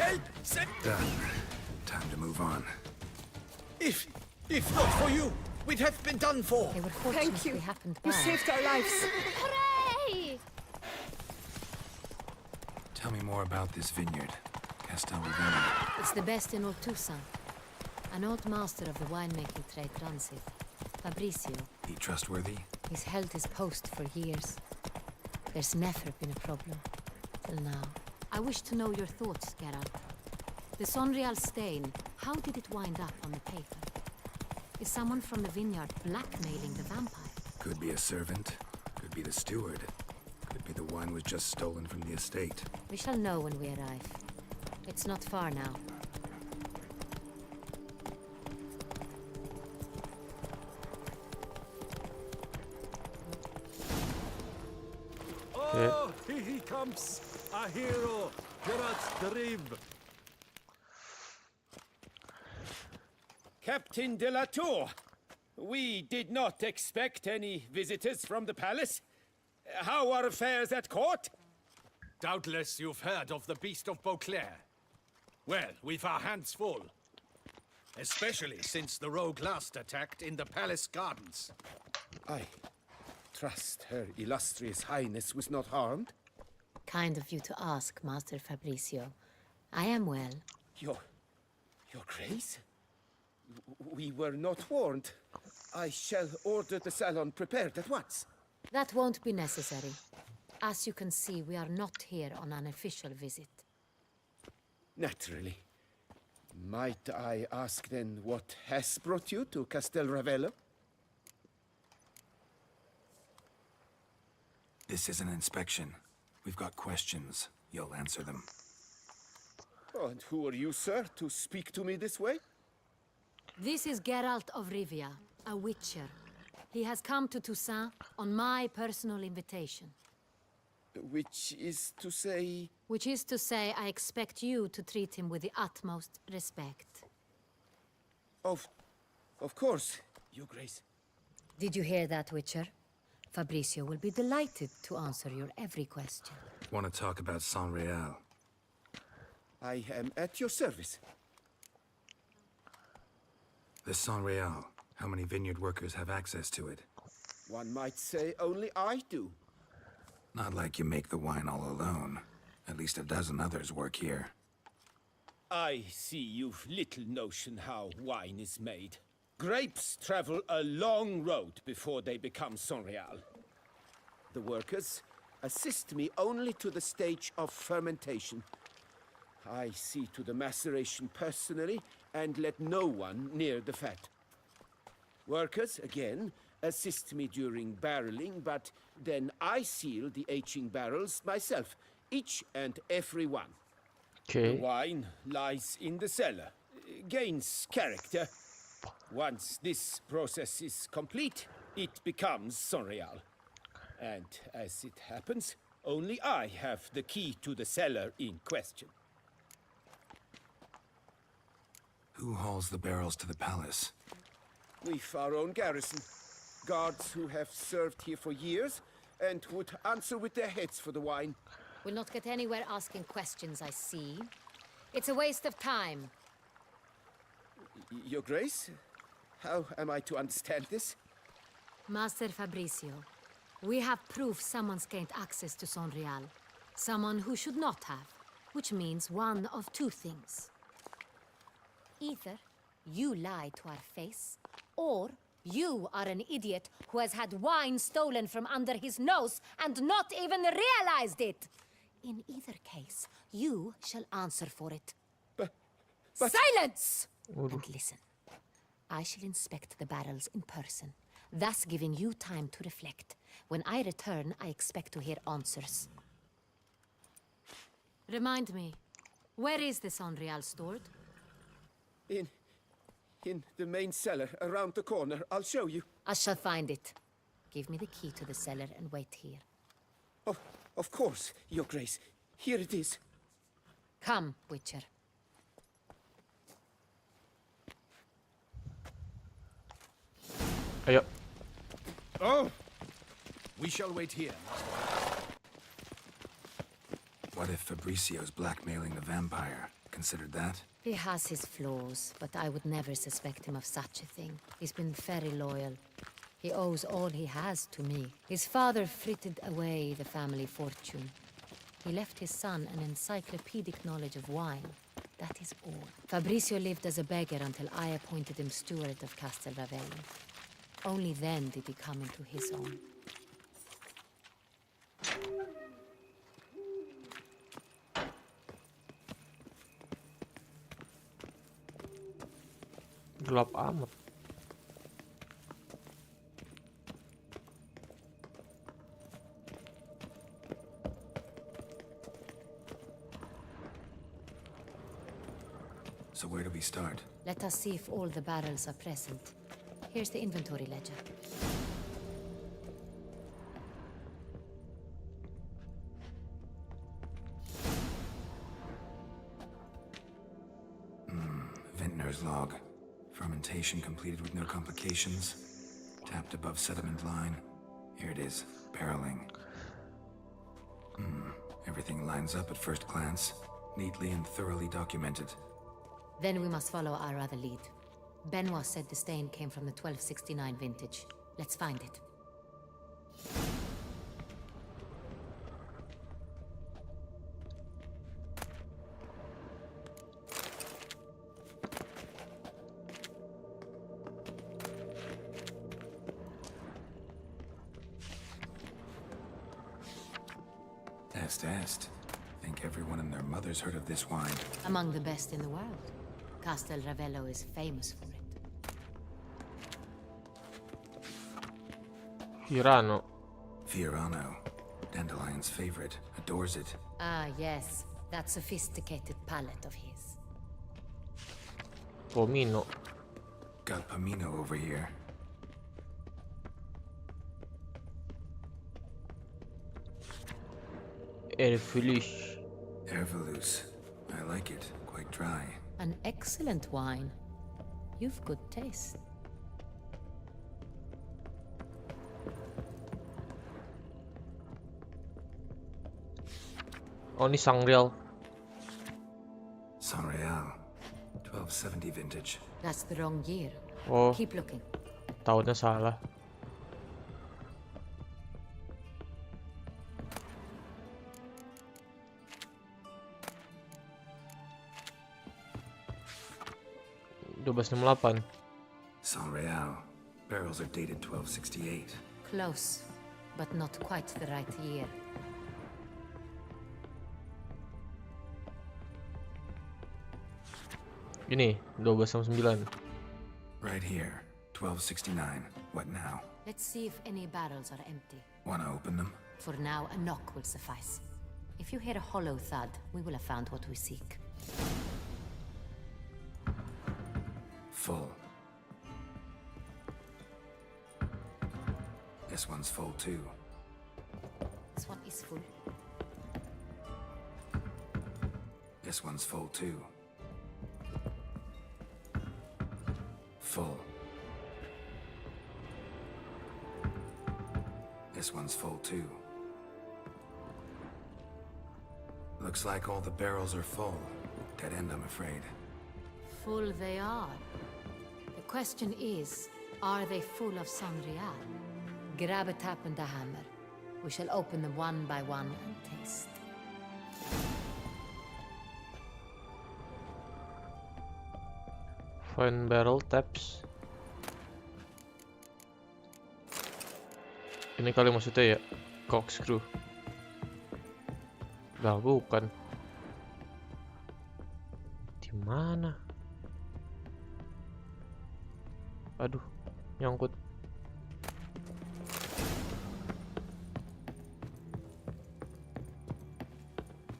Help! Save... Done. Time to move on. If not for you, we'd have been done for. They were Thank fortunately you. happened You by. saved our lives. Hooray! Tell me more about this vineyard. Castel Ravenna. It's the best in all Toussaint. An old master of the winemaking trade runs it. Fabricio. He trustworthy? He's held his post for years. There's never been a problem. Till now. I wish to know your thoughts, Geralt. The Sonreal stain, how did it wind up on the paper? Is someone from the vineyard blackmailing the vampire? Could be a servant. Could be the steward. Could be the wine was just stolen from the estate. We shall know when we arrive. It's not far now. Oh, here he comes! A hero! Geralt the Rib! Captain de la Tour, we did not expect any visitors from the palace. How are affairs at court? Doubtless you've heard of the Beast of Beauclair. Well, we've our hands full. Especially since the rogue last attacked in the palace gardens. I trust Her Illustrious Highness was not harmed. Kind of you to ask, Master Fabricio. I am well. Your Grace? We were not warned. I shall order the salon prepared at once. That won't be necessary. As you can see, we are not here on an official visit. Naturally. Might I ask then what has brought you to Castel Ravello? This is an inspection. We've got questions. You'll answer them. Oh, and who are you, sir, to speak to me this way? This is Geralt of Rivia, a witcher. He has come to Toussaint on my personal invitation. Which is to say... Which is to say, I expect you to treat him with the utmost respect. Of course, Your Grace. Did you hear that, Witcher? Fabricio will be delighted to answer your every question. Want to talk about Sonreal? I am at your service. The Sonreal. How many vineyard workers have access to it? One might say only I do. Not like you make the wine all alone. At least a dozen others work here. I see you've little notion how wine is made. Grapes travel a long road before they become Sonreal. The workers assist me only to the stage of fermentation. I see to the maceration personally and let no one near the fat. Workers, again, assist me during barreling, but then I seal the aging barrels myself, each and every one. Okay. The wine lies in the cellar, gains character. Once this process is complete, it becomes Sonreal. And as it happens, only I have the key to the cellar in question. Who hauls the barrels to the palace? We've our own garrison. Guards who have served here for years and would answer with their heads for the wine. We'll not get anywhere asking questions, I see. It's a waste of time. Your Grace? How am I to understand this? Master Fabricio, we have proof someone's gained access to Sonreal. Someone who should not have, which means one of two things. Either you lie to our face, or you are an idiot who has had wine stolen from under his nose and not even realized it. In either case, you shall answer for it. But... Silence! And listen. I shall inspect the barrels in person, thus giving you time to reflect. When I return, I expect to hear answers. Remind me, where is the Sonreal stored? In the main cellar, around the corner. I'll show you. I shall find it. Give me the key to the cellar and wait here. Oh, of course, Your Grace. Here it is. Come, Witcher. Ayo. Oh! We shall wait here. What if Fabricio's blackmailing the vampire? Considered that? He has his flaws, but I would never suspect him of such a thing. He's been very loyal. He owes all he has to me. His father frittered away the family fortune. He left his son an encyclopedic knowledge of wine. That is all. Fabricio lived as a beggar until I appointed him steward of Castel Ravelli. Only then did he come into his own. Gelap amat. So where do we start? Let us see if all the barrels are present. Here's the inventory ledger. Vintner's log. Fermentation completed with no complications. Tapped above sediment line. Here it is. Barreling. Everything lines up at first glance. Neatly and thoroughly documented. Then we must follow our other lead. Benoit said the stain came from the 1269 vintage. Let's find it. Est. Think everyone and their mother's heard of this wine. Among the best in the world. Castel Ravello is famous for it. Fiorano. Dandelion's favorite. Adores it. Ah, yes. That sophisticated palate of his. Pomino. Got Pomino over here. Erfilish. Ervelus. I like it. Quite dry. An excellent wine. You've good taste. Oh, ini Sangreal. Sonreal. 1270 vintage. That's the wrong year. Oh. Keep looking. Tahunnya salah. Sonreal. Barrels are dated 1268. Close, but not quite the right year. Ini 1269. Right here. 1269. What now? Let's see if any barrels are empty. Wanna open them? For now, a knock will suffice. If you hear a hollow thud, we will have found what we seek. Full. This one's full too. This one is full. This one's full too. Full. This one's full too. Looks like all the barrels are full. Dead end, I'm afraid. Full they are. The question is, are they full of sangria? Grab a tap and a hammer. We shall open them one by one and taste. Find barrel taps. Ini kali maksudnya ya, corkscrew. Lah bukan. Di mana? Aduh, nyangkut.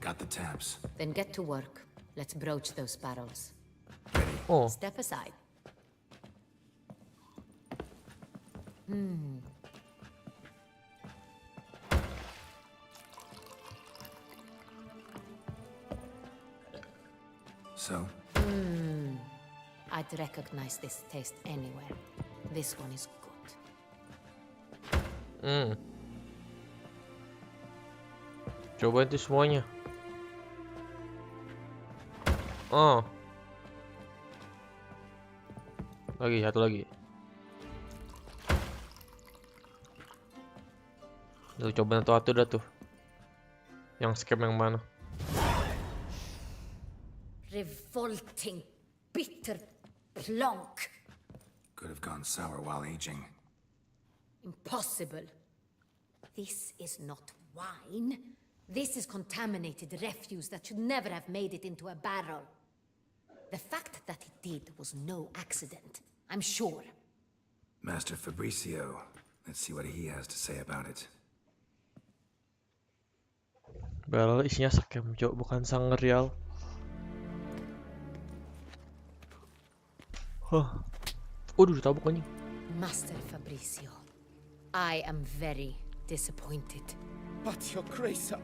Got the taps. Then get to work. Let's broach those barrels. Oh. Step aside. So? I'd recognize this taste anywhere. This one is good. Cobain tuh semuanya. Oh. Lagi, satu lagi. Tuh, coba satu dah tuh. Yang scam yang mana? Revolting, bitter plonk. Could have gone sour while aging. Impossible. This is not wine. This is contaminated refuse that should never have made it into a barrel. The fact that it did was no accident, I'm sure. Master Fabricio. Let's see what he has to say about it. Barrel isinya scam, Cok, bukan sangreal. Huh. Waduh, ditabuk anjing. Master Fabricio, I am very disappointed. But your grace,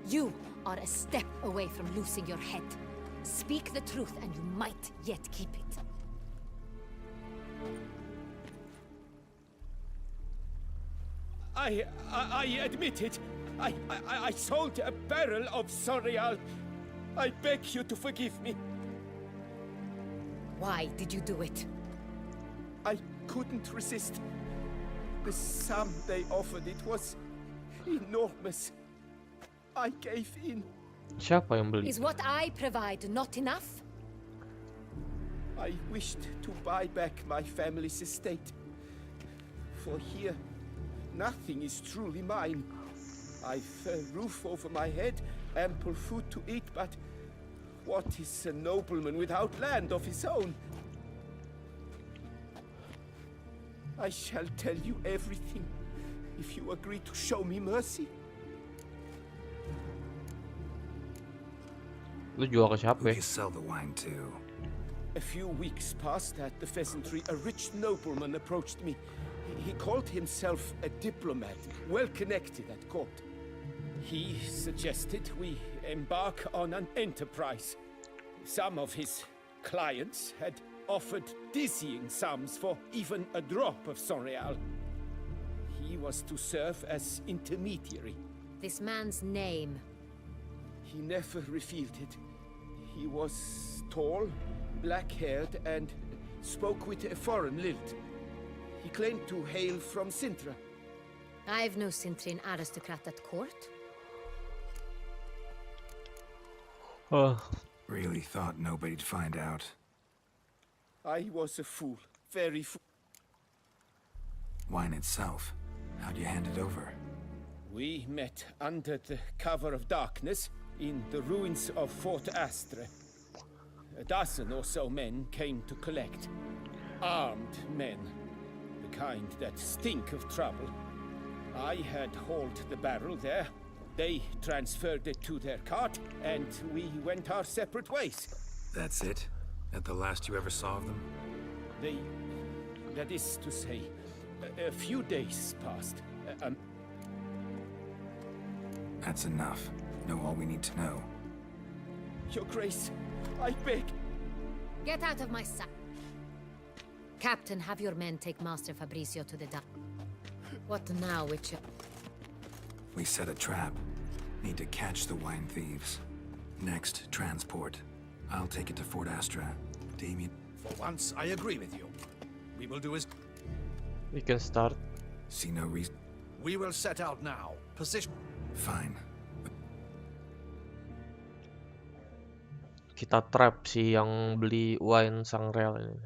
You are a step away from losing your head. Speak the truth and you might yet keep it. I admit it. I sold a barrel of Sorial. I beg you to forgive me. Why did you do it? I couldn't resist. The sum they offered, it was enormous. I gave in. Siapa yang beli? Is what I provide not enough? I wished to buy back my family's estate. For here, nothing is truly mine. I've a roof over my head, ample food to eat, but what is a nobleman without land of his own? I shall tell you everything if you agree to show me mercy. Lu jual ke siapa? Who do you sell the wine to? A few weeks past at the pheasantry, a rich nobleman approached me. He called himself a diplomat, well connected at court. He suggested we embark on an enterprise. Some of his clients had offered dizzying sums for even a drop of Sorial. He was to serve as intermediary. This man's name. He never revealed it. He was tall, black-haired, and spoke with a foreign lilt. He claimed to hail from Sintra. I've no Sintrian aristocrat at court. Really thought nobody'd find out. I was a fool, very fool. Wine itself, how'd you hand it over? We met under the cover of darkness in the ruins of Fort Astre. A dozen or so men came to collect. Armed men, the kind that stink of trouble. I had hauled the barrel there. They transferred it to their cart, and we went our separate ways. That's it? That the last you ever saw of them? That is to say, A few days passed. That's enough. Know all we need to know. Your Grace, I beg. Get out of my sight. Captain, have your men take Master Fabrizio to the dock. What now, Witcher? We set a trap. Need to catch the wine thieves. Next, transport. I'll take it to Fort Astra. Damien. For once, I agree with you. We will do as... We can start. See no reason. We will set out now. Position... Fine. Kita trap si yang beli wine sang real ini.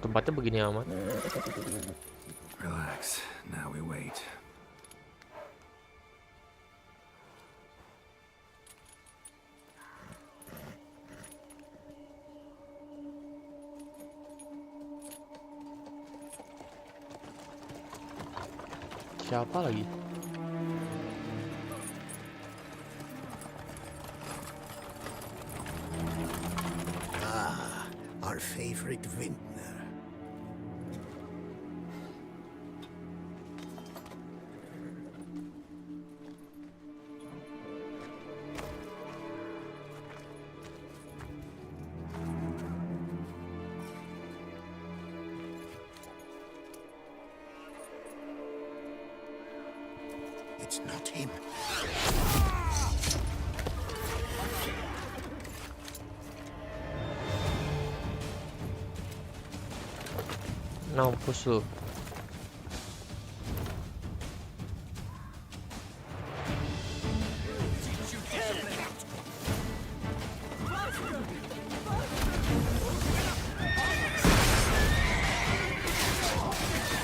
Tempatnya begini aman. Relax. Now we wait. Siapa lagi? Ah, our favorite vintner. It's not him. Mampus lu.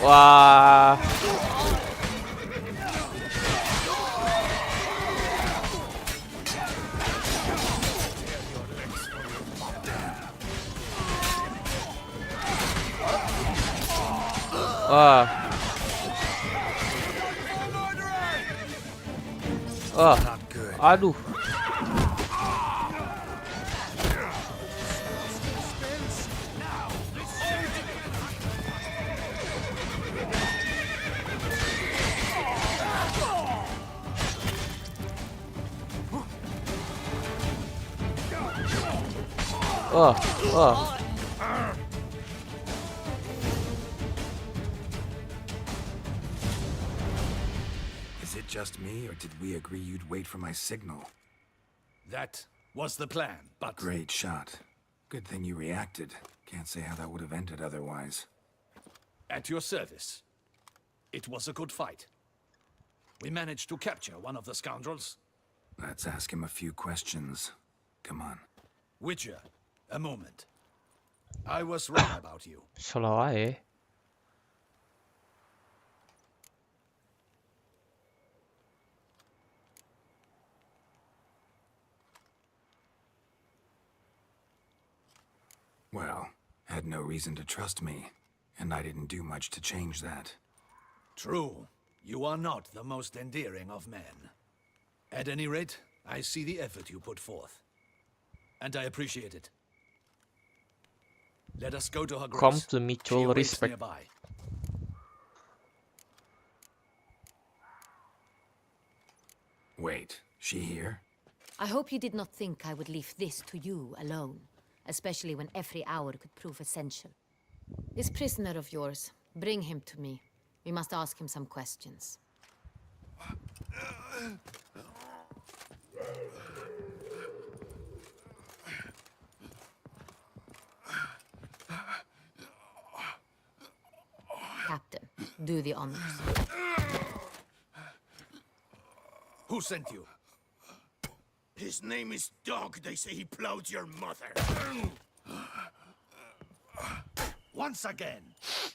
Wah. Wah. Wah. Aduh. Wah, wah. Is it just me, or did we agree you'd wait for my signal? That was the plan, but... Great shot. Good thing you reacted. Can't say how that would have ended otherwise. At your service. It was a good fight. We managed to capture one of the scoundrels. Let's ask him a few questions. Come on. Witcher, a moment. I was wrong about you. Slow aja. Well, had no reason to trust me, and I didn't do much to change that. True. You are not the most endearing of men. At any rate, I see the effort you put forth. And I appreciate it. Let us go to her grace. Come to She mutual awaits respect. nearby. Wait, she here? I hope you did not think I would leave this to you alone, especially when every hour could prove essential. This prisoner of yours, bring him to me. We must ask him some questions. Captain, do the honors. Who sent you? His name is Dog. They say he plowed your mother. Once again,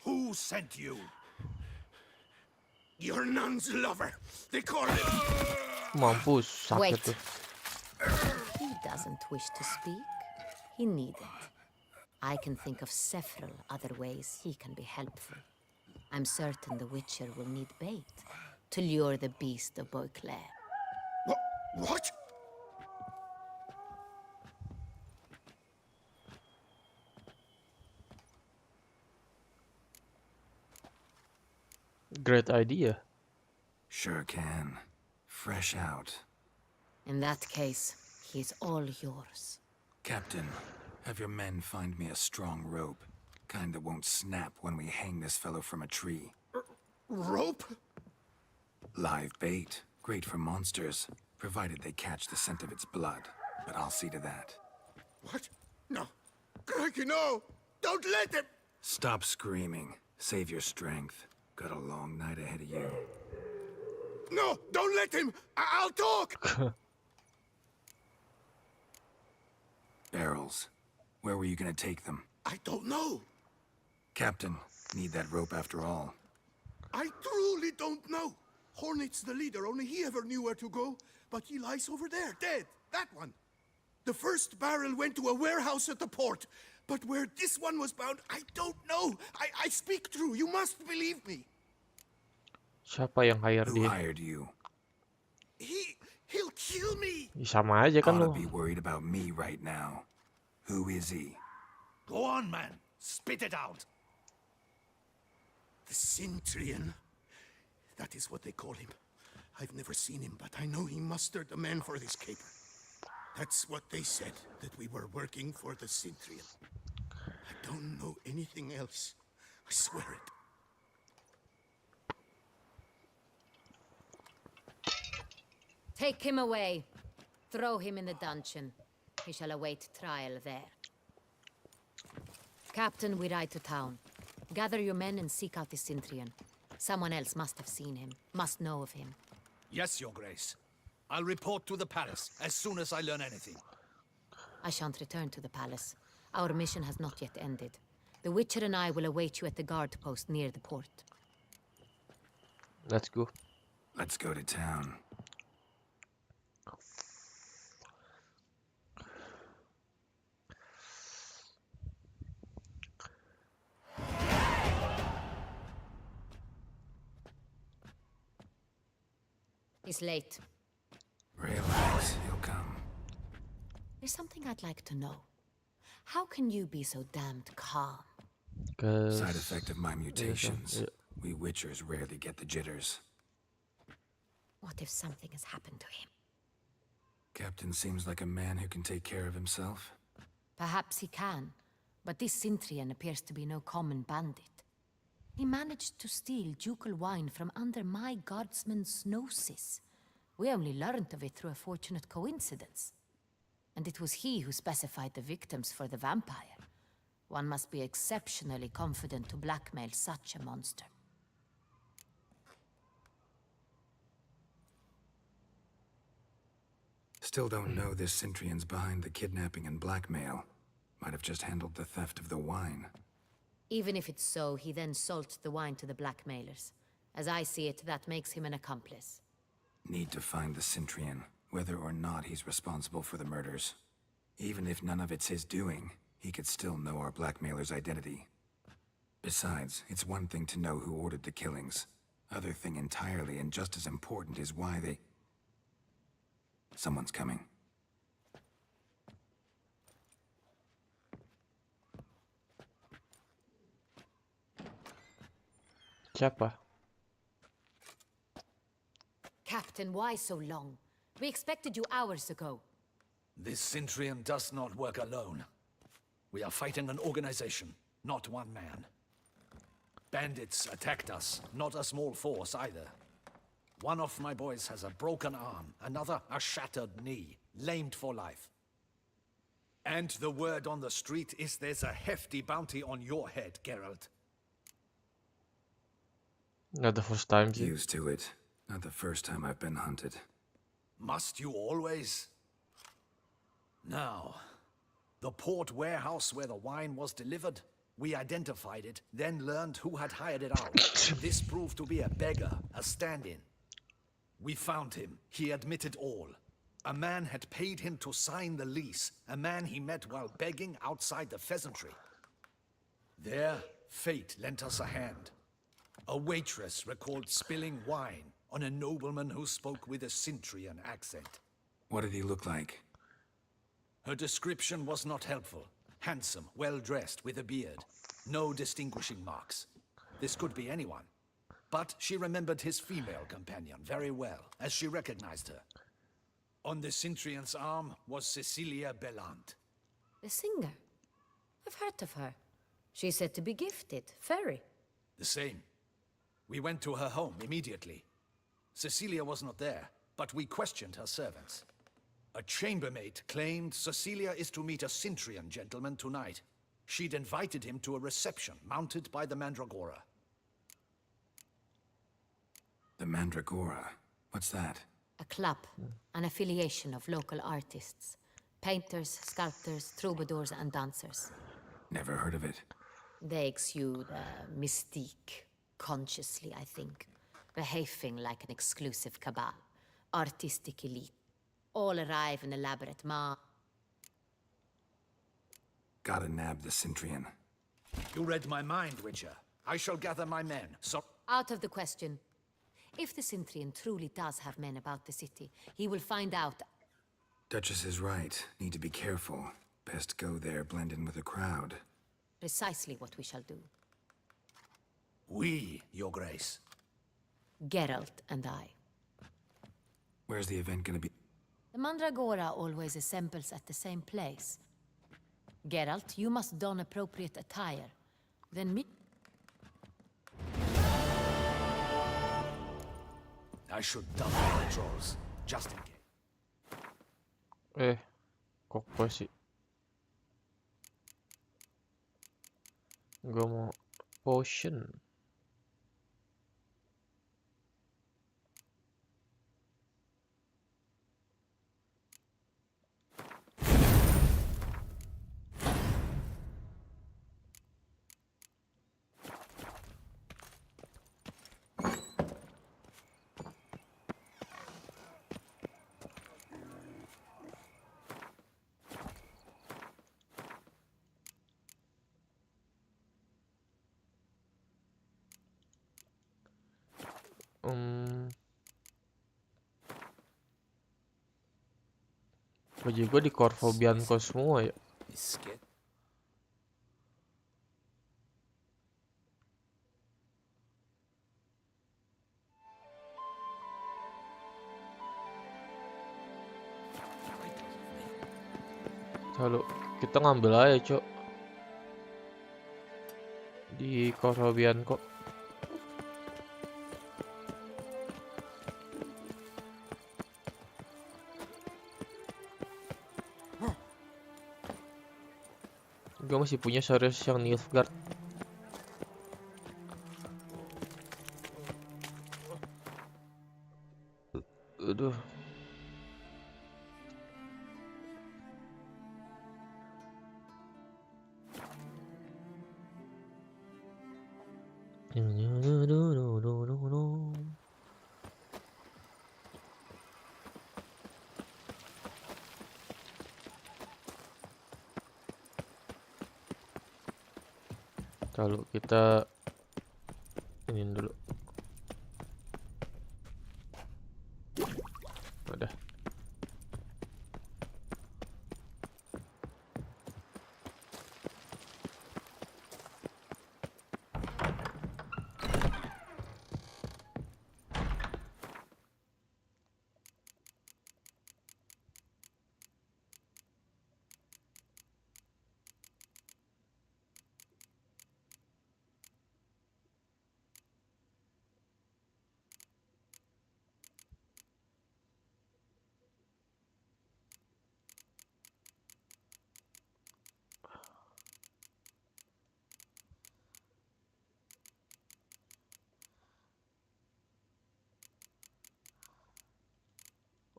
who sent you? Your nun's lover. They call him. Mampus, sakit Wait. tuh. He doesn't wish to speak. He needn't. I can think of several other ways he can be helpful. I'm certain the Witcher will need bait to lure the beast of Beauclair. What? Great idea. Sure can. Fresh out. In that case, he's all yours. Captain, have your men find me a strong rope. Kind that won't snap when we hang this fellow from a tree. Rope? Live bait. Great for monsters, provided they catch the scent of its blood. But I'll see to that. What? No. Crikey, no! Don't let him! Stop screaming. Save your strength. Got a long night ahead of you. No! Don't let him! I'll talk! Barrels. Where were you gonna take them? I don't know. Captain, need that rope after all. I truly don't know. Hornet's the leader, only he ever knew where to go. But he lies over there, dead. That one. The first barrel went to a warehouse at the port. But where this one was bound, I don't know. I speak true. You must believe me. Siapa yang hire Who dia? hired you? He'll kill me. Sama aja kan Oughta lo. be worried about me right now. Who is he? Go on, man. Spit it out. The Cintrian. That is what they call him. I've never seen him, but I know he mustered the men for this caper. That's what they said, that we were working for the Cintrian. I don't know anything else. I swear it. Take him away. Throw him in the dungeon. He shall await trial there. Captain, we ride to town. Gather your men and seek out the Cintrian. Someone else must have seen him, must know of him. Yes, Your Grace. I'll report to the palace as soon as I learn anything. I shan't return to the palace. Our mission has not yet ended. The Witcher and I will await you at the guard post near the port. Let's go. Let's go to town. He's late. Relax, he'll come. There's something I'd like to know. How can you be so damned calm? Side effect of my mutations. We Witchers rarely get the jitters. What if something has happened to him? Captain seems like a man who can take care of himself. Perhaps he can, but this Cintrian appears to be no common bandit. He managed to steal ducal wine from under my guardsman's noses. We only learned of it through a fortunate coincidence. And it was he who specified the victims for the vampire. One must be exceptionally confident to blackmail such a monster. Still don't know this Cintrian's behind the kidnapping and blackmail. Might have just handled the theft of the wine. Even if it's so, he then sold the wine to the blackmailers. As I see it, that makes him an accomplice. Need to find the Cintrian, whether or not he's responsible for the murders. Even if none of it's his doing, he could still know our blackmailer's identity. Besides, it's one thing to know who ordered the killings. Other thing entirely, and just as important, is why they... Someone's coming. Siapa? Captain, why so long? We expected you hours ago. This Cintrian does not work alone. We are fighting an organization, not one man. Bandits attacked us, not a small force either. One of my boys has a broken arm, another a shattered knee, lamed for life. And the word on the street is there's a hefty bounty on your head, Geralt. Not the first time. Used to it. Not the first time I've been hunted. Must you always? Now, the port warehouse where the wine was delivered, we identified it, then learned who had hired it out. This proved to be a beggar, a stand-in. We found him. He admitted all. A man had paid him to sign the lease, a man he met while begging outside the pheasantry. There, fate lent us a hand. A waitress recalled spilling wine on a nobleman who spoke with a Cintrian accent. What did he look like? Her description was not helpful. Handsome, well-dressed, with a beard. No distinguishing marks. This could be anyone. But she remembered his female companion very well, as she recognized her. On the Cintrian's arm was Cecilia Bellant. The singer? I've heard of her. She's said to be gifted, fairy. The same. We went to her home immediately. Cecilia was not there, but we questioned her servants. A chambermaid claimed Cecilia is to meet a Cintrian gentleman tonight. She'd invited him to a reception mounted by the Mandragora. The Mandragora? What's that? A club, an affiliation of local artists. Painters, sculptors, troubadours, and dancers. Never heard of it. They exude mystique, consciously, I think. Behaving like an exclusive cabal. Artistic elite. All arrive in elaborate Gotta nab the Cintrian. You read my mind, Witcher. I shall gather my men, so... Out of the question. If the Cintrian truly does have men about the city, he will find out. Duchess is right. Need to be careful. Best go there, blend in with the crowd. Precisely what we shall do. We, Your Grace. Geralt and I. Where's the event gonna be? The Mandragora always assembles at the same place. Geralt, you must don appropriate attire. Then me... I should double the trolls, just in case. Kok gue sih? Gue mau potion. Baju gue di Corfobianco semua ya. Lalu kita ngambil aja, Cok. Di Corfobianco. Gue masih punya series yang Nilfgaard. Aduh. Kalau kita ini dulu. Udah.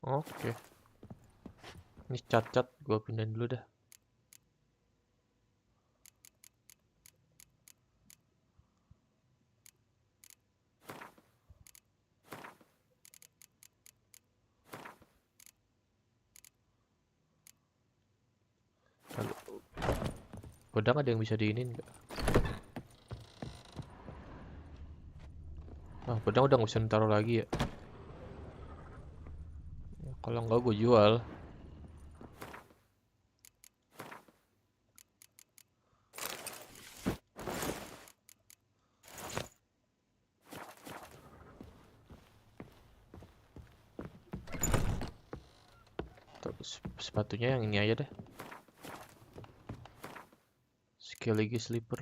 Oke. Ini cat-cat gue pindahin dulu dah. Lalu, pedang ada yang bisa diinin nggak? Ah, pedang udah nggak bisa ditaruh lagi ya. Kalau nggak gue jual. Sepatunya yang ini aja deh. Sekali lagi slipper.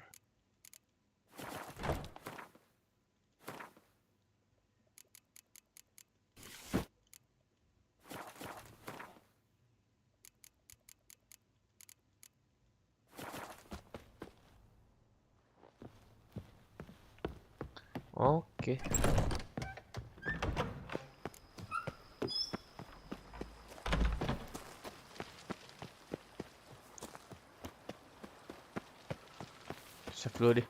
Oke. Save dulu deh.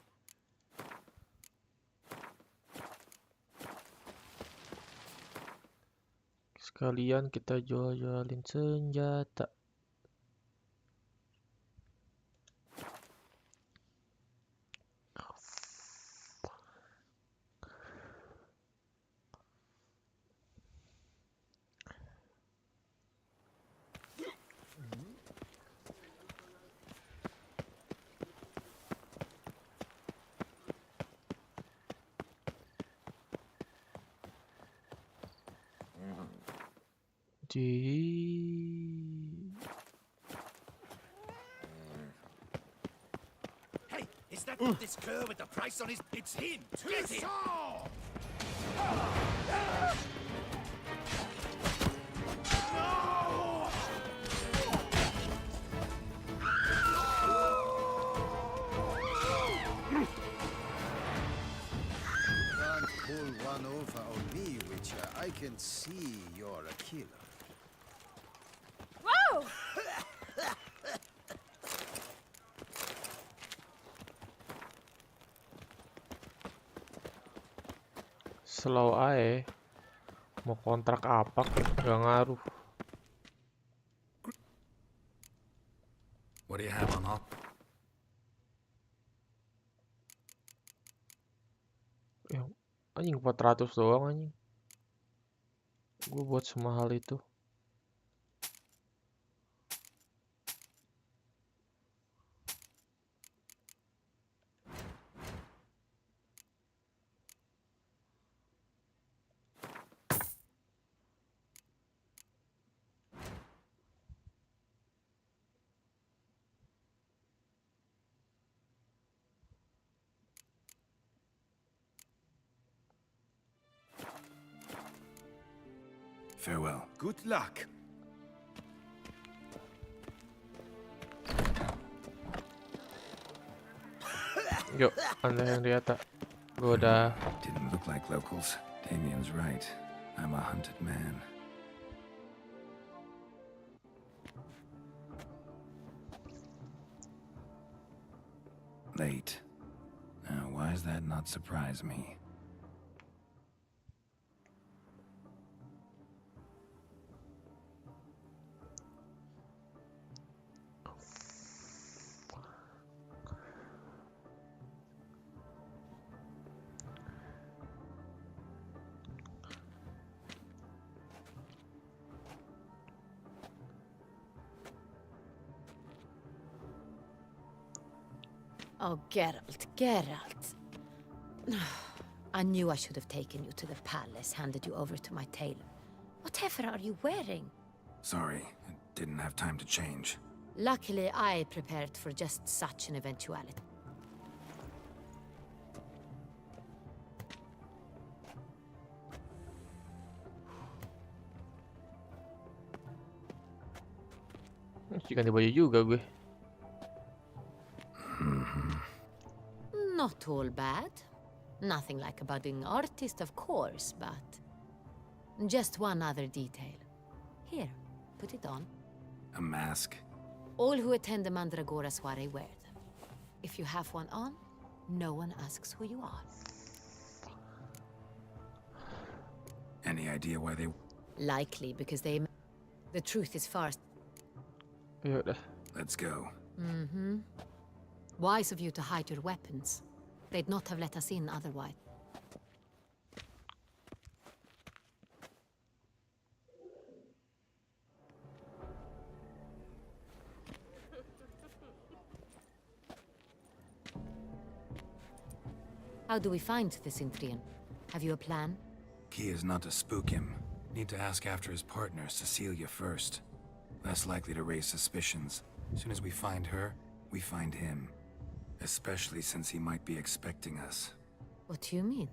Sekalian kita jual-jualin senjata. Hey, is that this cur with the price on his... It's him! Get him! Can't pull one over on me, Witcher. I can see you're a killer. Whoa! Slow aja. Mau kontrak apa? Gak ngaruh. What do you have on up? Anjing 400 doang anjing. Gue buat semahal itu. Farewell. Good luck. Yuk, anda yang di atas. Gue udah. Didn't look like locals. Damien's right. I'm a hunted man. Late. Now, why does that not surprise me? Oh, Geralt, Geralt. I knew I should have taken you to the palace, handed you over to my tailor. Whatever are you wearing? Sorry, I didn't have time to change. Luckily, I prepared for just such an eventuality. Ganti baju juga gue. Not all bad. Nothing like a budding artist, of course, but... just one other detail. Here, put it on. A mask? All who attend the Mandragora soiree wear them. If you have one on, no one asks who you are. Any idea why they... Likely because they... The truth is far... Let's go. Mm-hmm. Wise of you to hide your weapons. They'd not have let us in otherwise. How do we find the Synthrian? Have you a plan? Key is not to spook him. Need to ask after his partner, Cecilia, first. Less likely to raise suspicions. As soon as we find her, we find him. Especially since he might be expecting us. What do you mean?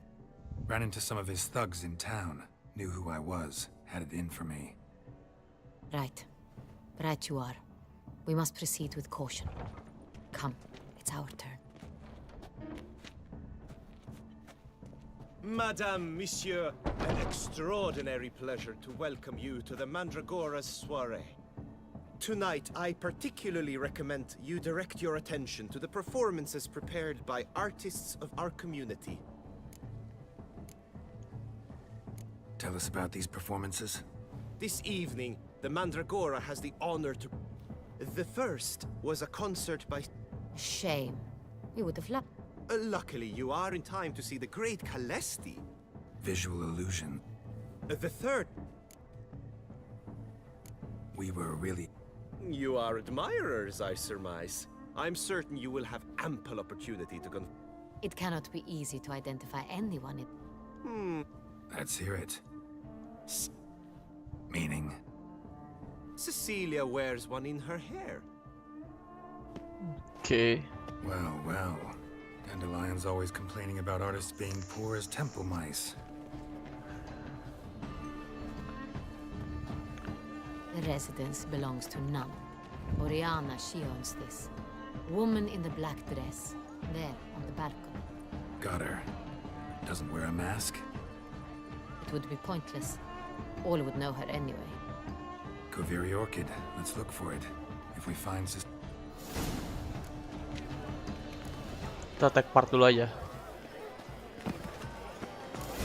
Ran into some of his thugs in town. Knew who I was. Had it in for me. Right. Right you are. We must proceed with caution. Come, it's our turn. Madame, Monsieur, an extraordinary pleasure to welcome you to the Mandragora's soiree. Tonight, I particularly recommend you direct your attention to the performances prepared by artists of our community. Tell us about these performances. This evening, the Mandragora has the honor to... The first was a concert by... Shame. We would have loved... Luckily, you are in time to see the great Calesti. Visual illusion. The third... We were really... You are admirers, I surmise. I'm certain you will have ample opportunity to It cannot be easy to identify anyone in... Let's hear it. Meaning? Cecilia wears one in her hair. Okay. Well, well. Dandelion's always complaining about artists being poor as temple mice. The residence belongs to none. Oriana, she owns this. Woman in the black dress. There, on the balcony. Got her. Doesn't wear a mask? It would be pointless. All would know her anyway. Koviri Orchid. Let's look for it. If we find Kita tag part dulu aja.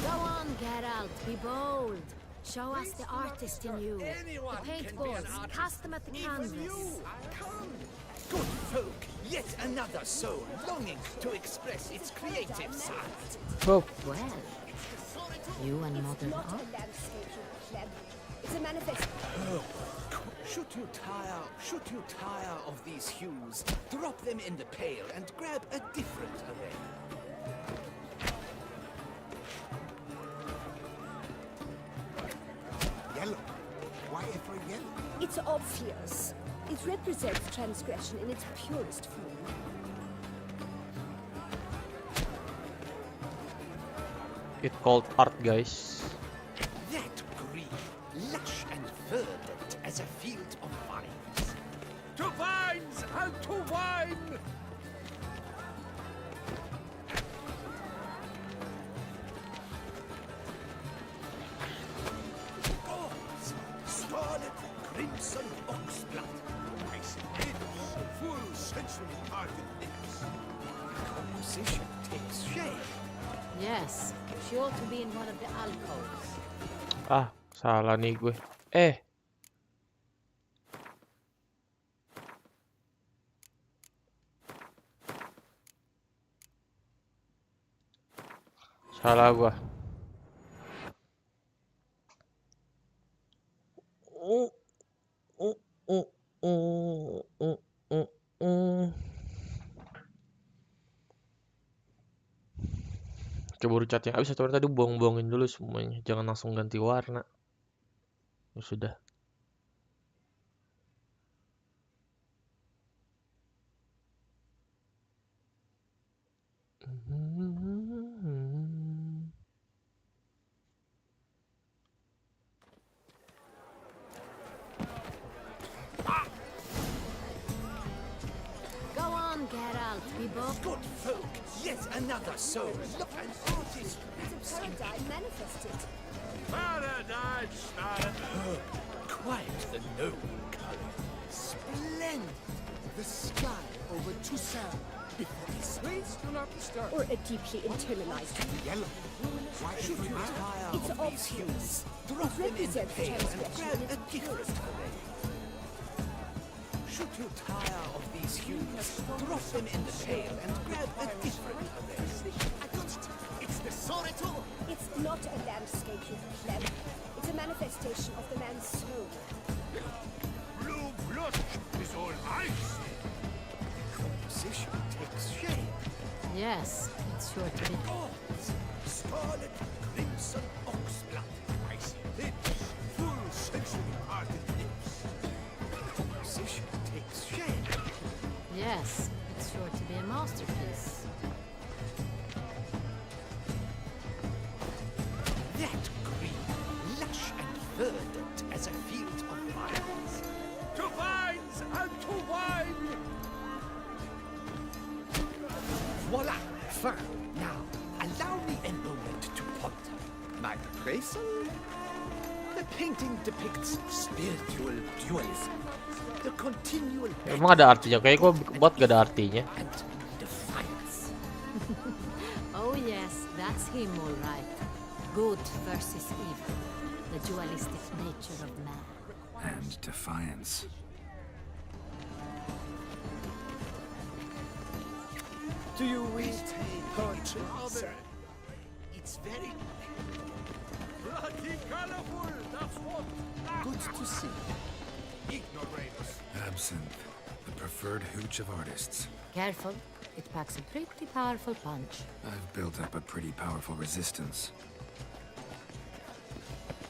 Go on, Geralt, be bold. Show us the artist in you. The paintballs, cast them at the canvas. Good folk, yet another soul longing to express its creative side. Oh. Well, you and modern art. It's a manifest. Should you tire of these hues, drop them in the pail and grab a different array. Yellow. Why ever yellow? It's obvious. It represents transgression in its purest form. It called art, guys. That green, lush and verdant as a field of vines. To vines and to wine! Gauze, scarlet, crimson oxblood. Nice lips, full sensually parted lips. Composition takes shape. Yes, she ought to be in one of the alcoves. Ah, salah nih gue. Salah gua. Keburu cat yang habis atau tadi buang-buangin dulu semuanya, jangan langsung ganti warna. Ya sudah. Go on, Geralt, be bold. Good folk, yet another soul. Look, an artist. It's a paradigm manifested. Paradise, quite the noble color. Splendid! The sky over Toussaint before his Please do not disturb. Or a deeply internalized. Yellow. Why should you tire It's of these hues? Drop them in the pail and grab a different array. Should you tire of these hues? Drop them in the pail and grab a different array. It's the Sorito! It's not a landscape, you pleb. It's a manifestation of the man's soul. Blue blush is all I see. Composition takes shape. Yes, it's sure to be. Scarlet crimson oxblood. I see lips, full sensory-hearted lips. The position takes shape. Yes, it's sure to be a masterpiece. That green, lush and verdant as a field of vines. To vines and to wine! Voila! Fine. Now, allow me a moment to ponder. My appraisal? The painting depicts spiritual dualism. The continual Emang ada artinya? Kayak gue buat gak ada artinya. defiance. Oh yes, that's him all right. Good versus evil. The dualistic nature of man. And defiance. Do you read poetry, sir? It's very Bloody colorful, that's what. good to see. Ignoramus. Absinthe, the preferred hooch of artists. Careful, it packs a pretty powerful punch. I've built up a pretty powerful resistance.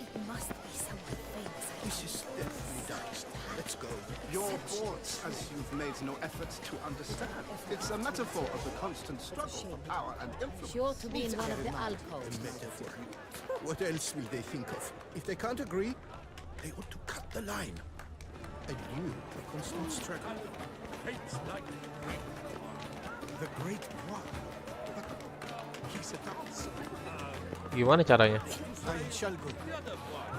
It must be someone famous. This is definitely diced. Let's go. You're bored, as you've made no effort to understand. It's a metaphor of the constant struggle for power and influence. Sure to be in one of the alcoves. What else will they think of? If they can't agree, they ought to cut the line. And you, the constant struggle. The great one. He's a dance. Gimana caranya? I shall go.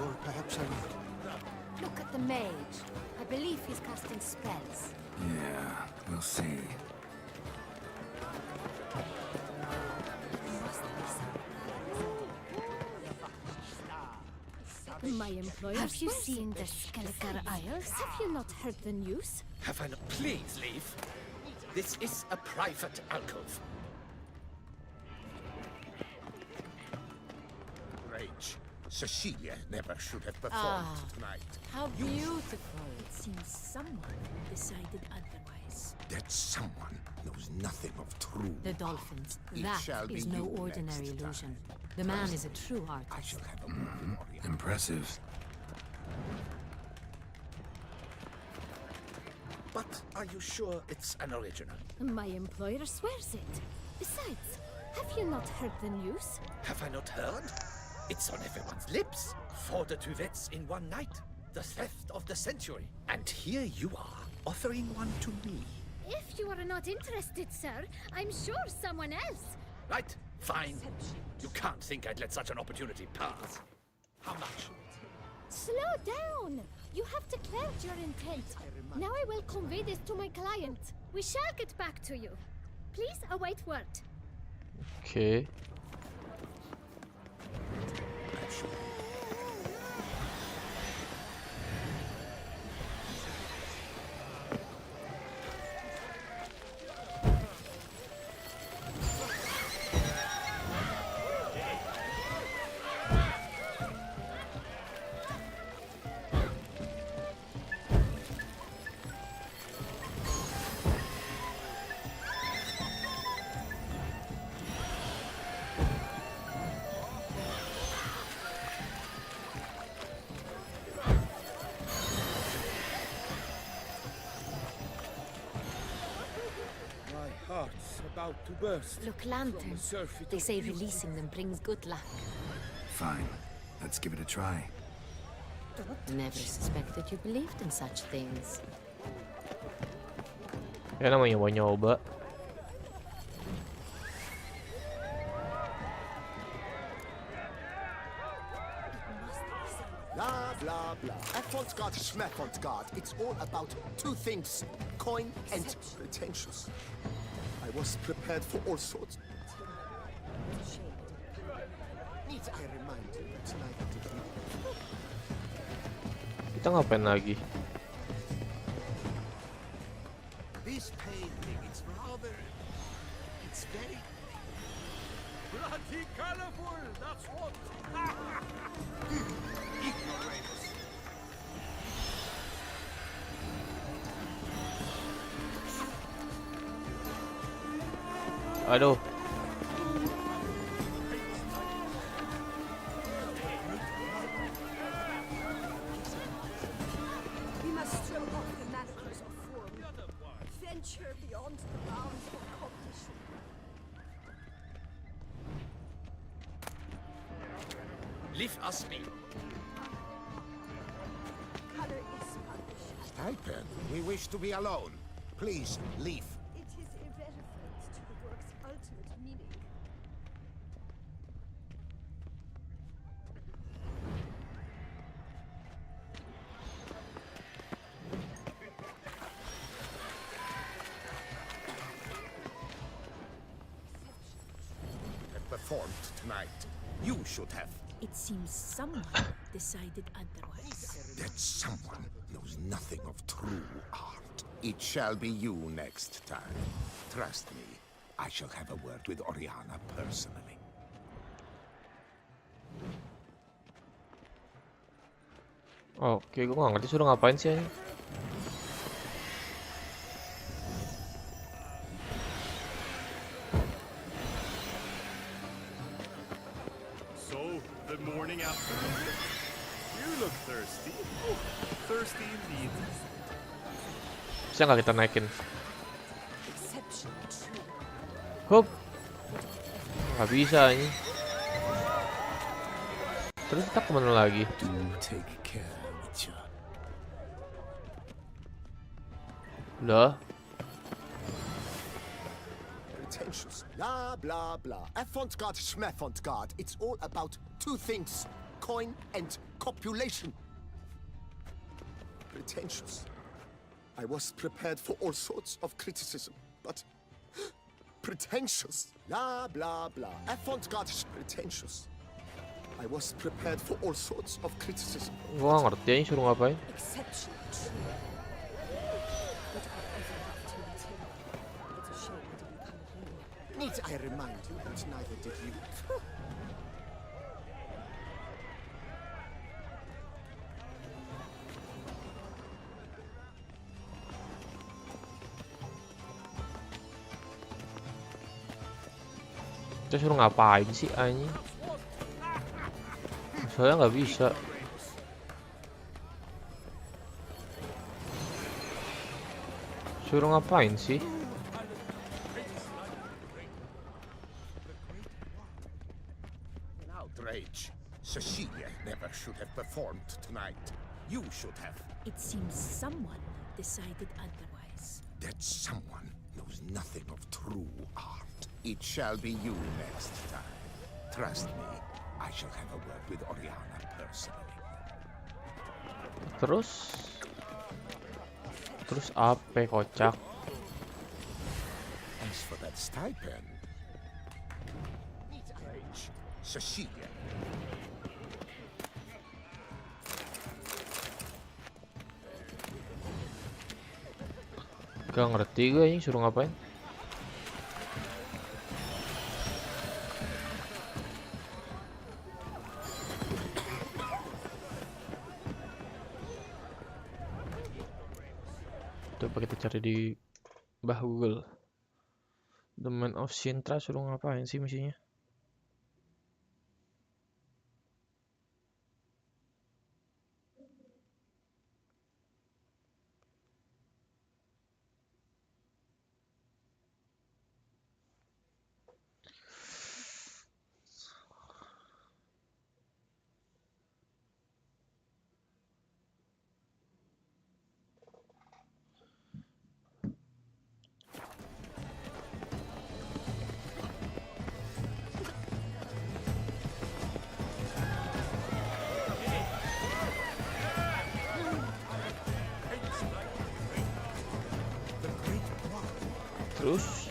Or perhaps I will. Look at the mage. I believe he's casting spells. Yeah, we'll see. My employer. Have you seen the Skelliger Isles? Have you not heard the news? Have I not? Please leave. This is a private alcove. Rage. Cecilia never should have performed tonight. How beautiful. It seems someone decided otherwise. That someone knows nothing of true. The dolphins. It shall That be is no you ordinary next illusion. The man is a true artist. Impressive. But are you sure it's an original? My employer swears it. Besides, have you not heard the news? Have I not heard? It's on everyone's lips. 4 duets in one night. The theft of the century. And here you are, offering one to me. If you are not interested, sir, I'm sure someone else. Right, fine. You can't think I'd let such an opportunity pass. How much? Slow down! You have declared your intent. Now I will convey this to my client. We shall get back to you. Please await word. Okay. My heart's about to burst. Look, lanterns. They say releasing them brings good luck. Fine. Let's give it a try. Never suspected you believed in such things. Ya namanya mau nyoba. Blah, blah, blah. Avant-garde, schmavant-garde. It's all about two things. Coin and pretentious. I was prepared for all sorts. Need I remind you that neither did you. Kita ngapain lagi? This painting, it's rather... It's very... Bloody colorful, that's what. Ignoramus. Aduh. We must throw off the manacles of form. Venture beyond the bounds of competition. Leave us be. Color is punished. Stipend, we wish to be alone. Please, leave. It is irrelevant to the work's ultimate meaning. Have performed tonight. You should have. It seems someone decided otherwise. That someone knows nothing of true art. It shall be you next time. Trust me, I shall have a word with Oriana personally. Oke, gue gak ngerti suruh ngapain sih ini. So, the morning after. You look thirsty. Thirsty indeed. Bisa nggak kita naikin? Exception true. Hup. Nggak bisa ini. Terus kita kemana lagi? Do take care, Witcher. Udah. Pretentious. Blah, blah, blah. Avant-garde, schmeffant-garde. It's all about two things. Coin and copulation. Pretentious. I was prepared for all sorts of criticism, but... pretentious. Blah, blah, blah. Avant-garde, pretentious. I was prepared for all sorts of criticism. Gua nggak ngerti ini suruh ngapain. Exception true. But whatever happened to him, it's a shame he didn't come here. Need I remind you that neither did you? Kita suruh ngapain sih anjing? Soalnya nggak bisa. Suruh ngapain sih? An outrage. Cecilia never should have performed tonight. You should have. It seems someone decided otherwise. That someone knows nothing of true art. It shall be you next time. Trust me, I shall have a word with Oriana personally. Terus apa kocak? As for that stipend, Cecilia. Gak ngerti gue ini suruh ngapain. Coba kita cari di bah Google. The Man of Sintra suruh ngapain sih misinya? Terus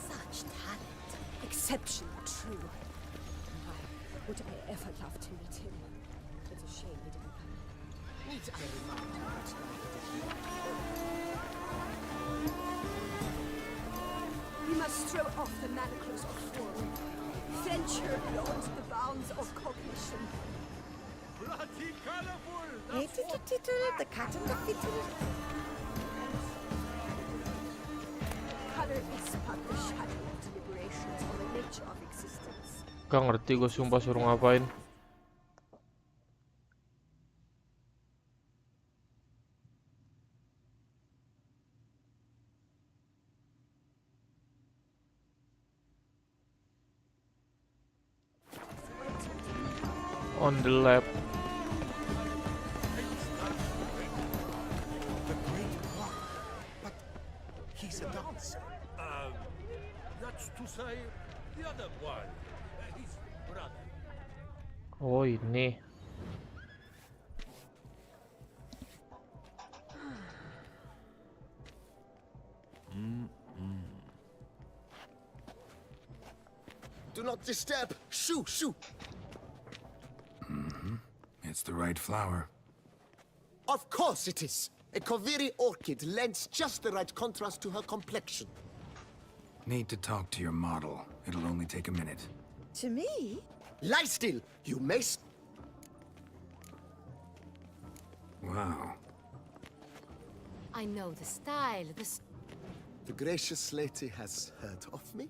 Such talent. Exception true. My, would I ever love to meet him? It's a shame he didn't come. Need I remind you that neither did you? We must throw off the manacles of form. Venture beyond the bounds of cognition. Bloody colorful! Hey, tittle, tittle, the cat and the fiddle. Color is but the shadow of deliberations on the nature of existence. Gak ngerti gue sumpah suruh ngapain. On the left. He's a dancer. That's to say, the other one. His brother. Oh ini. Do not disturb. Shoo, shoo. It's the right flower. Of course it is. A Koviri orchid lends just the right contrast to her complexion. Need to talk to your model. It'll only take a minute. To me? Lie still. You may. Wow. I know the style, The gracious lady has heard of me?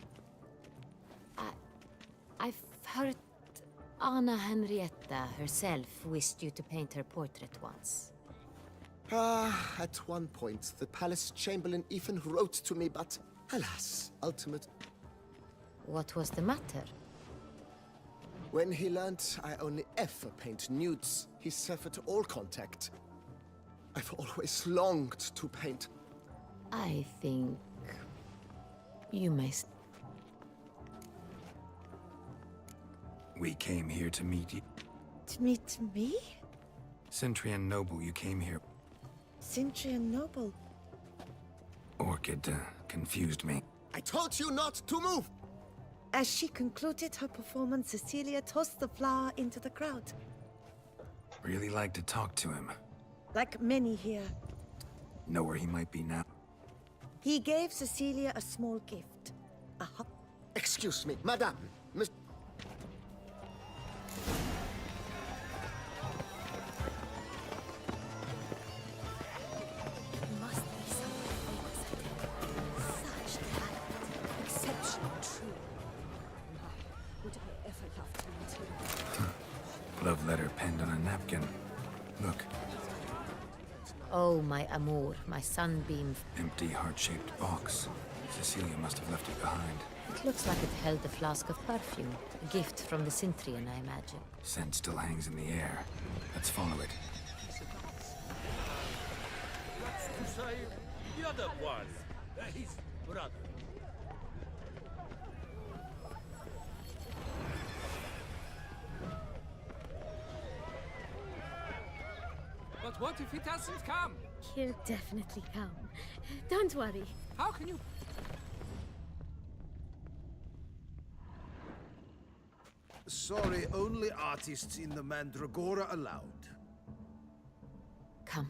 I've heard Anna Henrietta herself wished you to paint her portrait once. At one point, the palace chamberlain even wrote to me, but alas, ultimate. What was the matter? When he learned I only ever paint nudes, he severed all contact. I've always longed to paint. I think you may. We came here to meet you. To meet me? Centrian noble, you came here. Centrian noble. Orchid confused me. I told you not to move! As she concluded her performance, Cecilia tossed the flower into the crowd. Really like to talk to him. Like many here. Know where he might be now? He gave Cecilia a small gift. A hop. Excuse me, madame. Miss. Must be something famous, I think. Such talent. Exceptional, true. My, would I ever love to meet him? Love letter penned on a napkin. Look, Oh, my amour, my sunbeam. empty heart-shaped box. Cecilia must have left it behind. It looks like it held a flask of perfume. A gift from the Cintrian, I imagine. Scent still hangs in the air. Let's follow it. That's to say, the other one. His brother. But what if it hasn't come? He'll definitely come. Don't worry. How can you... Sorry, only artists in the Mandragora allowed. Come,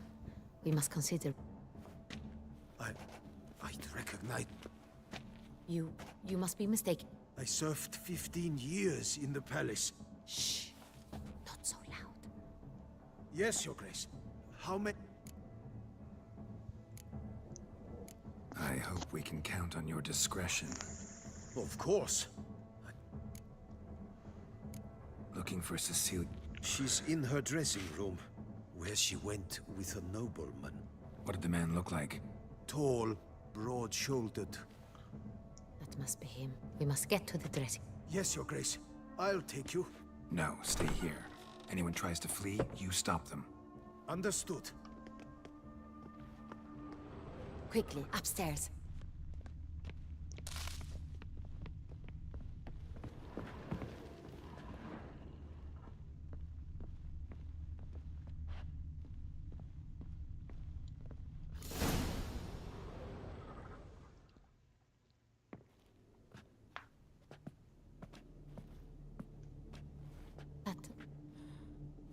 we must consider. I'd recognize... You must be mistaken. I served 15 years in the palace. Shh. Not so loud. Yes, Your Grace. How many... I hope we can count on your discretion. Of course. Looking for Cecilia. She's in her dressing room, where she went with a nobleman. What did the man look like? Tall, broad-shouldered. That must be him. We must get to the dressing. Yes, Your Grace. I'll take you. No, stay here. Anyone tries to flee, you stop them. Understood. Quickly, upstairs.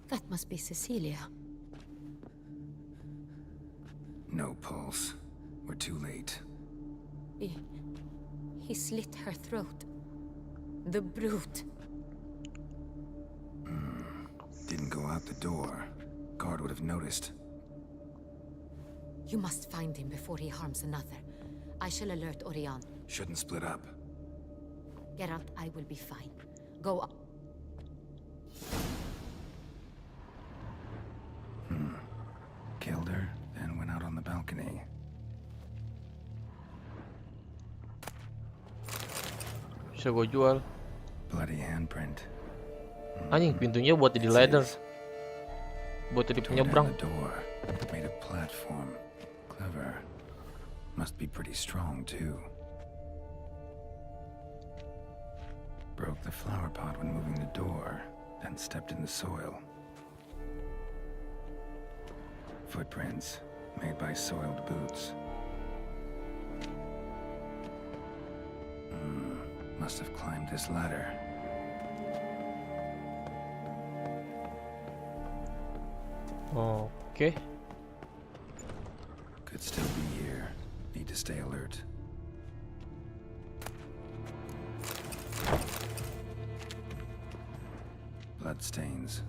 That must be Cecilia. No pulse. We're too late. He He slit her throat. The brute. Didn't go out the door. Guard would have noticed. You must find him before he harms another. I shall alert Orion. Shouldn't split up. Geralt, I will be fine. Go up. Killed her, then went out on the balcony. Bisa gue jual. Bloody handprint. Anjing, pintunya buat jadi ladder. Buat jadi penyeberang. The door. Made a platform. Clever. Must be pretty strong too. Broke the flower pot when moving the door, then stepped in the soil. Footprints made by soiled boots. Must have climbed this ladder. Okay. Could still be here. Need to stay alert. Bloodstains.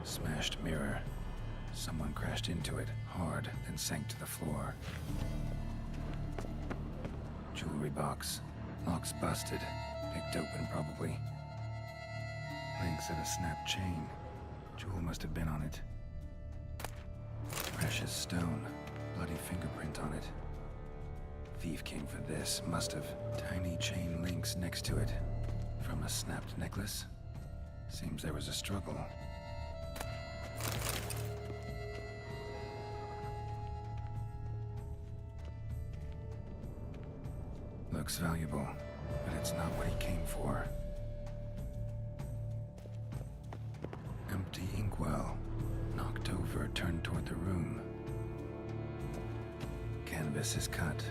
Smashed mirror. Someone crashed into it hard, then sank to the floor. Jewelry box. Lock's busted. Picked open, probably. Links of a snapped chain. Jewel must have been on it. Precious stone. Bloody fingerprint on it. Thief came for this. Must have. Tiny chain links next to it. From a snapped necklace? Seems there was a struggle. Looks valuable, but it's not what he came for. Empty inkwell. Knocked over, turned toward the room. Canvas is cut.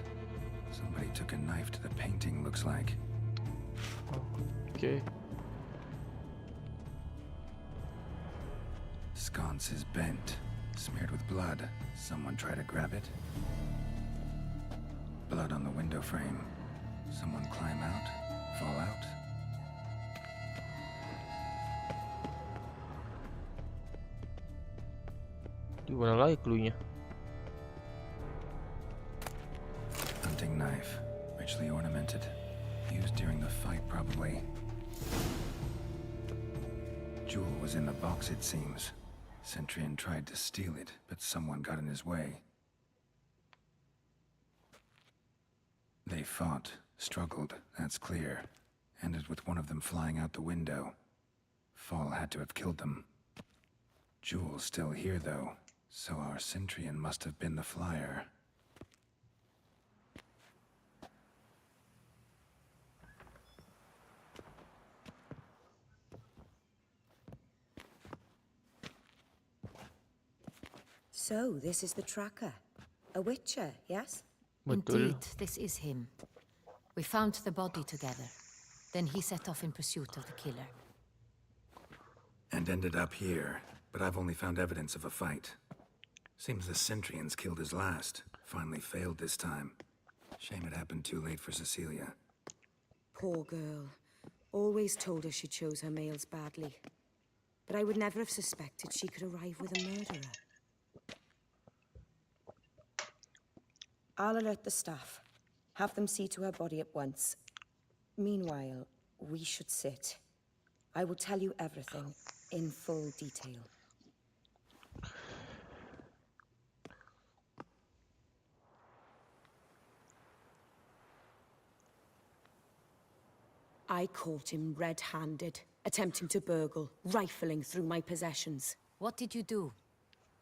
Somebody took a knife to the painting, looks like. Okay. Sconce is bent, smeared with blood. Someone tried to grab it. Blood on the window frame. Someone climb out, fall out. Di mana lagi cluenya? Hunting knife, richly ornamented. Used during the fight, probably. Jewel was in the box, it seems. Centurion tried to steal it, but someone got in his way. They fought, struggled, that's clear. Ended with one of them flying out the window. Fall had to have killed them. Jewel's still here, though, so our Centurion must have been the flyer. So, this is the tracker. A witcher, yes? Indeed, this is him. We found the body together. Then he set off in pursuit of the killer. And ended up here, but I've only found evidence of a fight. Seems the Centurions killed his last. Finally failed this time. Shame it happened too late for Cecilia. Poor girl. Always told her she chose her males badly. But I would never have suspected she could arrive with a murderer. I'll alert the staff. Have them see to her body at once. Meanwhile, we should sit. I will tell you everything, in full detail. I caught him red-handed, attempting to burgle, rifling through my possessions. What did you do?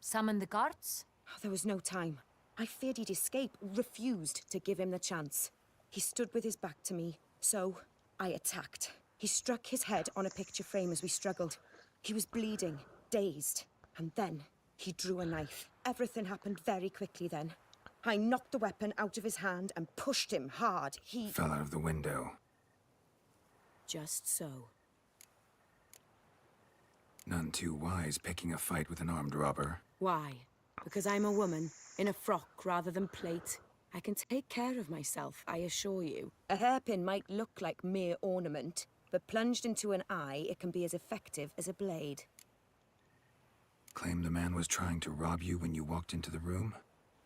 Summon the guards? There was no time. I feared he'd escape, refused to give him the chance. He stood with his back to me, so I attacked. He struck his head on a picture frame as we struggled. He was bleeding, dazed, and then he drew a knife. Everything happened very quickly then. I knocked the weapon out of his hand and pushed him hard. He Fell out of the window. Just so. None too wise picking a fight with an armed robber. Why? Because I'm a woman, in a frock rather than plate. I can take care of myself, I assure you. A hairpin might look like mere ornament, but plunged into an eye, it can be as effective as a blade. Claim the man was trying to rob you when you walked into the room?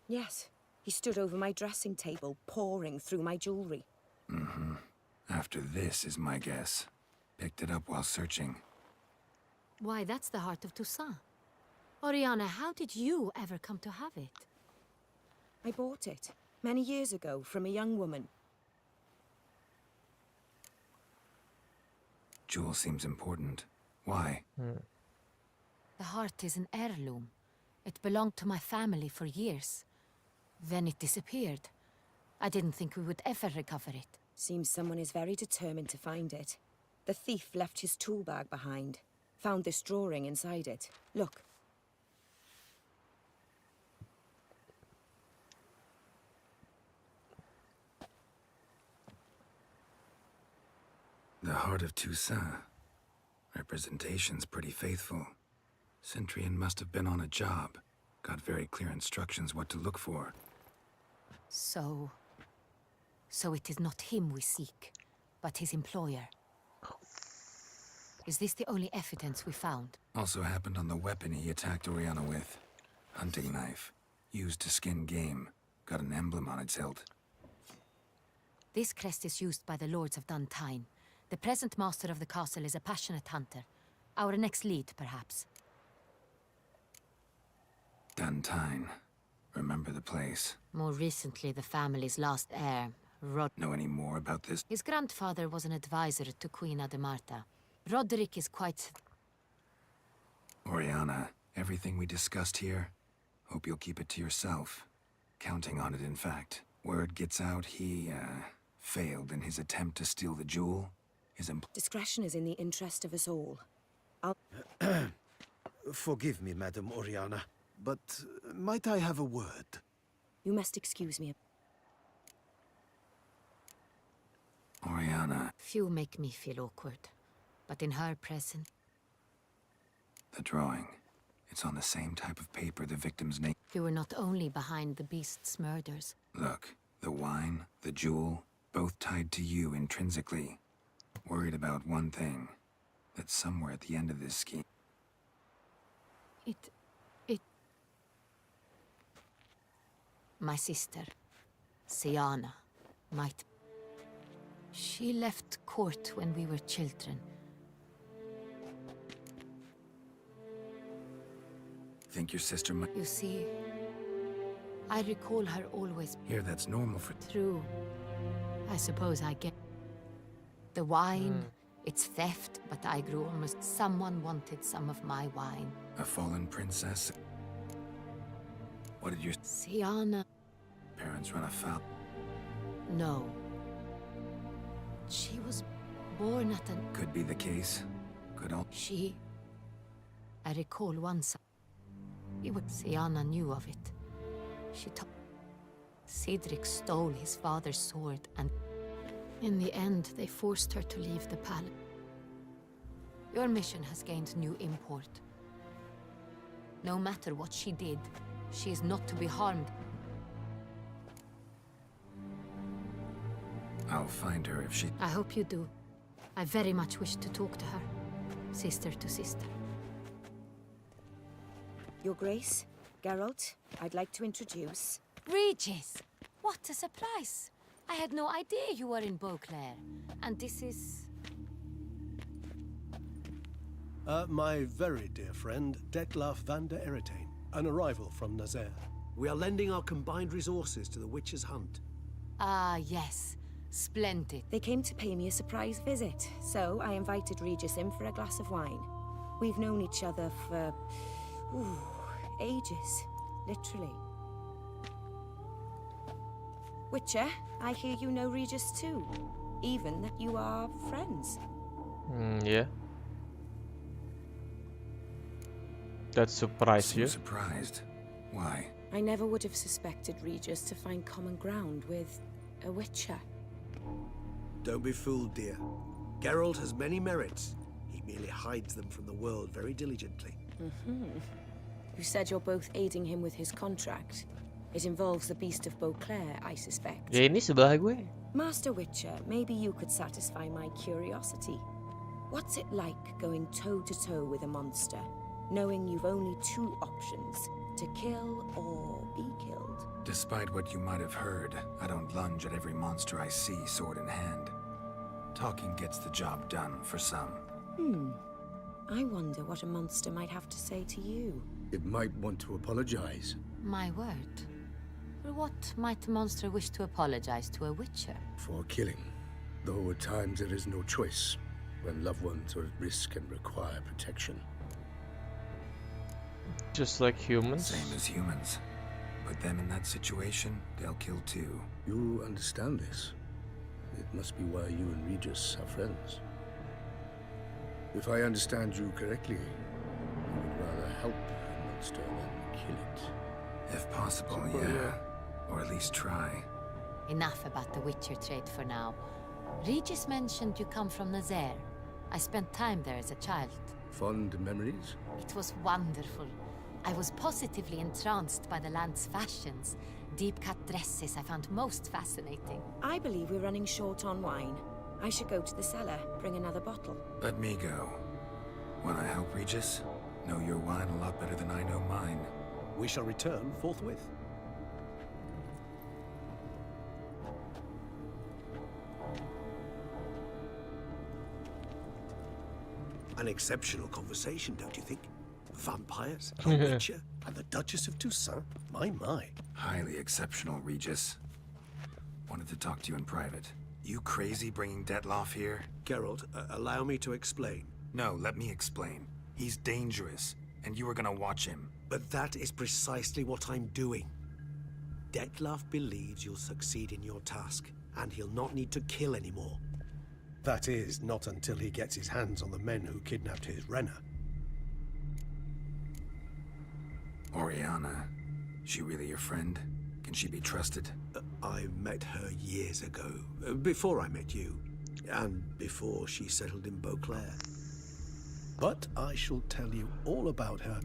Yes, he stood over my dressing table, pouring through my jewelry. Mm-hmm. After this is my guess. Picked it up while searching. Why, that's the heart of Toussaint. Oriana, how did you ever come to have it? I bought it, many years ago, from a young woman. Jewel seems important. Why? The heart is an heirloom. It belonged to my family for years. Then it disappeared. I didn't think we would ever recover it. Seems someone is very determined to find it. The thief left his tool bag behind. Found this drawing inside it. Look. The Heart of Toussaint. Representation's pretty faithful. Centurion must have been on a job. Got very clear instructions what to look for. So it is not him we seek, but his employer. Is this the only evidence we found? Also happened on the weapon he attacked Oriana with. Hunting knife. Used to skin game. Got an emblem on its hilt. This crest is used by the Lords of Duntine. The present master of the castle is a passionate hunter. Our next lead, perhaps. Duntine. Remember the place. More recently, the family's last heir, Know any more about this? His grandfather was an advisor to Queen Ademarta. Roderick is quite... Oriana, everything we discussed here, hope you'll keep it to yourself. Counting on it, in fact. Word gets out he, failed in his attempt to steal the jewel. Discretion is in the interest of us all. Forgive me, Madam Oriana, but might I have a word? You must excuse me. Oriana. Few make me feel awkward, but in her presence... The drawing. It's on the same type of paper the victim's name. You were not only behind the beast's murders. Look, the wine, the jewel, both tied to you intrinsically. Worried about one thing. That somewhere at the end of this scheme... My sister, Siana, might... She left court when we were children. Think your sister might... You see, I recall her always... Here, that's normal for... True. I suppose I get... The wine, it's theft, but I grew almost... Someone wanted some of my wine. A fallen princess? What did your... Siana... Parents run afoul? No. She was born at an... Could be the case. Could all... She... I recall once... Siana knew of it. She told... Cedric stole his father's sword and... In the end, they forced her to leave the palace. Your mission has gained new import. No matter what she did, she is not to be harmed. I'll find her if she... I hope you do. I very much wish to talk to her. Sister to sister. Your Grace, Geralt, I'd like to introduce... Regis! What a surprise! I had no idea you were in Beauclair. And this is... My very dear friend, Detlaf van der Eretain, an arrival from Nazaire. We are lending our combined resources to the Witch's Hunt. Ah, yes. Splendid. They came to pay me a surprise visit, so I invited Regis in for a glass of wine. We've known each other for... ages. Literally. Witcher, I hear you know Regis too. Even that you are friends. Yeah. That surprised you? Surprised. Why? I never would have suspected Regis to find common ground with a Witcher. Don't be fooled, dear. Geralt has many merits. He merely hides them from the world very diligently. You said you're both aiding him with his contract. It involves the Beast of Beauclair, I suspect. Ya ini sebelah gue. Master Witcher, maybe you could satisfy my curiosity. What's it like going toe-to-toe with a monster, knowing you've only two options, to kill or be killed? Despite what you might have heard, I don't lunge at every monster I see sword in hand. Talking gets the job done for some. I wonder what a monster might have to say to you. It might want to apologize. My word. For what might a monster wish to apologize to a witcher? For killing. Though at times there is no choice, when loved ones are at risk and require protection. Just like humans. Same as humans. Put them in that situation, they'll kill too. You understand this. It must be why you and Regis are friends. If I understand you correctly, you would rather help a monster than kill it. If possible, yeah. Or at least try. Enough about the Witcher trade for now. Regis mentioned you come from Nazaire. I spent time there as a child. Fond memories? It was wonderful. I was positively entranced by the land's fashions. Deep-cut dresses I found most fascinating. I believe we're running short on wine. I should go to the cellar, bring another bottle. Let me go. Wanna help, Regis? Know your wine a lot better than I know mine. We shall return forthwith. An exceptional conversation, don't you think? Vampires, a witcher, and the Duchess of Toussaint. My. Highly exceptional, Regis. Wanted to talk to you in private. You crazy bringing Detloff here? Geralt, allow me to explain. No, let me explain. He's dangerous, and you were gonna watch him. But that is precisely what I'm doing. Detloff believes you'll succeed in your task, and he'll not need to kill anymore. That is, not until he gets his hands on the men who kidnapped his Renna. Oriana, she really your friend? Can she be trusted? I met her years ago, before I met you, and before she settled in Beauclair. But I shall tell you all about her.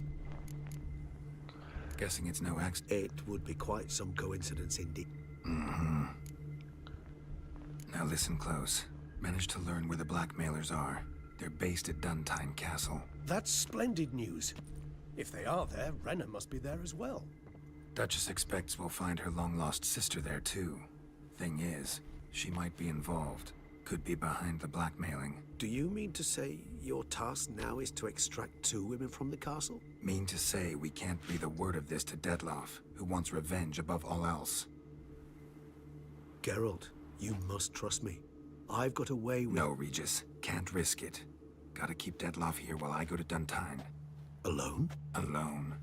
Guessing it's no accident. It would be quite some coincidence indeed. Now listen close. Managed to learn where the blackmailers are. They're based at Duntine Castle. That's splendid news. If they are there, Renna must be there as well. Duchess expects we'll find her long-lost sister there, too. Thing is, she might be involved. Could be behind the blackmailing. Do you mean to say your task now is to extract 2 women from the castle? Mean to say we can't breathe a word of this to Detloff, who wants revenge above all else. Geralt, you must trust me. I've got a way with... No, Regis. Can't risk it. Gotta keep Detloff here while I go to Duntine. Alone? Alone.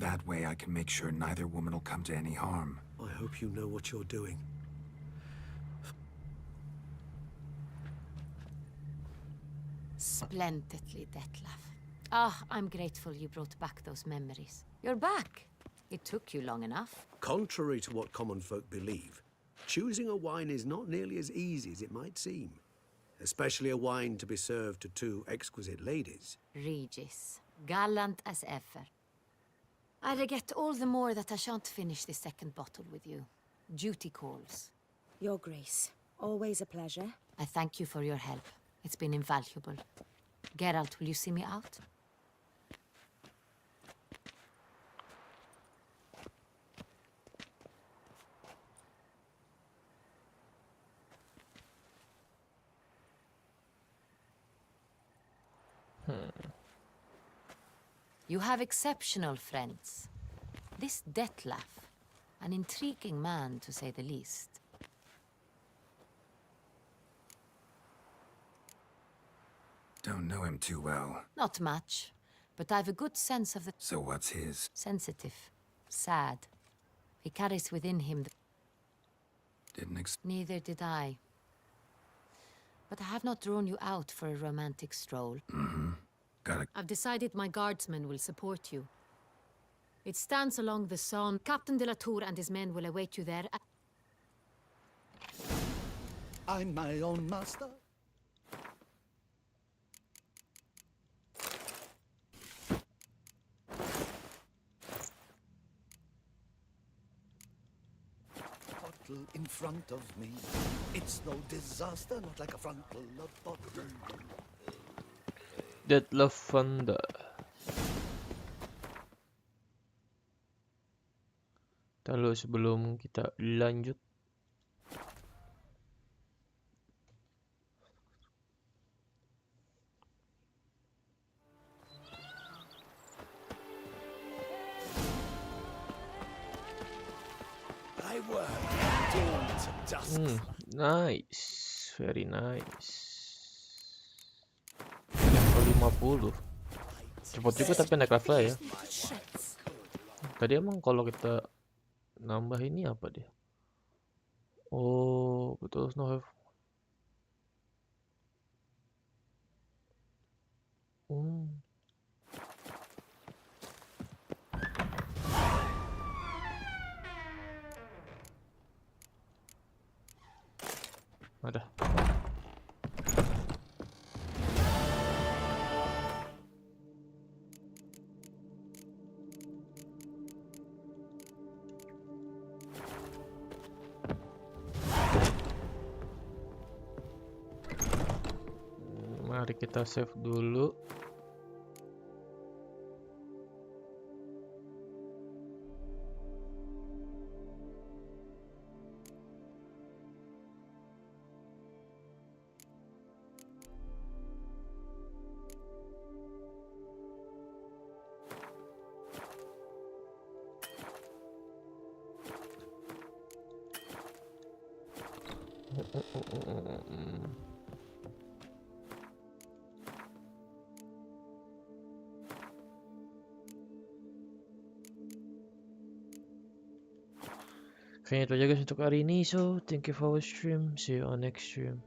That way I can make sure neither woman will come to any harm. I hope you know what you're doing. Splendidly, Detlaff. I'm grateful you brought back those memories. You're back. It took you long enough. Contrary to what common folk believe, choosing a wine is not nearly as easy as it might seem. Especially a wine to be served to 2 exquisite ladies. Regis, gallant as ever. I regret all the more that I shan't finish the second bottle with you. Duty calls. Your Grace, always a pleasure. I thank you for your help. It's been invaluable. Geralt, will you see me out? You have exceptional friends. This Detlaff, an intriguing man to say the least. Don't know him too well. Not much, but I've a good sense of the... So what's his? Sensitive. Sad. He carries within him the... Neither did I. But I have not drawn you out for a romantic stroll. I've decided my guardsmen will support you. It stands along the Saône. Captain de la Tour and his men will await you there. I'm my own master. in front of me. It's no disaster, not like a frontal lobotomy. Dead Lavender. Lalu sebelum kita lanjut, I work dawn to dusk. nice, very nice. Level 50. Cepet juga tapi naik level ya. Tadi emang kalau kita nambah ini apa dia? Oh, betul, no have. Ada. Mari kita save dulu. Kayaknya itu aja guys untuk hari ini. So, thank you for watching stream. See you on next stream.